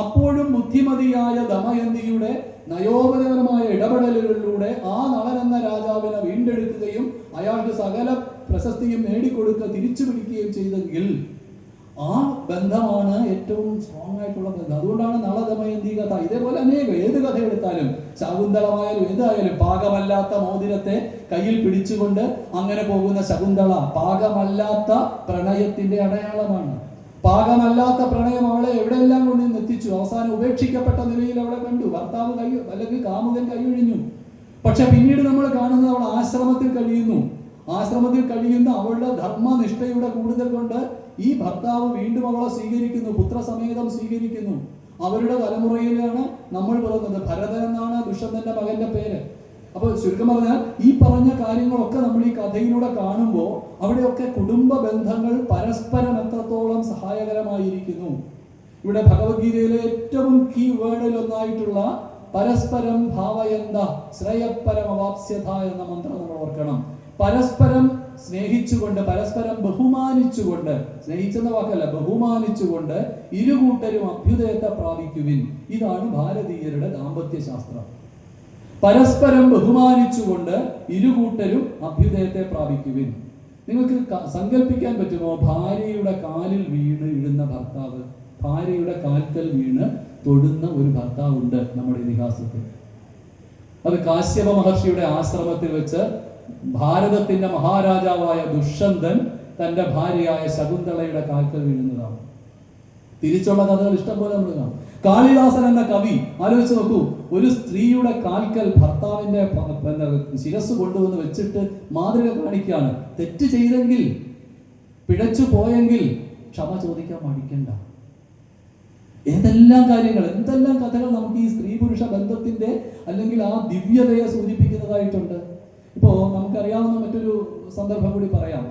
അപ്പോഴും ബുദ്ധിമതിയായ ദമയന്തിയുടെ നയോപരമായ ഇടപെടലുകളിലൂടെ ആ നളൻ എന്ന രാജാവിനെ വീണ്ടെടുക്കുകയും അയാൾക്ക് സകല പ്രശസ്തിയും നേടിക്കൊടുക്കുക തിരിച്ചു പിടിക്കുകയും ചെയ്തെങ്കിൽ ആ ബന്ധമാണ് ഏറ്റവും സ്ട്രോങ് ആയിട്ടുള്ള ബന്ധം. അതുകൊണ്ടാണ് നള ദമയന്തി കഥ. ഇതേപോലെ അനേകം ഏത് കഥ എടുത്താലും, ശകുന്തളമായാലും ഏതായാലും, പാകമല്ലാത്ത മോതിരത്തെ കയ്യിൽ പിടിച്ചുകൊണ്ട് അങ്ങനെ പോകുന്ന ശകുന്തള പാകമല്ലാത്ത പ്രണയത്തിന്റെ അടയാളമാണ്. പാകമല്ലാത്ത പ്രണയം അവളെ എവിടെയെല്ലാം കൊണ്ട് എത്തിച്ചു. അവസാനം ഉപേക്ഷിക്കപ്പെട്ട നിലയിൽ അവളെ കണ്ടു. ഭർത്താവ് അല്ലെങ്കിൽ കാമുകൻ കൈയൊഴിഞ്ഞു. പക്ഷെ പിന്നീട് നമ്മൾ കാണുന്നത് അവൾ ആശ്രമത്തിൽ കഴിയുന്നു. ആശ്രമത്തിൽ കഴിയുന്ന അവളുടെ ധർമ്മനിഷ്ഠയുടെ കൂടുതൽ കൊണ്ട് ഈ ഭർത്താവ് വീണ്ടും അവളെ സ്വീകരിക്കുന്നു, പുത്രസമേതം സ്വീകരിക്കുന്നു. അവരുടെ തലമുറയിലാണ് നമ്മൾ പറയുന്നത്. ഭരതൻ എന്നാണ് ദുഷ്യന്തന്റെ മകന്റെ പേര്. അപ്പോൾ ചുരുക്കം പറഞ്ഞാൽ ഈ പറഞ്ഞ കാര്യങ്ങളൊക്കെ നമ്മൾ ഈ കഥയിലൂടെ കാണുമ്പോൾ അവിടെയൊക്കെ കുടുംബ ബന്ധങ്ങൾ പരസ്പരം എത്രത്തോളം സഹായകരമായിരിക്കുന്നു. ഇവിടെ ഭഗവത്ഗീതയിലെ ഏറ്റവും കീ വേർഡിൽ ഒന്നായിട്ടുള്ള പരസ്പരം ഭാവയന്ത ശ്രേയപരമവാപ്സ്യത എന്ന മന്ത്രം നമ്മൾ ഓർക്കണം. പരസ്പരം സ്നേഹിച്ചുകൊണ്ട്, പരസ്പരം ബഹുമാനിച്ചുകൊണ്ട്, സ്നേഹിച്ചെന്ന വാക്കല്ല, ബഹുമാനിച്ചുകൊണ്ട് ഇരുകൂട്ടരും അഭ്യുദയത്തെ പ്രാപിക്കുവിൻ. ഇതാണ് ഭാരതീയരുടെ ദാമ്പത്യ ശാസ്ത്രം. പരസ്പരം ബഹുമാനിച്ചുകൊണ്ട് ഇരുകൂട്ടരും അഭ്യുദയത്തെ പ്രാപിക്കുവിൻ. നിങ്ങൾക്ക് സങ്കല്പിക്കാൻ പറ്റുമോ? ഭാര്യയുടെ കാലിൽ വീണ് ഇടുന്ന ഭർത്താവ്, ഭാര്യയുടെ കാൽക്കൽ വീണ് തൊടുന്ന ഒരു ഭർത്താവുണ്ട് നമ്മുടെ ഇതിഹാസത്തിൽ. അത് കാശ്യപ മഹർഷിയുടെ ആശ്രമത്തിൽ വെച്ച് ഭാരതത്തിന്റെ മഹാരാജാവായ ദുഷ്യന്തൻ തന്റെ ഭാര്യയായ ശകുന്തളയുടെ കാൽക്കൽ വീഴുന്നതാണ്. തിരിച്ചുള്ള കഥകൾ ഇഷ്ടം പോലെ നമ്മൾ കാണും. കാളിദാസൻ എന്ന കവി ആലോചിച്ച് നോക്കൂ, ഒരു സ്ത്രീയുടെ കാൽക്കൽ ഭർത്താവിന്റെ ശിരസ് കൊണ്ടുവന്ന് വെച്ചിട്ട് മാതൃക കാണിക്കുകയാണ്. തെറ്റ് ചെയ്തെങ്കിൽ, പിഴച്ചു പോയെങ്കിൽ ക്ഷമ ചോദിക്കാൻ മടിക്കണ്ട. ഏതെല്ലാം കാര്യങ്ങൾ, എന്തെല്ലാം കഥകൾ നമുക്ക് ഈ സ്ത്രീ പുരുഷ ബന്ധത്തിന്റെ അല്ലെങ്കിൽ ആ ദിവ്യതയെ സൂചിപ്പിക്കുന്നതായിട്ടുണ്ട്. ഇപ്പോ നമുക്കറിയാവുന്ന മറ്റൊരു സന്ദർഭം കൂടി പറയാം.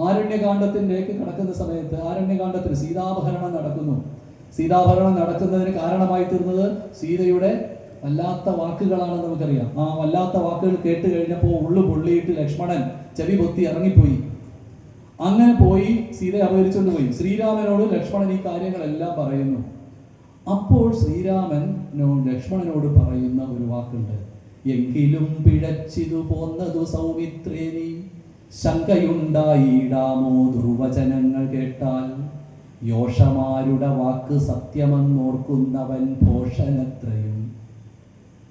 ആരണ്യകാണ്ഡത്തിലേക്ക് കടക്കുന്ന സമയത്ത്, ആരണ്യകാണ്ഡത്തിൽ സീതാപഹരണം നടക്കുന്നു. സീതാപഹരണം നടക്കുന്നതിന് കാരണമായി തീർന്നത് സീതയുടെ വല്ലാത്ത വാക്കുകളാണെന്ന് നമുക്കറിയാം. ആ വല്ലാത്ത വാക്കുകൾ കേട്ട് കഴിഞ്ഞപ്പോൾ ഉള്ളു പൊള്ളിയിട്ട് ലക്ഷ്മണൻ ചെവി പൊത്തി ഇറങ്ങിപ്പോയി. അങ്ങനെ പോയി സീതയെ അപഹരിച്ചുകൊണ്ട് പോയി. ശ്രീരാമനോട് ലക്ഷ്മണൻ ഈ കാര്യങ്ങളെല്ലാം പറയുന്നു. അപ്പോൾ ശ്രീരാമൻ ലക്ഷ്മണനോട് പറയുന്ന ഒരു വാക്കുണ്ട്, എങ്കിലും പിഴച്ചിതു പോന്നതു സൗമിത്രേനി, ശങ്കയുണ്ടായിടാമോ ദുർവചനങ്ങൾ കേട്ടാൽ, യോഷമാരുടെ വാക്ക് സത്യമെന്നോർക്കുന്നവൻ ഭോഷനത്രയും.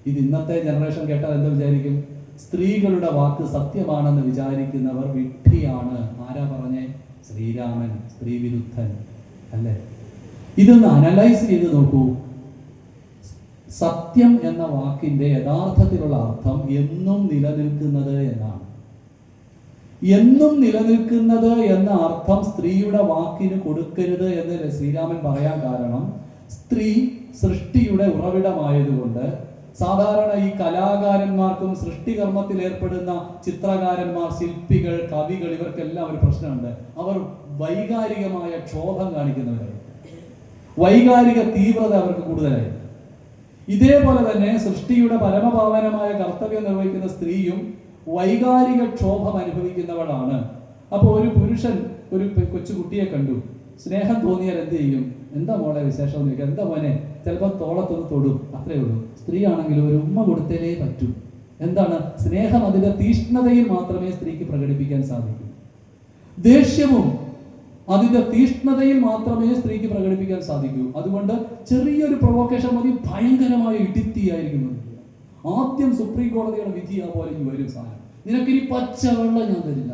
ഇത് ഇന്നത്തെ ജനറേഷൻ കേട്ടാൽ എന്താ വിചാരിക്കും? സ്ത്രീകളുടെ വാക്ക് സത്യമാണെന്ന് വിചാരിക്കുന്നവർ വിഡ്ഢിയാണ്. ആരാ പറഞ്ഞേ? ശ്രീരാമൻ, സ്ത്രീ വിരുദ്ധൻ അല്ലേ? ഇതൊന്ന് അനലൈസ് ചെയ്ത് നോക്കൂ. സത്യം എന്ന വാക്കിന്റെ യഥാർത്ഥത്തിലുള്ള അർത്ഥം എന്നും നിലനിൽക്കുന്നത് എന്നാണ്. എന്നും നിലനിൽക്കുന്നത് എന്ന അർത്ഥം സ്ത്രീയുടെ വാക്കിന് കൊടുക്കരുത് എന്ന് ശ്രീരാമൻ പറയാൻ കാരണം, സ്ത്രീ സൃഷ്ടിയുടെ ഉറവിടമായതുകൊണ്ട് സാധാരണ ഈ കലാകാരന്മാർക്കും സൃഷ്ടികർമ്മത്തിൽ ഏർപ്പെടുന്ന ചിത്രകാരന്മാർ, ശില്പികൾ, കവികൾ, ഇവർക്കെല്ലാം ഒരു പ്രശ്നമുണ്ട്. അവർ വൈകാരികമായ ക്ഷോഭം കാണിക്കുന്നവരായി, വൈകാരിക തീവ്രത അവർക്ക് കൂടുതലായി. ഇതേപോലെ തന്നെ സൃഷ്ടിയുടെ പരമപാവനമായ കർത്തവ്യം നിർവഹിക്കുന്ന സ്ത്രീയും വൈകാരിക ക്ഷോഭം അനുഭവിക്കുന്നവളാണ്. അപ്പോൾ ഒരു പുരുഷൻ ഒരു കൊച്ചുകുട്ടിയെ കണ്ടു, സ്നേഹം തോന്നിയാൽ എന്ത് ചെയ്യും? എന്താ മോളെ വിശേഷം എന്ന് ചോദിക്കുക. എന്താ മോനെ? ചിലപ്പോൾ തോളത്തൊന്ന് തൊടും, അത്രേ ഉള്ളൂ. സ്ത്രീ ആണെങ്കിൽ ഒരു ഉമ്മ കൊടുത്തേ പറ്റൂ. എന്താണ്? സ്നേഹം അതിന്റെ തീഷ്ണതയിൽ മാത്രമേ സ്ത്രീക്ക് പ്രകടിപ്പിക്കാൻ സാധിക്കൂ. ദേഷ്യവും അതിന്റെ തീഷ്ണതയിൽ മാത്രമേ സ്ത്രീക്ക് പ്രകടിപ്പിക്കാൻ സാധിക്കൂ. അതുകൊണ്ട് ചെറിയൊരു പ്രൊവോക്കേഷൻ മതി, ഭയങ്കരമായ ഇടിത്തിയായിരിക്കും. ആദ്യം സുപ്രീം കോടതിയുടെ വിധി ആ പോലെ വരും സാധനം. നിനക്കിനി പച്ചവെള്ളം ഞാൻ തരില്ല,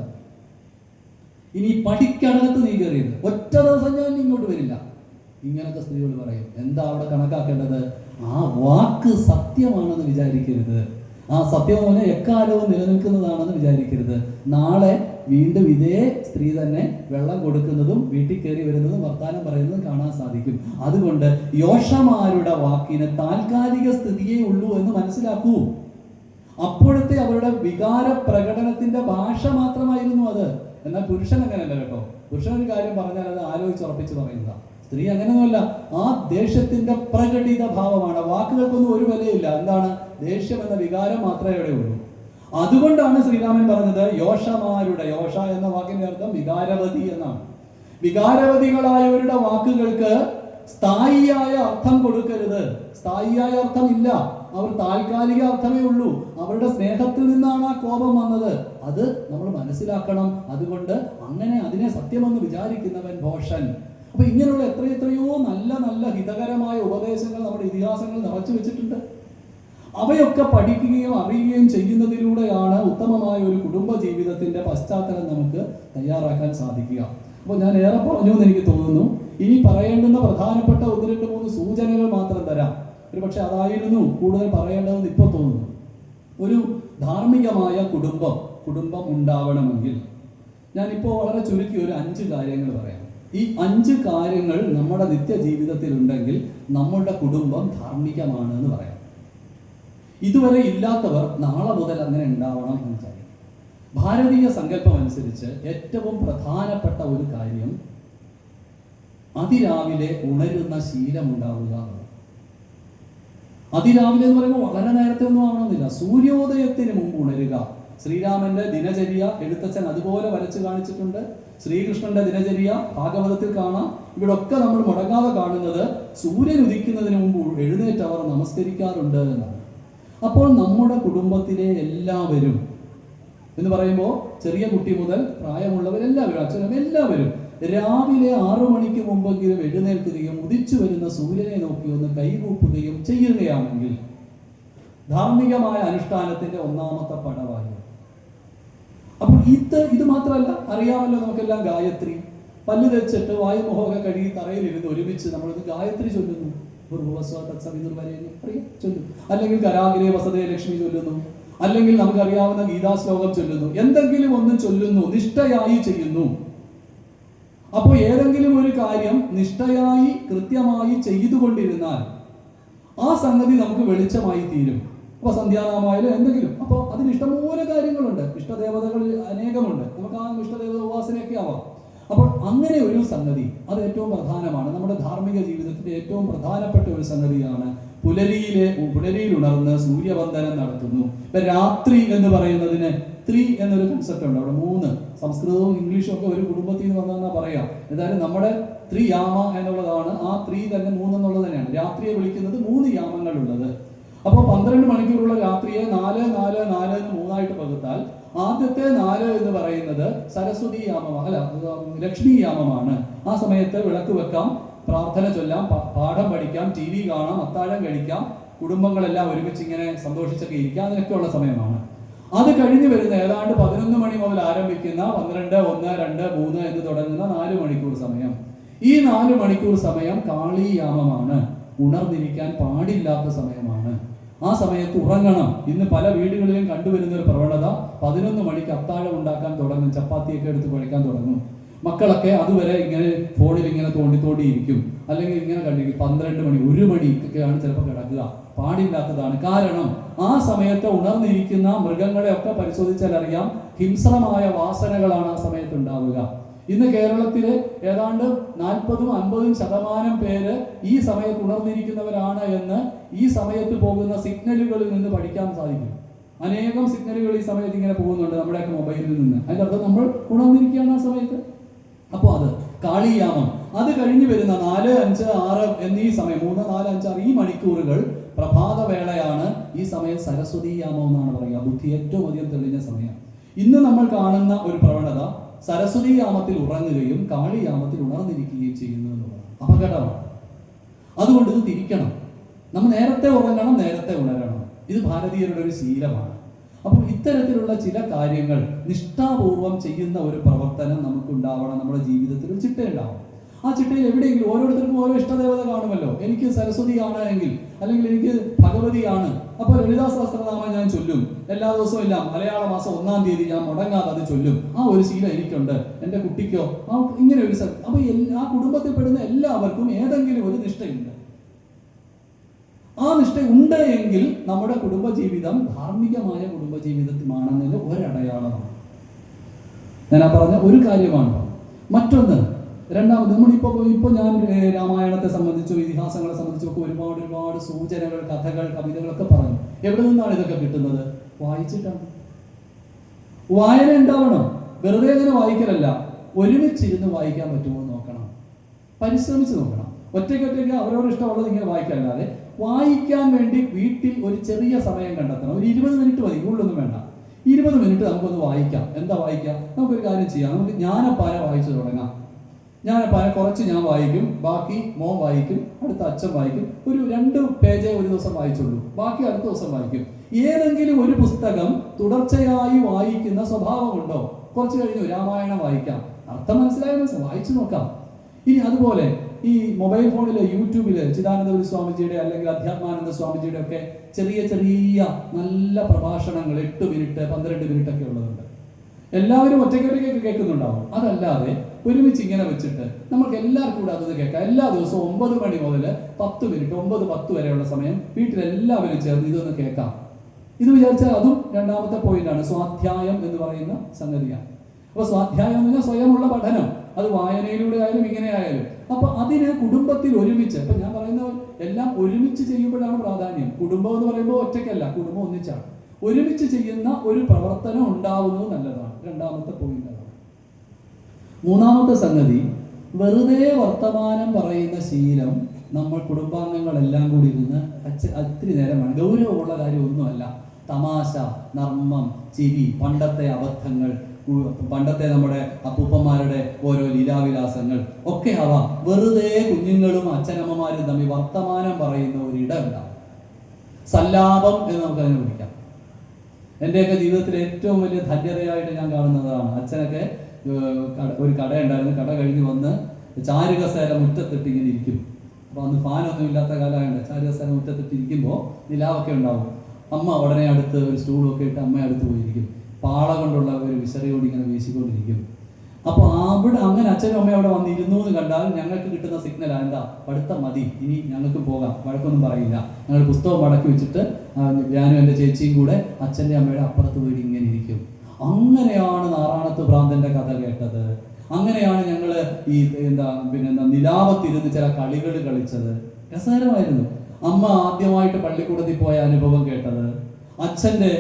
ഇനി പഠിക്കടകത്ത് നീ കയറിയത്, ഒറ്റ ദിവസം ഞാൻ ഇങ്ങോട്ട് വരില്ല. ഇങ്ങനത്തെ സ്ത്രീകൾ പറയും. എന്താ അവിടെ കണക്കാക്കേണ്ടത്? ആ വാക്ക് സത്യമാണെന്ന് വിചാരിക്കരുത്. ആ സത്യം പോലെ എക്കാലവും നിലനിൽക്കുന്നതാണെന്ന് വിചാരിക്കരുത്. നാളെ വീണ്ടും ഇതേ സ്ത്രീ തന്നെ വെള്ളം കൊടുക്കുന്നതും വീട്ടിൽ കയറി വരുന്നതും വർത്താനം പറയുന്നതും കാണാൻ സാധിക്കും. അതുകൊണ്ട് യോശമാരുടെ വാക്കിന് താൽക്കാലിക സ്ഥിതിയേ ഉള്ളൂ എന്ന് മനസ്സിലാക്കൂ. അപ്പോഴത്തെ അവരുടെ വികാര പ്രകടനത്തിന്റെ ഭാഷ മാത്രമായിരുന്നു അത്. എന്നാൽ പുരുഷൻ അങ്ങനെയല്ല കേട്ടോ. പുരുഷൻ ഒരു കാര്യം പറഞ്ഞാൽ അത് ആലോചിച്ചുറപ്പിച്ച് പറയുന്നതാണ്. സ്ത്രീ അങ്ങനെയൊന്നുമല്ല. ആ ദേഷ്യത്തിന്റെ പ്രകടിത ഭാവമാണ്. വാക്കുകൾക്കൊന്നും ഒരു വിലയില്ല. എന്താണ്? ദേഷ്യം എന്ന വികാരം മാത്രമേ അവിടെ ഉള്ളൂ. അതുകൊണ്ടാണ് ശ്രീരാമൻ പറഞ്ഞത് യോശമാരുടെ, യോശ എന്ന വാക്കിന്റെ അർത്ഥം വികാരവതി എന്നാണ്. വികാരവതികളായവരുടെ വാക്കുകൾക്ക് സ്ഥായിയായ അർത്ഥം കൊടുക്കരുത്. സ്ഥായിയായ അർത്ഥം ഇല്ല. അവർ താൽക്കാലിക അർത്ഥമേ ഉള്ളൂ. അവരുടെ സ്നേഹത്തിൽ നിന്നാണ് ആ കോപം വന്നത്. അത് നമ്മൾ മനസ്സിലാക്കണം. അതുകൊണ്ട് അങ്ങനെ അതിനെ സത്യമെന്ന് വിചാരിക്കുന്നവൻ ഭോഷൻ. അപ്പൊ ഇങ്ങനെയുള്ള എത്രയെത്രയോ നല്ല നല്ല ഹിതകരമായ ഉപദേശങ്ങൾ നമ്മുടെ ഇതിഹാസങ്ങൾ നിറച്ചു വെച്ചിട്ടുണ്ട്. അവയൊക്കെ പഠിക്കുകയും അറിയുകയും ചെയ്യുന്നതിലൂടെയാണ് ഉത്തമമായ ഒരു കുടുംബ ജീവിതത്തിന്റെ പശ്ചാത്തലം നമുക്ക് തയ്യാറാക്കാൻ സാധിക്കുക. അപ്പോൾ ഞാൻ ഏറെ പറഞ്ഞു എന്ന് എനിക്ക് തോന്നുന്നു. ഇനി പറയേണ്ടുന്ന പ്രധാനപ്പെട്ട 1-2-3 സൂചനകൾ മാത്രം തരാം. ഒരു പക്ഷെ അതായിരുന്നു കൂടുതൽ പറയേണ്ടതെന്ന് ഇപ്പോൾ തോന്നുന്നു. ഒരു ധാർമ്മികമായ കുടുംബം ഉണ്ടാവണമെങ്കിൽ ഞാനിപ്പോൾ വളരെ ചുരുക്കി ഒരു 5 കാര്യങ്ങൾ പറയാം. ഈ 5 കാര്യങ്ങൾ നമ്മുടെ നിത്യജീവിതത്തിൽ ഉണ്ടെങ്കിൽ നമ്മളുടെ കുടുംബം ധാർമ്മികമാണ് എന്ന് പറയാം. ഇതുവരെ ഇല്ലാത്തവർ നാളെ മുതൽ അങ്ങനെ ഉണ്ടാവണം എന്ന് വിചാരിക്കും. ഭാരതീയ സങ്കല്പം അനുസരിച്ച് ഏറ്റവും പ്രധാനപ്പെട്ട ഒരു കാര്യം അതിരാവിലെ ഉണരുന്ന ശീലമുണ്ടാവുക. അതിരാവിലെ എന്ന് പറയുമ്പോൾ വളരെ നേരത്തെ ഒന്നും ആവണമെന്നില്ല. സൂര്യോദയത്തിന് മുമ്പ് ഉണരുക. ശ്രീരാമന്റെ ദിനചര്യ എഴുത്തച്ഛൻ അതുപോലെ വരച്ചു കാണിച്ചിട്ടുണ്ട്. ശ്രീകൃഷ്ണന്റെ ദിനചര്യ ഭാഗവതത്തിൽ കാണാം. ഇവിടെ ഒക്കെ നമ്മൾ മുടങ്ങാതെ കാണുന്നത് സൂര്യൻ ഉദിക്കുന്നതിന് മുമ്പ് എഴുന്നേറ്റ് അവർ നമസ്കരിക്കാറുണ്ട് എന്നാണ്. അപ്പോൾ നമ്മുടെ കുടുംബത്തിലെ എല്ലാവരും എന്ന് പറയുമ്പോൾ ചെറിയ കുട്ടി മുതൽ പ്രായമുള്ളവരെല്ലാവരും, അച്ഛനും എല്ലാവരും രാവിലെ 6 മണിക്ക് മുമ്പെങ്കിലും എഴുന്നേൽക്കുകയും ഉദിച്ചു വരുന്ന സൂര്യനെ നോക്കി ഒന്ന് കൈകൂപ്പുകയും ചെയ്യുകയാണെങ്കിൽ ധാർമ്മികമായ അനുഷ്ഠാനത്തിന്റെ ഒന്നാമത്തെ പടവായി. അപ്പോൾ ഇത് മാത്രമല്ല, അറിയാമല്ലോ നമുക്കെല്ലാം ഗായത്രി. പല്ല് തെച്ചിട്ട് വായുമുഖമൊക്കെ കഴുകി തറയിലിരുന്ന് ഒരുമിച്ച് നമ്മളിത് ഗായത്രി ചൊല്ലുന്നു. ചൊല്ലും. അല്ലെങ്കിൽ കരാഗ്രേ വസതേ ലക്ഷ്മി ചൊല്ലുന്നു. അല്ലെങ്കിൽ നമുക്കറിയാവുന്ന ഗീതാശ്ലോകം ചൊല്ലുന്നു. എന്തെങ്കിലും ഒന്ന് ചൊല്ലുന്നു, നിഷ്ഠയായി ചെയ്യുന്നു. അപ്പോൾ ഏതെങ്കിലും ഒരു കാര്യം നിഷ്ഠയായി കൃത്യമായി ചെയ്തുകൊണ്ടിരുന്നാൽ ആ സംഗതി നമുക്ക് വെളിച്ചമായി തീരും. അപ്പൊ സന്ധ്യാനാമായാലും എന്തെങ്കിലും, അപ്പോൾ അതിന് ഇഷ്ടംപോലെ കാര്യങ്ങളുണ്ട്. ഇഷ്ടദേവതകൾ അനേകമുണ്ട്. നമുക്ക് ആ ഇഷ്ടദേവത ഉപാസനയൊക്കെ ആവാം. അപ്പോൾ അങ്ങനെ ഒരു സംഗതി അത് ഏറ്റവും പ്രധാനമാണ്. നമ്മുടെ ധാർമ്മിക ജീവിതത്തിന്റെ ഏറ്റവും പ്രധാനപ്പെട്ട ഒരു സംഗതിയാണ്. പുലരിയിൽ ഉണർന്ന് സൂര്യവന്ദനം നടത്തുന്നു. ഇപ്പൊ രാത്രി എന്ന് പറയുന്നതിന് 3 എന്നൊരു കൺസെപ്റ്റ് ഉണ്ട്. അവിടെ 3, സംസ്കൃതവും ഇംഗ്ലീഷും ഒക്കെ ഒരു കുടുംബത്തിൽ നിന്ന് വന്നതെന്നാ പറയാം. എന്തായാലും നമ്മുടെ 3 യാമ എന്നുള്ളതാണ്. ആ 3 തന്നെ 3 എന്നുള്ളത് തന്നെയാണ്. രാത്രിയെ വിളിക്കുന്നത് 3 യാമങ്ങൾ ഉള്ളത്. അപ്പോൾ 12 മണിക്കൂറുള്ള രാത്രിയെ 4, 4, 4 എന്ന് 3 പകുത്താൽ ആദ്യത്തെ 4 എന്ന് പറയുന്നത് സരസ്വതി യാമമാണ്, അല്ല ലക്ഷ്മി യാമമാണ്. ആ സമയത്ത് വിളക്ക് വെക്കാം, പ്രാർത്ഥന ചൊല്ലാം, പാഠം പഠിക്കാം, TV കാണാം, അത്താഴം കഴിക്കാം, കുടുംബങ്ങളെല്ലാം ഒരുമിച്ച് ഇങ്ങനെ സന്തോഷിച്ചൊക്കെ ഇരിക്കാം. അതിനൊക്കെയുള്ള സമയമാണ്. അത് കഴിഞ്ഞ് വരുന്ന ഏതാണ്ട് 11 മണി മുതൽ ആരംഭിക്കുന്ന 12, 1, 2, 3 എന്ന് തുടങ്ങുന്ന 4 മണിക്കൂർ സമയം. ഈ 4 മണിക്കൂർ സമയം കാളീയാമമാണ്. ഉണർന്നിരിക്കാൻ പാടില്ലാത്ത സമയമാണ്. ആ സമയത്ത് ഉറങ്ങണം. ഇന്ന് പല വീടുകളിലും കണ്ടുവരുന്ന ഒരു പ്രവണത 11 മണിക്ക് അത്താഴം ഉണ്ടാക്കാൻ തുടങ്ങും, ചപ്പാത്തിയൊക്കെ എടുത്ത് കുഴക്കാൻ തുടങ്ങും. മക്കളൊക്കെ അതുവരെ ഇങ്ങനെ ഫോണിൽ ഇങ്ങനെ തോണ്ടിയിരിക്കും. അല്ലെങ്കിൽ ഇങ്ങനെ കണ്ടിരിക്കും. 12 മണി 1 മണിക്കൊക്കെയാണ് ചിലപ്പോൾ കിടക്കുക. പാടില്ലാത്തതാണ്. കാരണം ആ സമയത്ത് ഉണർന്നിരിക്കുന്ന മൃഗങ്ങളെയൊക്കെ പരിശോധിച്ചാൽ അറിയാം, ഹിംസ്രമായ വാസനകളാണ് ആ സമയത്ത് ഉണ്ടാവുക. ഇന്ന് കേരളത്തിലെ ഏതാണ്ട് 40-50% പേര് ഈ സമയത്ത് ഉണർന്നിരിക്കുന്നവരാണ് എന്ന് ഈ സമയത്ത് പോകുന്ന സിഗ്നലുകളിൽ നിന്ന് പഠിക്കാൻ സാധിക്കും. അനേകം സിഗ്നലുകൾ ഈ സമയത്ത് ഇങ്ങനെ പോകുന്നുണ്ട് നമ്മുടെയൊക്കെ മൊബൈലിൽ നിന്ന്. അതിൻ്റെ അർത്ഥം നമ്മൾ ഉണർന്നിരിക്കുകയാണ് ആ സമയത്ത്. അപ്പോൾ അത് കാളിയാമം. അത് കഴിഞ്ഞ് വരുന്ന 4, 5, 6 എന്നീ സമയം 3, 4, 5, 6 ഈ മണിക്കൂറുകൾ പ്രഭാതവേളയാണ്. ഈ സമയം സരസ്വതി യാമം എന്നാണ് പറയുക. ബുദ്ധി ഏറ്റവും അധികം തെളിഞ്ഞ സമയം. ഇന്ന് നമ്മൾ കാണുന്ന ഒരു പ്രവണത സരസ്വതി യാമത്തിൽ ഉറങ്ങുകയും കാളിയാമത്തിൽ ഉണർന്നിരിക്കുകയും ചെയ്യുന്നു എന്നുള്ളതാണ്. അപകടമാണ്. അതുകൊണ്ട് ഇത് തിരിക്കണം. നമ്മൾ നേരത്തെ ഉറങ്ങണം, നേരത്തെ ഉണരണം. ഇത് ഭാരതീയരുടെ ഒരു ശീലമാണ്. അപ്പോൾ ഇത്തരത്തിലുള്ള ചില കാര്യങ്ങൾ നിഷ്ഠാപൂർവം ചെയ്യുന്ന ഒരു പ്രവർത്തനം നമുക്കുണ്ടാവണം. നമ്മുടെ ജീവിതത്തിൽ ഒരു ചിട്ടയുണ്ടാവണം. ആ ചിട്ടയിൽ എവിടെയെങ്കിലും ഓരോരുത്തർക്കും ഓരോ ഇഷ്ടദേവത കാണുമല്ലോ. എനിക്ക് സരസ്വതിയാണ് എങ്കിൽ, അല്ലെങ്കിൽ എനിക്ക് ഭഗവതിയാണ്, അപ്പോൾ ലളിതാ സഹസ്രനാമം ഞാൻ ചൊല്ലും എല്ലാ ദിവസവും ഇല്ല, മലയാള മാസം 1-ാം തീയതി ഞാൻ മുടങ്ങാതെ അത് ചൊല്ലും. ആ ഒരു ശീലം എനിക്കുണ്ട്, എൻ്റെ കുട്ടിക്കോ ഇങ്ങനെ ഒരു അപ്പൊ ആ കുടുംബത്തിൽപ്പെടുന്ന എല്ലാവർക്കും ഏതെങ്കിലും ഒരു നിഷ്ഠയുണ്ട്. ആ നിഷ്ഠ ഉണ്ട് എങ്കിൽ നമ്മുടെ കുടുംബജീവിതം ധാർമ്മികമായ കുടുംബജീവിതമാണെന്നതിന് ഒരടയാളമാണ്. ഞാൻ പറഞ്ഞ ഒരു കാര്യമാണ്. മറ്റൊന്ന്, രണ്ടാമത്, ഇപ്പോൾ ഞാൻ രാമായണത്തെ സംബന്ധിച്ചോ ഇതിഹാസങ്ങളെ സംബന്ധിച്ചോ ഒക്കെ ഒരുപാട് സൂചനകൾ, കഥകൾ, കവിതകളൊക്കെ പറഞ്ഞു. എവിടെ നിന്നാണ് ഇതൊക്കെ കിട്ടുന്നത്? വായിച്ചിട്ടാണ്. വായന ഉണ്ടാവണം. വെറുതെ അങ്ങനെ വായിക്കലല്ല, ഒരുമിച്ചിരുന്ന് വായിക്കാൻ പറ്റുമോ നോക്കണം, പരിശ്രമിച്ച് നോക്കണം. ഒറ്റയ്ക്ക് അവരോട് ഇഷ്ടമുള്ളത് ഇങ്ങനെ വായിക്കാനല്ലാതെ വായിക്കാൻ വേണ്ടി വീട്ടിൽ ഒരു ചെറിയ സമയം കണ്ടെത്തണം. ഒരു 20 മിനിറ്റ് മതി, കൂടുതലൊന്നും വേണ്ട. 20 മിനിറ്റ് നമുക്കൊന്ന് വായിക്കാം. എന്താ വായിക്കാം? നമുക്കൊരു കാര്യം ചെയ്യാം. നമുക്ക് ജ്ഞാനപ്പാര വായിച്ചു തുടങ്ങാം. ജ്ഞാനപ്പാര കുറച്ച് ഞാൻ വായിക്കും, ബാക്കി മോൻ വായിക്കും, അടുത്ത അച്ഛൻ വായിക്കും. ഒരു 2 പേജേ ഒരു ദിവസം വായിച്ചുള്ളൂ, ബാക്കി അടുത്ത ദിവസം വായിക്കും. ഏതെങ്കിലും ഒരു പുസ്തകം തുടർച്ചയായി വായിക്കുന്ന സ്വഭാവമുണ്ടോ? കുറച്ച് കഴിഞ്ഞു രാമായണം വായിക്കാം, അർത്ഥം മനസ്സിലായ വായിച്ചു നോക്കാം. ഇനി അതുപോലെ ഈ മൊബൈൽ ഫോണില്, യൂട്യൂബില് ചിദാനന്ദപുരി സ്വാമിജിയുടെ അല്ലെങ്കിൽ അധ്യാത്മാനന്ദ സ്വാമിജിയുടെ ഒക്കെ ചെറിയ നല്ല പ്രഭാഷണങ്ങൾ 8 മിനിറ്റ് 12 മിനിറ്റ് ഒക്കെ ഉള്ളതുണ്ട്. എല്ലാവരും ഒറ്റയ്ക്കൊക്കെ കേൾക്കുന്നുണ്ടാവും. അതല്ലാതെ ഒരുമിച്ച് ഇങ്ങനെ വെച്ചിട്ട് നമുക്ക് എല്ലാവർക്കും കൂടെ അത് കേൾക്കാം. എല്ലാ ദിവസവും 9 മണി മുതൽ 10 മിനിറ്റ് 9-10 വരെയുള്ള സമയം വീട്ടിലെല്ലാവരും ചേർന്ന് ഇതൊന്ന് കേൾക്കാം. ഇത് വിചാരിച്ചാൽ അതും രണ്ടാമത്തെ പോയിന്റാണ്, സ്വാധ്യായം എന്ന് പറയുന്ന സംഗതിയാണ്. അപ്പൊ സ്വാധ്യായം എന്ന് പറഞ്ഞാൽ സ്വയമുള്ള പഠനം. അത് വായനയിലൂടെ ആയാലും ഇങ്ങനെ ആയാലും. അപ്പൊ അതിന് കുടുംബത്തിൽ ഒരുമിച്ച്, ഇപ്പൊ ഞാൻ പറയുന്ന എല്ലാം ഒരുമിച്ച് ചെയ്യുമ്പോഴാണ് പ്രാധാന്യം. കുടുംബം എന്ന് പറയുമ്പോൾ ഒറ്റയ്ക്കല്ല, കുടുംബം ഒന്നിച്ചാണ്. ഒരുമിച്ച് ചെയ്യുന്ന ഒരു പ്രവർത്തനം ഉണ്ടാവുന്നത് നല്ലതാണ്. രണ്ടാമത്തെ പോയിന്റ് അതാണ്. മൂന്നാമത്തെ സംഗതി, വെറുതെ വർത്തമാനം പറയുന്ന ശീലം നമ്മൾ കുടുംബാംഗങ്ങളെല്ലാം കൂടി ഇരുന്ന് ഒത്തിരി നേരമാണ്. ഗൗരവമുള്ള കാര്യമൊന്നുമല്ല. തമാശ, നർമ്മം, ചിരി, പണ്ടത്തെ അബദ്ധങ്ങൾ, പണ്ടത്തെ നമ്മുടെ അപ്പൂപ്പന്മാരുടെ ഓരോ ലീലാവിലാസങ്ങൾ ഒക്കെ വെറുതെ കുഞ്ഞുങ്ങളും അച്ഛനമ്മമാരും തമ്മിൽ വർത്തമാനം പറയുന്ന ഒരിടമുണ്ടാവും. സല്ലാപം എന്ന് നമുക്ക് അതിനെ വിളിക്കാം. എൻ്റെയൊക്കെ ജീവിതത്തിൽ ഏറ്റവും വലിയ ധന്യതയായിട്ട് ഞാൻ കാണുന്നതാണ്. അച്ഛനൊക്കെ ഒരു കടയുണ്ടായിരുന്നു. കട കഴിഞ്ഞ് വന്ന് ചാരുകസേര മുറ്റത്തിട്ട് ഇങ്ങനെ ഇരിക്കും. അപ്പോൾ അന്ന് ഫാനൊന്നും ഇല്ലാത്ത കാലമായിട്ട് ചാരുകസേര മുറ്റത്തിട്ട് ഇരിക്കുമ്പോൾ നിലാവൊക്കെ ഉണ്ടാവും. അമ്മ ഉടനെ അടുത്ത് ഒരു സ്റ്റൂളൊക്കെ ഇട്ട് അമ്മ അടുത്ത് പോയിരിക്കും. പാള കൊണ്ടുള്ള ഒരു വിശറിയോട് ഇങ്ങനെ വീശിക്കൊണ്ടിരിക്കും. അപ്പോൾ അവിടെ അങ്ങനെ അച്ഛനും അമ്മയും അവിടെ വന്നിരുന്നു എന്ന് കണ്ടാൽ ഞങ്ങൾക്ക് കിട്ടുന്ന സിഗ്നൽ എന്താ? പഠിത്തം മതി, ഇനി ഞങ്ങൾക്ക് പോകാം, വഴക്കൊന്നും പറയില്ല. ഞങ്ങൾ പുസ്തകം മടക്കി വെച്ചിട്ട് ഞാനും എൻ്റെ ചേച്ചിയും കൂടെ അച്ഛൻ്റെ അമ്മയുടെ അപ്പുറത്ത് പോയിട്ട് ഇങ്ങനെ ഇരിക്കും. അങ്ങനെയാണ് നാറാണത്ത് ഭ്രാന്തന്റെ കഥ കേട്ടത്. അങ്ങനെയാണ് ഞങ്ങൾ ഈ നിലാവത്തിരുന്ന് ചില കളികൾ കളിച്ചത്. രസകരമായിരുന്നു. അമ്മ ആദ്യമായിട്ട് പള്ളിക്കൂടത്തിൽ പോയ അനുഭവം കേട്ടത്, അച്ഛൻ്റെ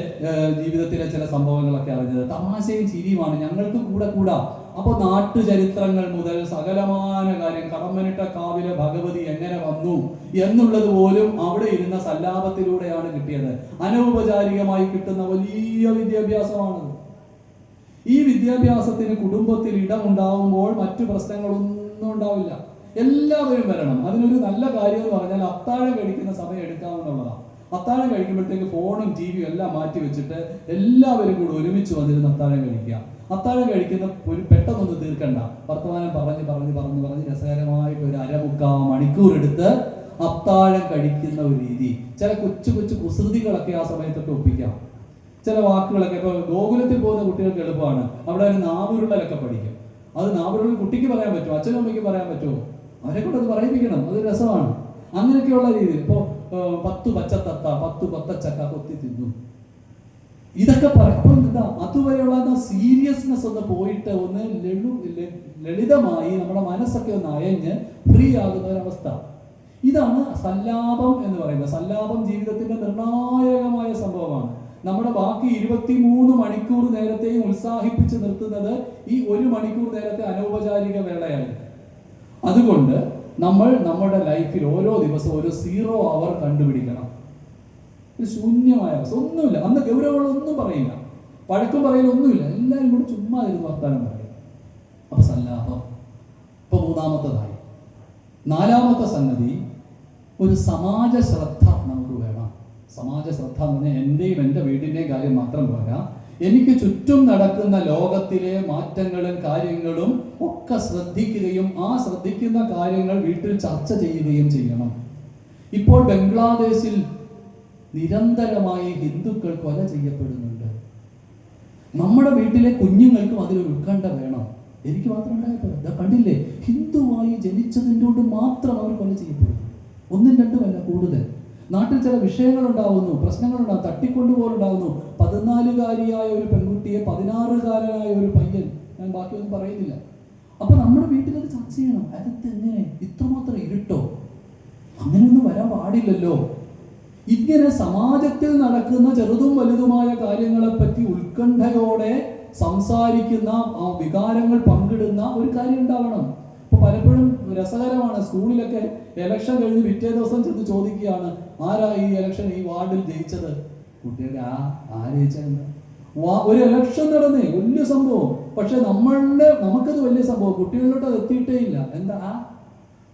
ജീവിതത്തിലെ ചില സംഭവങ്ങളൊക്കെ അറിഞ്ഞത്. തമാശയും ചിരിയുമാണ് ഞങ്ങൾക്ക് കൂടെ. അപ്പോൾ നാട്ടുചരിത്രങ്ങൾ മുതൽ സകലമാന കാര്യം, കടമ്മനിട്ട കാവിലെ ഭഗവതി എങ്ങനെ വന്നു എന്നുള്ളത് പോലും അവിടെ ഇരുന്ന സല്ലാപത്തിലൂടെയാണ് കിട്ടിയത്. അനൗപചാരികമായി കിട്ടുന്ന വലിയ വിദ്യാഭ്യാസമാണത്. ഈ വിദ്യാഭ്യാസത്തിന് കുടുംബത്തിൽ ഇടമുണ്ടാവുമ്പോൾ മറ്റു പ്രശ്നങ്ങളൊന്നും ഉണ്ടാവില്ല. എല്ലാവരും വരണം. അതിനൊരു നല്ല കാര്യം എന്ന് പറഞ്ഞാൽ അത്താഴം കഴിക്കുന്ന സമയം എടുക്കാമെന്നുള്ളതാണ്. അത്താഴം കഴിക്കുമ്പോഴത്തേക്ക് ഫോണും ടിവിയും എല്ലാം മാറ്റി വെച്ചിട്ട് എല്ലാവരും കൂടെ ഒരുമിച്ച് വന്നിരുന്ന് അത്താഴം കഴിക്കുക. അത്താഴം കഴിക്കുന്ന ഒരു പെട്ടെന്നൊന്ന് തീർക്കണ്ട, വർത്തമാനം പറഞ്ഞ് രസകരമായിട്ട് ഒരു 1/4 മണിക്കൂർ എടുത്ത് അത്താഴം കഴിക്കുന്ന ഒരു രീതി. ചില കൊച്ചു കുസൃതികളൊക്കെ ആ സമയത്തൊക്കെ ഒപ്പിക്കാം. ചില വാക്കുകളൊക്കെ ഇപ്പോൾ ഗോകുലത്തിൽ പോകുന്ന കുട്ടികൾക്ക് എളുപ്പമാണ്. അവിടെ ഒരു നാവുരുള്ളലൊക്കെ പഠിക്കും. അത് നാവുരുള്ള കുട്ടിക്ക് പറയാൻ പറ്റുമോ? അച്ഛനും അമ്മയ്ക്ക് പറയാൻ പറ്റുമോ? അവരെ കൊണ്ട് അത് പറയിപ്പിക്കണം. അത് രസമാണ്. അങ്ങനെയൊക്കെയുള്ള രീതിയിൽ ഇപ്പോൾ 10 പച്ചത്തത്ത 10 കൊത്തച്ചക്ക കൊത്തി തിന്നു, ഇതൊക്കെ പറയും. അപ്പോൾ എന്താ, അതുവരെയുള്ള സീരിയസ്നെസ് ഒന്ന് പോയിട്ട് ഒന്ന് ലളിതമായി നമ്മുടെ മനസ്സൊക്കെ ഒന്ന് അയഞ്ഞ് ഫ്രീ ആകുന്ന ഒരവസ്ഥ. ഇതാണ് സല്ലാപം എന്ന് പറയുന്നത്. സല്ലാപം ജീവിതത്തിന്റെ നിർണായകമായ സംഭവമാണ്. നമ്മുടെ ബാക്കി 23 മണിക്കൂർ നേരത്തെയും ഉത്സാഹിപ്പിച്ച് നിർത്തുന്നത് ഈ 1 മണിക്കൂർ നേരത്തെ അനൗപചാരിക വേളയായിരുന്നു. അതുകൊണ്ട് നമ്മൾ നമ്മുടെ ലൈഫിൽ ഓരോ ദിവസവും ഒരു 0 അവർ കണ്ടുപിടിക്കണം. ഒരു ശൂന്യമായ അവസ്ഥ, ഒന്നുമില്ല. അന്ന് ഗൗരവങ്ങളൊന്നും പറയില്ല, വഴക്കും പറയലൊന്നുമില്ല. എല്ലാവരും കൂടി ചുമ്മാ ഇരുന്ന് വർത്താനം പറയും. അപ്പൊ സല്ലാപം. ഇപ്പൊ മൂന്നാമത്തതായി. നാലാമത്തെ സംഗതി, ഒരു സമാജ ശ്രദ്ധ നമുക്ക് വേണം. സമാജ ശ്രദ്ധ എന്ന് പറഞ്ഞാൽ എൻ്റെയും എൻ്റെ വീടിൻ്റെയും കാര്യം മാത്രം പോരാ, എനിക്ക് ചുറ്റും നടക്കുന്ന ലോകത്തിലെ മാറ്റങ്ങളും കാര്യങ്ങളും ഒക്കെ ശ്രദ്ധിക്കുകയും ആ ശ്രദ്ധിക്കുന്ന കാര്യങ്ങൾ വീട്ടിൽ ചർച്ച ചെയ്യുകയും ചെയ്യണം. ഇപ്പോൾ ബംഗ്ലാദേശിൽ നിരന്തരമായി ഹിന്ദുക്കൾ കൊല ചെയ്യപ്പെടുന്നുണ്ട്. നമ്മുടെ വീട്ടിലെ കുഞ്ഞുങ്ങൾക്കും അതിലൊരു ഉത്കണ്ഠ വേണം. എനിക്ക് മാത്രം ഉണ്ടായപ്പോൾ കണ്ടില്ലേ, ഹിന്ദുവായി ജനിച്ചതിൻ്റെ കൊണ്ട് മാത്രം അവർ കൊല ചെയ്യപ്പെടുന്നു. ഒന്നും രണ്ടുമല്ല, കൂടുതൽ. നാട്ടിൽ ചില വിഷയങ്ങൾ ഉണ്ടാവുന്നു, പ്രശ്നങ്ങളുണ്ടാകും, തട്ടിക്കൊണ്ടുപോലുണ്ടാകുന്നു. 14കാരിയായ ഒരു പെൺകുട്ടിയെ 16കാരനായ ഒരു പയ്യൻ, ഞാൻ ബാക്കിയൊന്നും പറയുന്നില്ല. അപ്പൊ നമ്മുടെ വീട്ടിലത് ചർച്ച ചെയ്യണം. അകത്ത് എങ്ങനെ ഇത്രമാത്രം ഇരുട്ടോ? അങ്ങനെയൊന്നും വരാൻ പാടില്ലല്ലോ. ഇങ്ങനെ സമാജത്തിൽ നടക്കുന്ന ചെറുതും വലുതുമായ കാര്യങ്ങളെപ്പറ്റി ഉത്കണ്ഠയോടെ സംസാരിക്കുന്ന, ആ വികാരങ്ങൾ പങ്കിടുന്ന ഒരു കാര്യം ഉണ്ടാവണം. ഇപ്പൊ പലപ്പോഴും രസകരമാണ്, സ്കൂളിലൊക്കെ ഇലക്ഷൻ കഴിഞ്ഞ് പിറ്റേ ദിവസം ചെന്ന് ചോദിക്കുകയാണ്, ആരാ ഈ ഇലക്ഷൻ ഈ വാർഡിൽ ജയിച്ചത്? കുട്ടികൾക്ക് ആര് ജയിച്ചതെന്ന്. ഒരു ഇലക്ഷൻ നടന്നേ, വലിയ സംഭവം. പക്ഷെ നമുക്കത് വലിയ സംഭവം, കുട്ടികളിലോട്ട് അത് എത്തിയിട്ടേ ഇല്ല. എന്താ,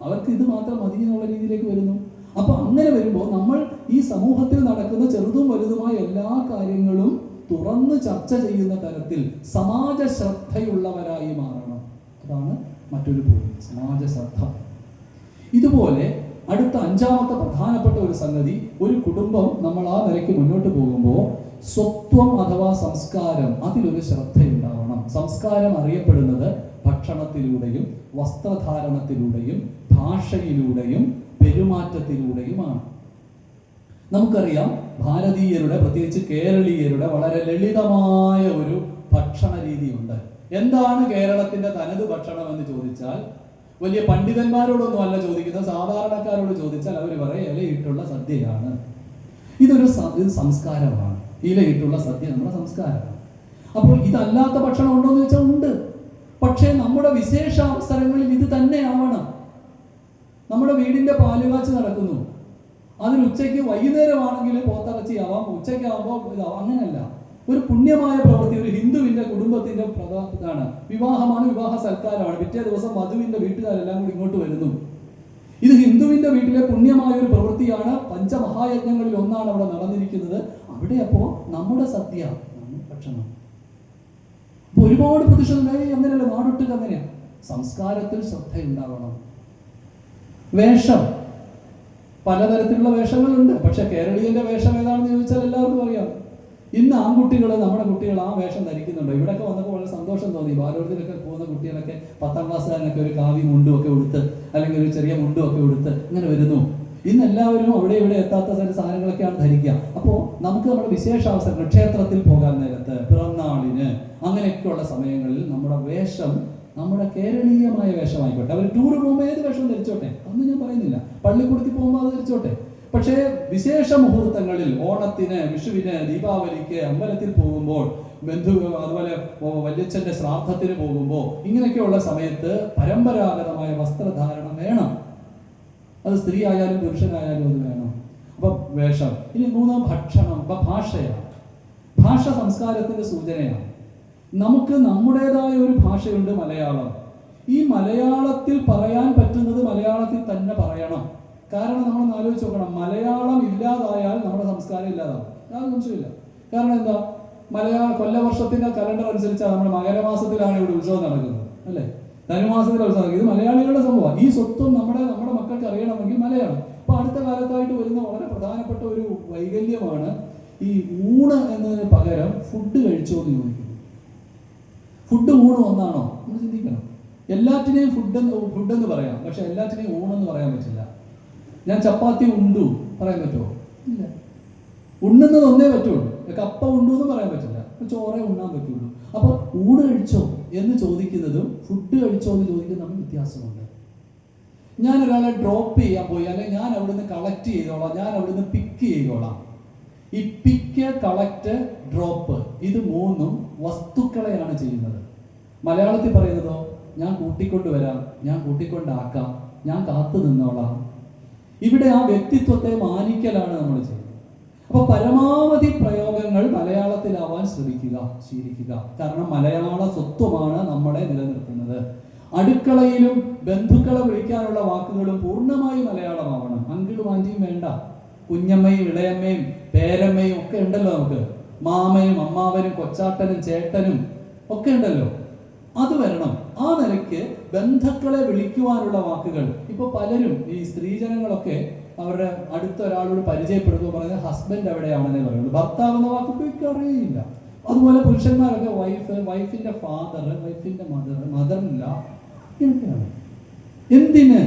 അവർക്ക് ഇത് മാത്രം മതി എന്നുള്ള രീതിയിലേക്ക് വരുന്നു. അപ്പൊ അങ്ങനെ വരുമ്പോൾ നമ്മൾ ഈ സമൂഹത്തിൽ നടക്കുന്ന ചെറുതും വലുതുമായ എല്ലാ കാര്യങ്ങളും തുറന്ന് ചർച്ച ചെയ്യുന്ന തരത്തിൽ സമാജ ശ്രദ്ധയുള്ളവരായി മാറണം. അതാണ് മറ്റൊരു പോയിന്റ്, സമാജ ശ്രദ്ധ. ഇതുപോലെ അടുത്ത 5ാമത്തെ പ്രധാനപ്പെട്ട ഒരു സംഗതി, ഒരു കുടുംബം നമ്മൾ ആ നിലയ്ക്ക് മുന്നോട്ട് പോകുമ്പോൾ സ്വത്വം അഥവാ സംസ്കാരം, അതിലൊരു ശ്രദ്ധയുണ്ടാവണം. സംസ്കാരം അറിയപ്പെടുന്നത് ഭക്ഷണത്തിലൂടെയും വസ്ത്രധാരണത്തിലൂടെയും ഭാഷയിലൂടെയും പെരുമാറ്റത്തിലൂടെയുമാണ്. നമുക്കറിയാം, ഭാരതീയരുടെ, പ്രത്യേകിച്ച് കേരളീയരുടെ വളരെ ലളിതമായ ഒരു ഭക്ഷണ രീതിയുണ്ട്. എന്താണ് കേരളത്തിന്റെ തനത് ഭക്ഷണം എന്ന് ചോദിച്ചാൽ, വലിയ പണ്ഡിതന്മാരോടൊന്നും അല്ല ചോദിക്കുന്നത്, സാധാരണക്കാരോട് ചോദിച്ചാൽ അവർ പറയും ഇലയിട്ടുള്ള സദ്യയാണ്. ഇതൊരു സംസ്കാരമാണ്. ഇലയിട്ടുള്ള സദ്യ നമ്മുടെ സംസ്കാരമാണ്. അപ്പോൾ ഇതല്ലാത്ത ഭക്ഷണം ഉണ്ടോ എന്ന് ചോദിച്ചാൽ ഉണ്ട്. പക്ഷേ നമ്മുടെ വിശേഷ അവസരങ്ങളിൽ ഇത് തന്നെ ആവണം. നമ്മുടെ വീടിന്റെ പാലുകാച്ച് നടക്കുന്നു, അതിന് ഉച്ചയ്ക്ക് വൈകുന്നേരമാണെങ്കിൽ പോത്തിറച്ചിയാവാം, ഉച്ചയ്ക്കാവുമ്പോൾ ഇതാവാം. അങ്ങനെയല്ല, ഒരു പുണ്യമായ പ്രവൃത്തി, ഒരു ഹിന്ദുവിന്റെ കുടുംബത്തിന്റെ ഇതാണ്. വിവാഹമാണ്, വിവാഹ സൽക്കാരമാണ്. പിറ്റേ ദിവസം വധുവിന്റെ വീട്ടുകാരെല്ലാം കൂടി ഇങ്ങോട്ട് വരുന്നു. ഇത് ഹിന്ദുവിന്റെ വീട്ടിലെ പുണ്യമായ ഒരു പ്രവൃത്തിയാണ്. പഞ്ചമഹായജ്ഞങ്ങളിൽ ഒന്നാണ് അവിടെ നടന്നിരിക്കുന്നത്. അവിടെ അപ്പോ നമ്മുടെ സദ്യ, നമ്മുടെ ഭക്ഷണം. അപ്പൊ ഒരുപാട് പ്രതിഷേധം. അങ്ങനെയല്ല, നാടൊട്ടുക്ക് അങ്ങനെയാ. സംസ്കാരത്തിൽ ശ്രദ്ധയുണ്ടാവണം. വേഷം, പലതരത്തിലുള്ള വേഷങ്ങളുണ്ട്. പക്ഷെ കേരളീയന്റെ വേഷം ഏതാണെന്ന് ചോദിച്ചാൽ എല്ലാവർക്കും അറിയാം. ഇന്ന് ആൺകുട്ടികൾ, നമ്മുടെ കുട്ടികൾ ആ വേഷം ധരിക്കുന്നുണ്ടോ? ഇവിടെയൊക്കെ വന്നപ്പോൾ വളരെ സന്തോഷം തോന്നി. ബാലോടത്തിലൊക്കെ പോകുന്ന കുട്ടികളൊക്കെ 10ാം ക്ലാസ്സുകാരനൊക്കെ ഒരു കാവി മുണ്ടും ഒക്കെ ഉടുത്ത്, അല്ലെങ്കിൽ ഒരു ചെറിയ മുണ്ടും ഒക്കെ ഉടുത്ത് ഇങ്ങനെ വരുന്നു. ഇന്ന് എല്ലാവരും അവിടെ ഇവിടെ എത്താത്ത ചില സാധനങ്ങളൊക്കെയാണ് ധരിക്കുക. അപ്പോൾ നമുക്ക് നമ്മുടെ വിശേഷാവസരങ്ങൾ, ക്ഷേത്രത്തിൽ പോകാൻ നേരത്ത്, പിറന്നാളിന്, അങ്ങനെയൊക്കെയുള്ള സമയങ്ങളിൽ നമ്മുടെ വേഷം നമ്മുടെ കേരളീയമായ വേഷമായിക്കോട്ടെ. അവർ ടൂർ പോകുമ്പോൾ ഏത് വേഷം ധരിച്ചോട്ടെ, അതൊന്നും ഞാൻ പറയുന്നില്ല. പള്ളിക്കൂടത്തിൽ പോകുമ്പോൾ അത് ധരിച്ചോട്ടെ. പക്ഷേ വിശേഷ മുഹൂർത്തങ്ങളിൽ, ഓണത്തിന്, വിഷുവിന്, ദീപാവലിക്ക്, അമ്പലത്തിൽ പോകുമ്പോൾ, അതുപോലെ വല്യച്ഛന്റെ ശ്രാദ്ധത്തിന് പോകുമ്പോൾ, ഇങ്ങനെയൊക്കെയുള്ള സമയത്ത് പരമ്പരാഗതമായ വസ്ത്രധാരണം വേണം. അത് സ്ത്രീ ആയാലും പുരുഷനായാലും അത് വേണം. അപ്പൊ വേഷം. ഇനി 3 ഭക്ഷണം. അപ്പൊ ഭാഷയാണ്. ഭാഷ സംസ്കാരത്തിന്റെ സൂചനയാണ്. നമുക്ക് നമ്മുടേതായ ഒരു ഭാഷയുണ്ട്, മലയാളം. ഈ മലയാളത്തിൽ പറയാൻ പറ്റുന്നത് മലയാളത്തിൽ തന്നെ പറയണം. കാരണം നമ്മൾ ആലോചിച്ച് നോക്കണം, മലയാളം ഇല്ലാതായാൽ നമ്മുടെ സംസ്കാരം ഇല്ലാതാവും. യാതൊരു സംശയമില്ല. കാരണം എന്താ, കൊല്ലവർഷത്തിന്റെ കലണ്ടർ അനുസരിച്ചാണ് നമ്മൾ മകരമാസത്തിലാണ് ഇവിടെ ഉത്സവം നടക്കുന്നത്, അല്ലേ? ധനുമാസത്തിലെ ഉത്സവം. ഇത് മലയാളികളുടെ സംഭവമാണ്. ഈ സ്വത്വം നമ്മുടെ മക്കൾക്ക് അറിയണമെങ്കിൽ മലയാളം. അപ്പൊ അടുത്ത കാലത്തായിട്ട് വരുന്ന വളരെ പ്രധാനപ്പെട്ട ഒരു വൈകല്യമാണ് ഈ ഊണ് എന്നതിന് പകരം ഫുഡ് കഴിച്ചോ എന്ന് ചോദിക്കുന്നത്. ഫുഡ് ഊണ് ഒന്നാണോ എന്ന് ചിന്തിക്കണം. എല്ലാറ്റിനെയും ഫുഡെന്ന് പറയാം, പക്ഷെ എല്ലാറ്റിനെയും ഊണെന്ന് പറയാൻ പറ്റില്ല. ഞാൻ ചപ്പാത്തി ഉണ്ടു പറയാൻ പറ്റുമോ? ഇല്ല. ഉണ്ണുന്നത് ഒന്നേ പറ്റുള്ളൂ. കപ്പ ഉണ്ടു എന്ന് പറയാൻ പറ്റില്ല. ചോറേ ഉണ്ണാൻ പറ്റുള്ളൂ. അപ്പൊ ഊണ് കഴിച്ചോ എന്ന് ചോദിക്കുന്നതും ഫുഡ് കഴിച്ചോ എന്ന് ചോദിക്കുന്നതും തമ്മിൽ വ്യത്യാസമുണ്ട്. ഞാൻ ഒരാളെ ഡ്രോപ്പ് ചെയ്യാൻ പോയി, അല്ലെങ്കിൽ ഞാൻ അവിടുന്ന് കളക്ട് ചെയ്തോളാം, ഞാൻ അവിടുന്ന് പിക്ക് ചെയ്തോളാം. ഈ പിക്ക്, കളക്ട്, ഡ്രോപ്പ്, ഇത് 3ഉം വസ്തുക്കളെയാണ് ചെയ്യുന്നത്. മലയാളത്തിൽ പറയുന്നതോ, ഞാൻ കൂട്ടിക്കൊണ്ടുവരാം, ഞാൻ കൂട്ടിക്കൊണ്ടാക്കാം, ഞാൻ കാത്തു നിന്നോളാം. ഇവിടെ ആ വ്യക്തിത്വത്തെ മാനിക്കലാണ് നമ്മൾ ചെയ്യുന്നത്. അപ്പൊ പരമാവധി പ്രയോഗങ്ങൾ മലയാളത്തിലാവാൻ ശീലിക്കുക. കാരണം മലയാള സ്വത്വമാണ് നമ്മളെ നിലനിർത്തുന്നത്. അടുക്കളയിലും ബന്ധുക്കളെ വിളിക്കാനുള്ള വാക്കുകളും പൂർണ്ണമായി മലയാളമാവണം. അങ്കിളും ആന്റിയും വേണ്ട. കുഞ്ഞമ്മയും ഇളയമ്മയും പേരമ്മയും ഒക്കെ ഉണ്ടല്ലോ നമുക്ക്. മാമയും അമ്മാവനും കൊച്ചാട്ടനും ചേട്ടനും ഒക്കെ ഉണ്ടല്ലോ. അത് വരണം. ആ നിലയ്ക്ക് ബന്ധുക്കളെ വിളിക്കുവാനുള്ള വാക്കുകൾ. ഇപ്പൊ പലരും ഈ സ്ത്രീജനങ്ങളൊക്കെ അവരുടെ അടുത്ത ഒരാളോട് പരിചയപ്പെടുമ്പോൾ പറയുന്നത് ഹസ്ബൻഡ് എവിടെയാണെന്നേ പറയുന്നത്. ഭർത്താവ് എന്ന വാക്ക് ഉപയോഗിക്കാറില്ല. അതുപോലെ പുരുഷന്മാരൊക്കെ വൈഫിന്റെ ഫാദർ, വൈഫിന്റെ മദറില്ല എന്നൊക്കെയാണ്. എന്തിന്?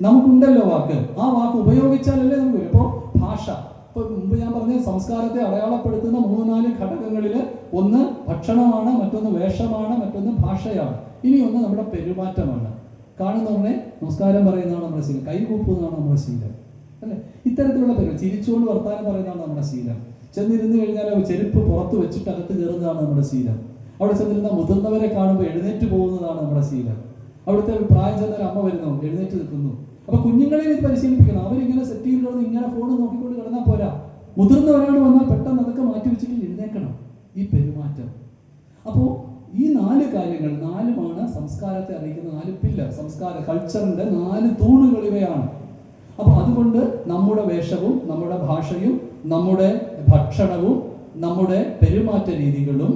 നമുക്കുണ്ടല്ലോ വാക്ക്. ആ വാക്ക് ഉപയോഗിച്ചാലല്ലേ നമുക്ക്. ഇപ്പോൾ ഭാഷ, ഇപ്പൊ മുമ്പ് ഞാൻ പറഞ്ഞ സംസ്കാരത്തെ അടയാളപ്പെടുത്തുന്ന 3-4 ഘടകങ്ങളിൽ ഒന്ന് ഭക്ഷണമാണ്, മറ്റൊന്ന് വേഷമാണ്, മറ്റൊന്ന് ഭാഷയാണ്, ഇനി ഒന്ന് നമ്മുടെ പെരുമാറ്റമാണ്. കാണുന്നവരെ നമസ്കാരം പറയുന്നതാണ് നമ്മുടെ ശീലം, കൈകൂപ്പുന്നതാണ് നമ്മുടെ ശീലം, അല്ലെ? ഇത്തരത്തിലുള്ള ചിരിച്ചുകൊണ്ട് വർത്താനം പറയുന്നതാണ് നമ്മുടെ ശീലം. ചെന്നിരുന്ന് കഴിഞ്ഞാൽ ചെരുപ്പ് പുറത്ത് വെച്ചിട്ട് അകത്ത് കയറുന്നതാണ് നമ്മുടെ ശീലം. അവിടെ ചെന്നിരുന്ന മുതിർന്നവരെ കാണുമ്പോൾ എഴുന്നേറ്റ് പോകുന്നതാണ് നമ്മുടെ ശീലം. അവിടുത്തെ പ്രായം ചെന്നൊരു അമ്മ വരുന്നു, എഴുന്നേറ്റ് നിൽക്കുന്നു. അപ്പൊ കുഞ്ഞുങ്ങളെയും ഇത് പരിശീലിപ്പിക്കണം. അവരിങ്ങനെ സെറ്റ് ചെയ്ത് കിടന്ന് ഇങ്ങനെ ഫോൺ നോക്കിക്കൊണ്ട് കിടന്നാൽ പോരാ. മുതിർന്ന ഒരാൾ വന്നാൽ പെട്ടെന്ന് അതൊക്കെ മാറ്റി വെച്ചിട്ട് എഴുന്നേക്കണം. ഈ പെരുമാറ്റം. അപ്പോൾ ഈ 4 കാര്യങ്ങൾ, 4മാണ് സംസ്കാരത്തെ അറിയിക്കുന്ന 4 പില്ലർ. സംസ്കാര കൾച്ചറിന്റെ 4 തൂണുകൾ ഇവയാണ്. അപ്പൊ അതുകൊണ്ട് നമ്മുടെ വേഷവും നമ്മുടെ ഭാഷയും നമ്മുടെ ഭക്ഷണവും നമ്മുടെ പെരുമാറ്റ രീതികളും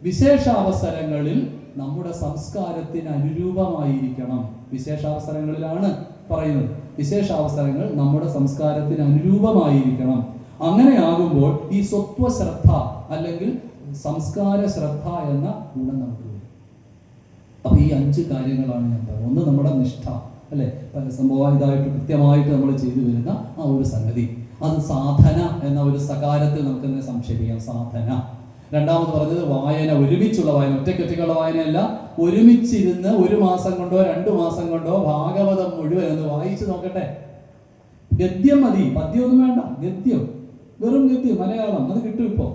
വിശേഷാവസരങ്ങളിൽ നമ്മുടെ സംസ്കാരത്തിന് അനുരൂപമായിരിക്കണം. വിശേഷാവസരങ്ങളിലാണ് പറയുന്നത്. വിശേഷാവസരങ്ങൾ നമ്മുടെ സംസ്കാരത്തിന് അനുരൂപമായിരിക്കണം. അങ്ങനെയാകുമ്പോൾ ഈ സ്വത്വശ്രദ്ധ അല്ലെങ്കിൽ സംസ്കാര ശ്രദ്ധ എന്ന ഗുണം നമുക്ക് വരും. അപ്പൊ ഈ 5 കാര്യങ്ങളാണ് ഞാൻ പറയുന്നത്. ഒന്ന് നമ്മുടെ നിഷ്ഠ, അല്ലെ? സംഭവം ഇതായിട്ട് കൃത്യമായിട്ട് നമ്മൾ ചെയ്തു വരുന്ന ആ ഒരു സംഗതി, അത് സാധന എന്ന ഒരു സകാരത്തിൽ നമുക്ക് തന്നെ സംക്ഷേപിക്കാം. സാധന. രണ്ടാമത് പറഞ്ഞത് വായന, ഒരുമിച്ചുള്ള വായന, ഒറ്റയ്ക്കുള്ള വായനയല്ല. ഒരുമിച്ചിരുന്ന് 1 മാസം കൊണ്ടോ 2 മാസം കൊണ്ടോ ഭാഗവതം മുഴുവൻ ഒന്ന് വായിച്ചു നോക്കട്ടെ. ഗദ്യം മതി, പദ്യമൊന്നും വേണ്ട. ഗദ്യം, വെറും ഗദ്യം, മലയാളം, അത് കിട്ടും ഇപ്പോൾ.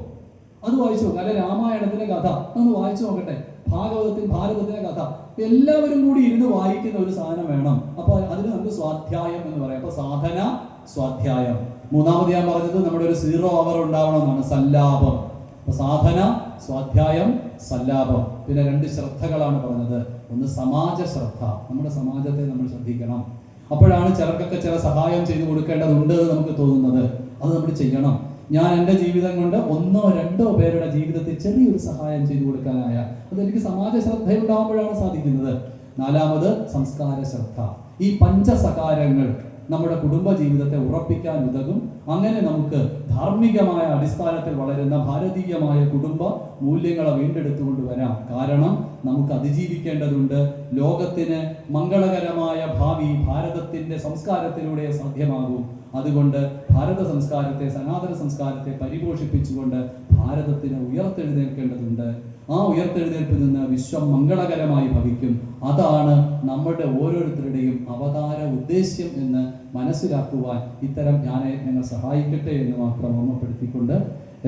അത് വായിച്ചു നോക്കാം. അല്ലെ രാമായണത്തിന്റെ കഥ അതൊന്ന് വായിച്ചു നോക്കട്ടെ. ഭാരതത്തിന്റെ കഥ എല്ലാവരും കൂടി ഇരുന്ന് വായിക്കുന്ന ഒരു സാധനം വേണം. അപ്പൊ അതിന് നമുക്ക് സ്വാധ്യായം എന്ന് പറയാം. അപ്പൊ സാധന, സ്വാധ്യായം. മൂന്നാമത് ഞാൻ പറഞ്ഞത് നമ്മുടെ ഒരു 0 hour ഉണ്ടാവണമെന്നാണ്, സല്ലാപം. അപ്പൊ സാധന, സ്വാധ്യായം, സല്ലാപം. പിന്നെ 2 ശ്രദ്ധകളാണ് പറഞ്ഞത്. ഒന്ന് സമാജ ശ്രദ്ധ, നമ്മുടെ സമാജത്തെ നമ്മൾ ശ്രദ്ധിക്കണം. അപ്പോഴാണ് ചിലർക്കൊക്കെ ചില സഹായം ചെയ്തു കൊടുക്കേണ്ടതുണ്ട് എന്ന് നമുക്ക് തോന്നുന്നത്. അത് നമ്മൾ ചെയ്യണം. ഞാൻ എൻ്റെ ജീവിതം കൊണ്ട് 1-2 പേരുടെ ജീവിതത്തിൽ ചെറിയൊരു സഹായം ചെയ്തു കൊടുക്കാനായ അതെനിക്ക് സമാജ ശ്രദ്ധയുണ്ടാകുമ്പോഴാണ് സാധിക്കുന്നത്. 4ാമത് സംസ്കാര ശ്രദ്ധ. ഈ 5 സകാരങ്ങൾ നമ്മുടെ കുടുംബ ജീവിതത്തെ ഉറപ്പിക്കാൻ ഉതകും. അങ്ങനെ നമുക്ക് ധാർമ്മികമായ അടിസ്ഥാനത്തിൽ വളരുന്ന ഭാരതീയമായ കുടുംബ മൂല്യങ്ങളെ വീണ്ടെടുത്തുകൊണ്ട് വരാം. കാരണം നമുക്ക് അതിജീവിക്കേണ്ടതുണ്ട്. ലോകത്തിന് മംഗളകരമായ ഭാവി ഭാരതത്തിന്റെ സംസ്കാരത്തിലൂടെ സാധ്യമാകും. അതുകൊണ്ട് ഭാരത സംസ്കാരത്തെ, സനാതന സംസ്കാരത്തെ പരിപോഷിപ്പിച്ചുകൊണ്ട് ഭാരതത്തിന് ഉയർത്തെഴുന്നേൽക്കേണ്ടതുണ്ട്. ആ ഉയർത്തെഴുന്നേൽപ്പിൽ നിന്ന് വിശ്വം മംഗളകരമായി ഭവിക്കും. അതാണ് നമ്മുടെ ഓരോരുത്തരുടെയും അവതാര ഉദ്ദേശ്യം എന്ന് മനസ്സിലാക്കുവാൻ ഇത്തരം ജ്ഞാനയജ്ഞങ്ങൾ സഹായിക്കട്ടെ എന്ന് മാത്രം ഓർമ്മപ്പെടുത്തിക്കൊണ്ട്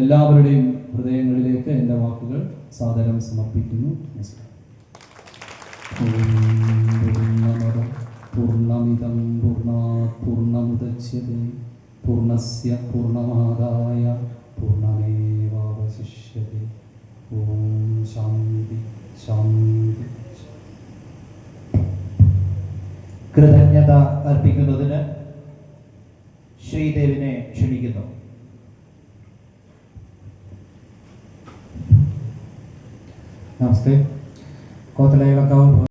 എല്ലാവരുടെയും ഹൃദയങ്ങളിലേക്ക് എൻ്റെ വാക്കുകൾ സാദരം സമർപ്പിക്കുന്നു. പൂർണ്ണമിദം പൂർണ്ണാത് പൂർണ്ണമുദച്യതേ പൂർണ്ണസ്യ പൂർണ്ണമാദായ പൂർണ്ണമേവാവശിഷ്യതേ. ഓം ശാന്തി ശാന്തി. കൃതജ്ഞത അർപ്പിക്കുന്നതിന് ശ്രീദേവിനെ ക്ഷണിക്കുന്നു. നമസ്തേ. കോത്തലയിളക്കാവ്